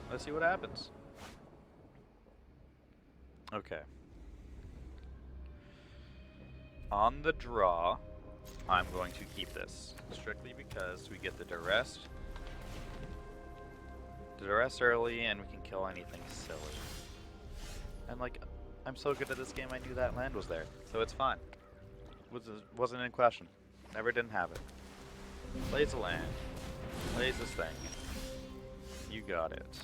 Let's see what happens. Okay. On the draw, I'm going to keep this. Strictly because we get the duress. Duress early and we can kill anything silly. And like, I'm so good at this game I knew that land was there. So it's fine. Wasn't in question. Never didn't have it. Plays a land. Plays this thing. You got it.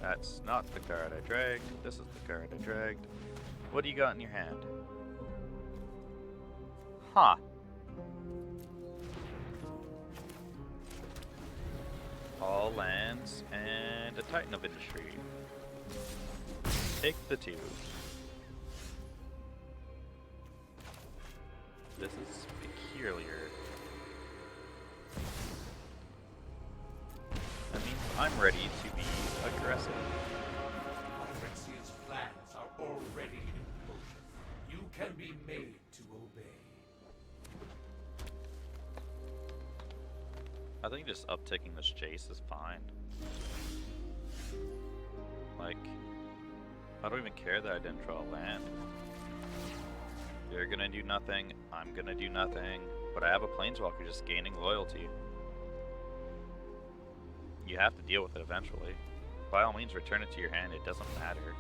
That's not the card I dragged. This is the card I dragged. What do you got in your hand? Huh. All lands and a Titan of Industry. Take the 2. This is peculiar. That means I'm ready to be aggressive. Phyrexia's plans are already in motion. You can be made to obey. I think just upticking this Jace is fine. Like, I don't even care that I didn't draw a land. You're gonna do nothing, I'm gonna do nothing, but I have a Planeswalker just gaining loyalty. You have to deal with it eventually. By all means, return it to your hand, it doesn't matter.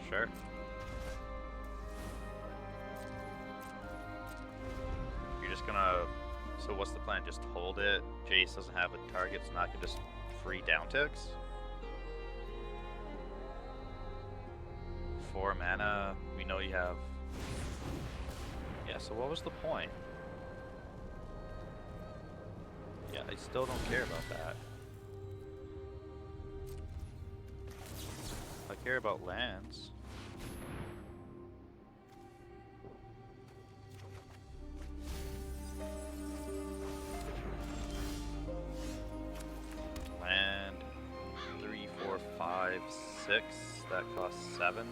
Sure. You're just gonna... So what's the plan? Just hold it? Jace doesn't have a target, so now I can just free down ticks? 4 mana, we know you have... Yeah, so what was the point? Yeah, I still don't care about that. I care about lands. Land 3, 4, 5, 6. That costs 7.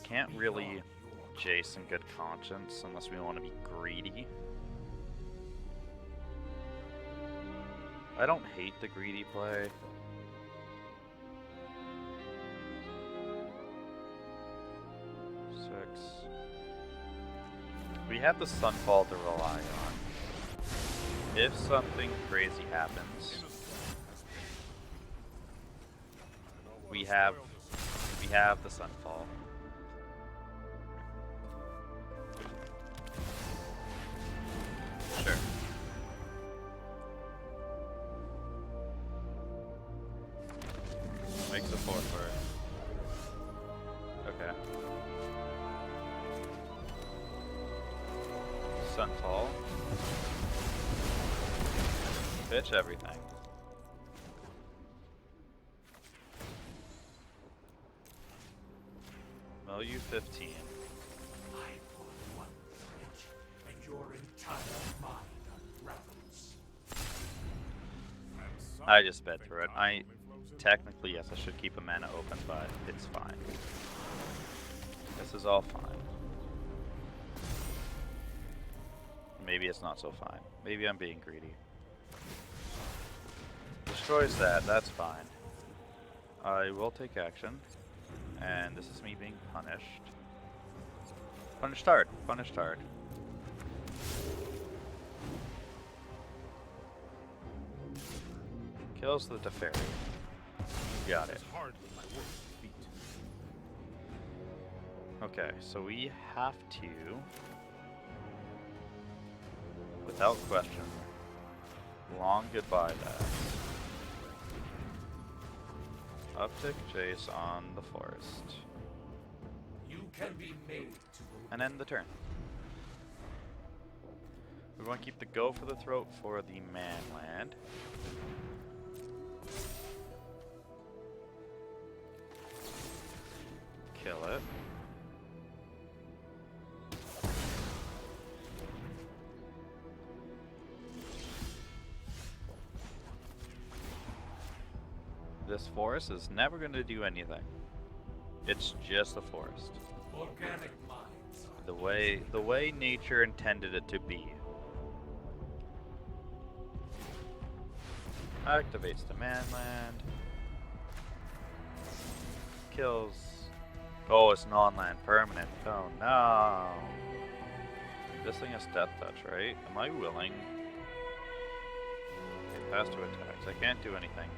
Can't really Jace in good conscience unless we want to be greedy. I don't hate the greedy play. We have the Sunfall to rely on. If something crazy happens, we have the Sunfall. Sure. Makes a 4 for it. Okay. Sunfall. Pitch everything. Value 15. I pull one thread, and your entire mind unravels. I just sped through it. Technically, yes, I should keep a mana open, but it's fine. This is all fine. Maybe it's not so fine. Maybe I'm being greedy. Destroys that, that's fine. I will take action. And this is me being punished. Punished hard. Punished hard. Kills the Teferi. Got it. Okay, so we have to, without question, long goodbye that. Uptick Jace on the forest. You can be made to And end the turn. We're going to keep the Go for the Throat for the man land. Kill it. This forest is never going to do anything. It's just a forest. organic minds. The way nature intended it to be. Activates the manland. Kills. Oh, it's non-land permanent. Oh no. This thing has Death Touch, right? Am I willing? It has 2 attacks. I can't do anything.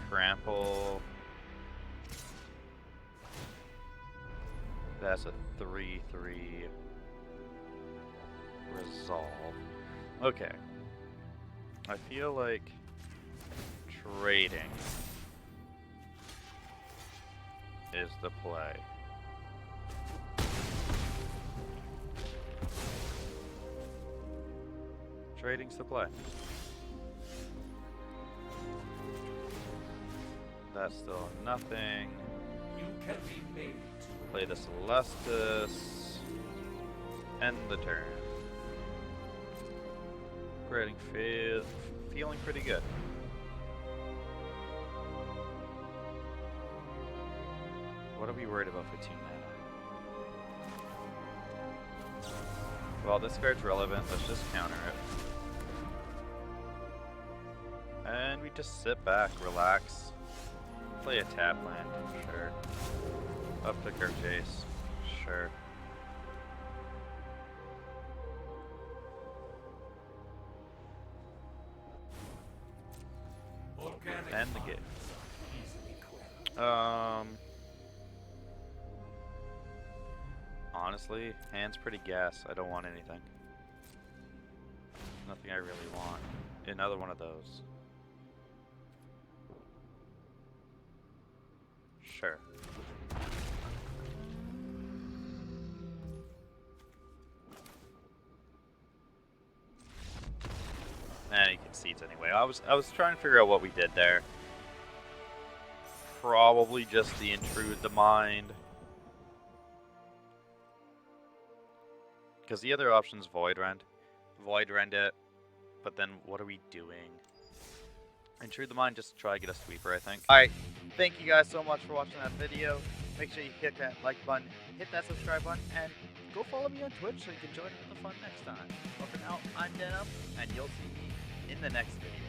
Trample. That's a 3/3 resolve. Okay. I feel like trading is the play. Trading's the play. That's still nothing. You can be made to Play the Celestis. End the turn. Feeling pretty good. What are we worried about for 2 mana? Well, this card's relevant. Let's just counter it. And we just sit back, relax. Play a tap land, sure. Uptick our Jace, sure. organic End the minds game. easily quelled. Honestly, hand's pretty gas. I don't want anything. Nothing I really want. Another one of those. Sure. And he concedes anyway. I was trying to figure out what we did there. Probably just the intrude the mind. Because the other option's Void Rend. Void Rend it. But then what are we doing? Intrude the mind just to try to get a sweeper, I think. Alright, thank you guys so much for watching that video. Make sure you hit that like button, hit that subscribe button, and go follow me on Twitch so you can join in the fun next time. But for now, I'm Denim, and you'll see me in the next video.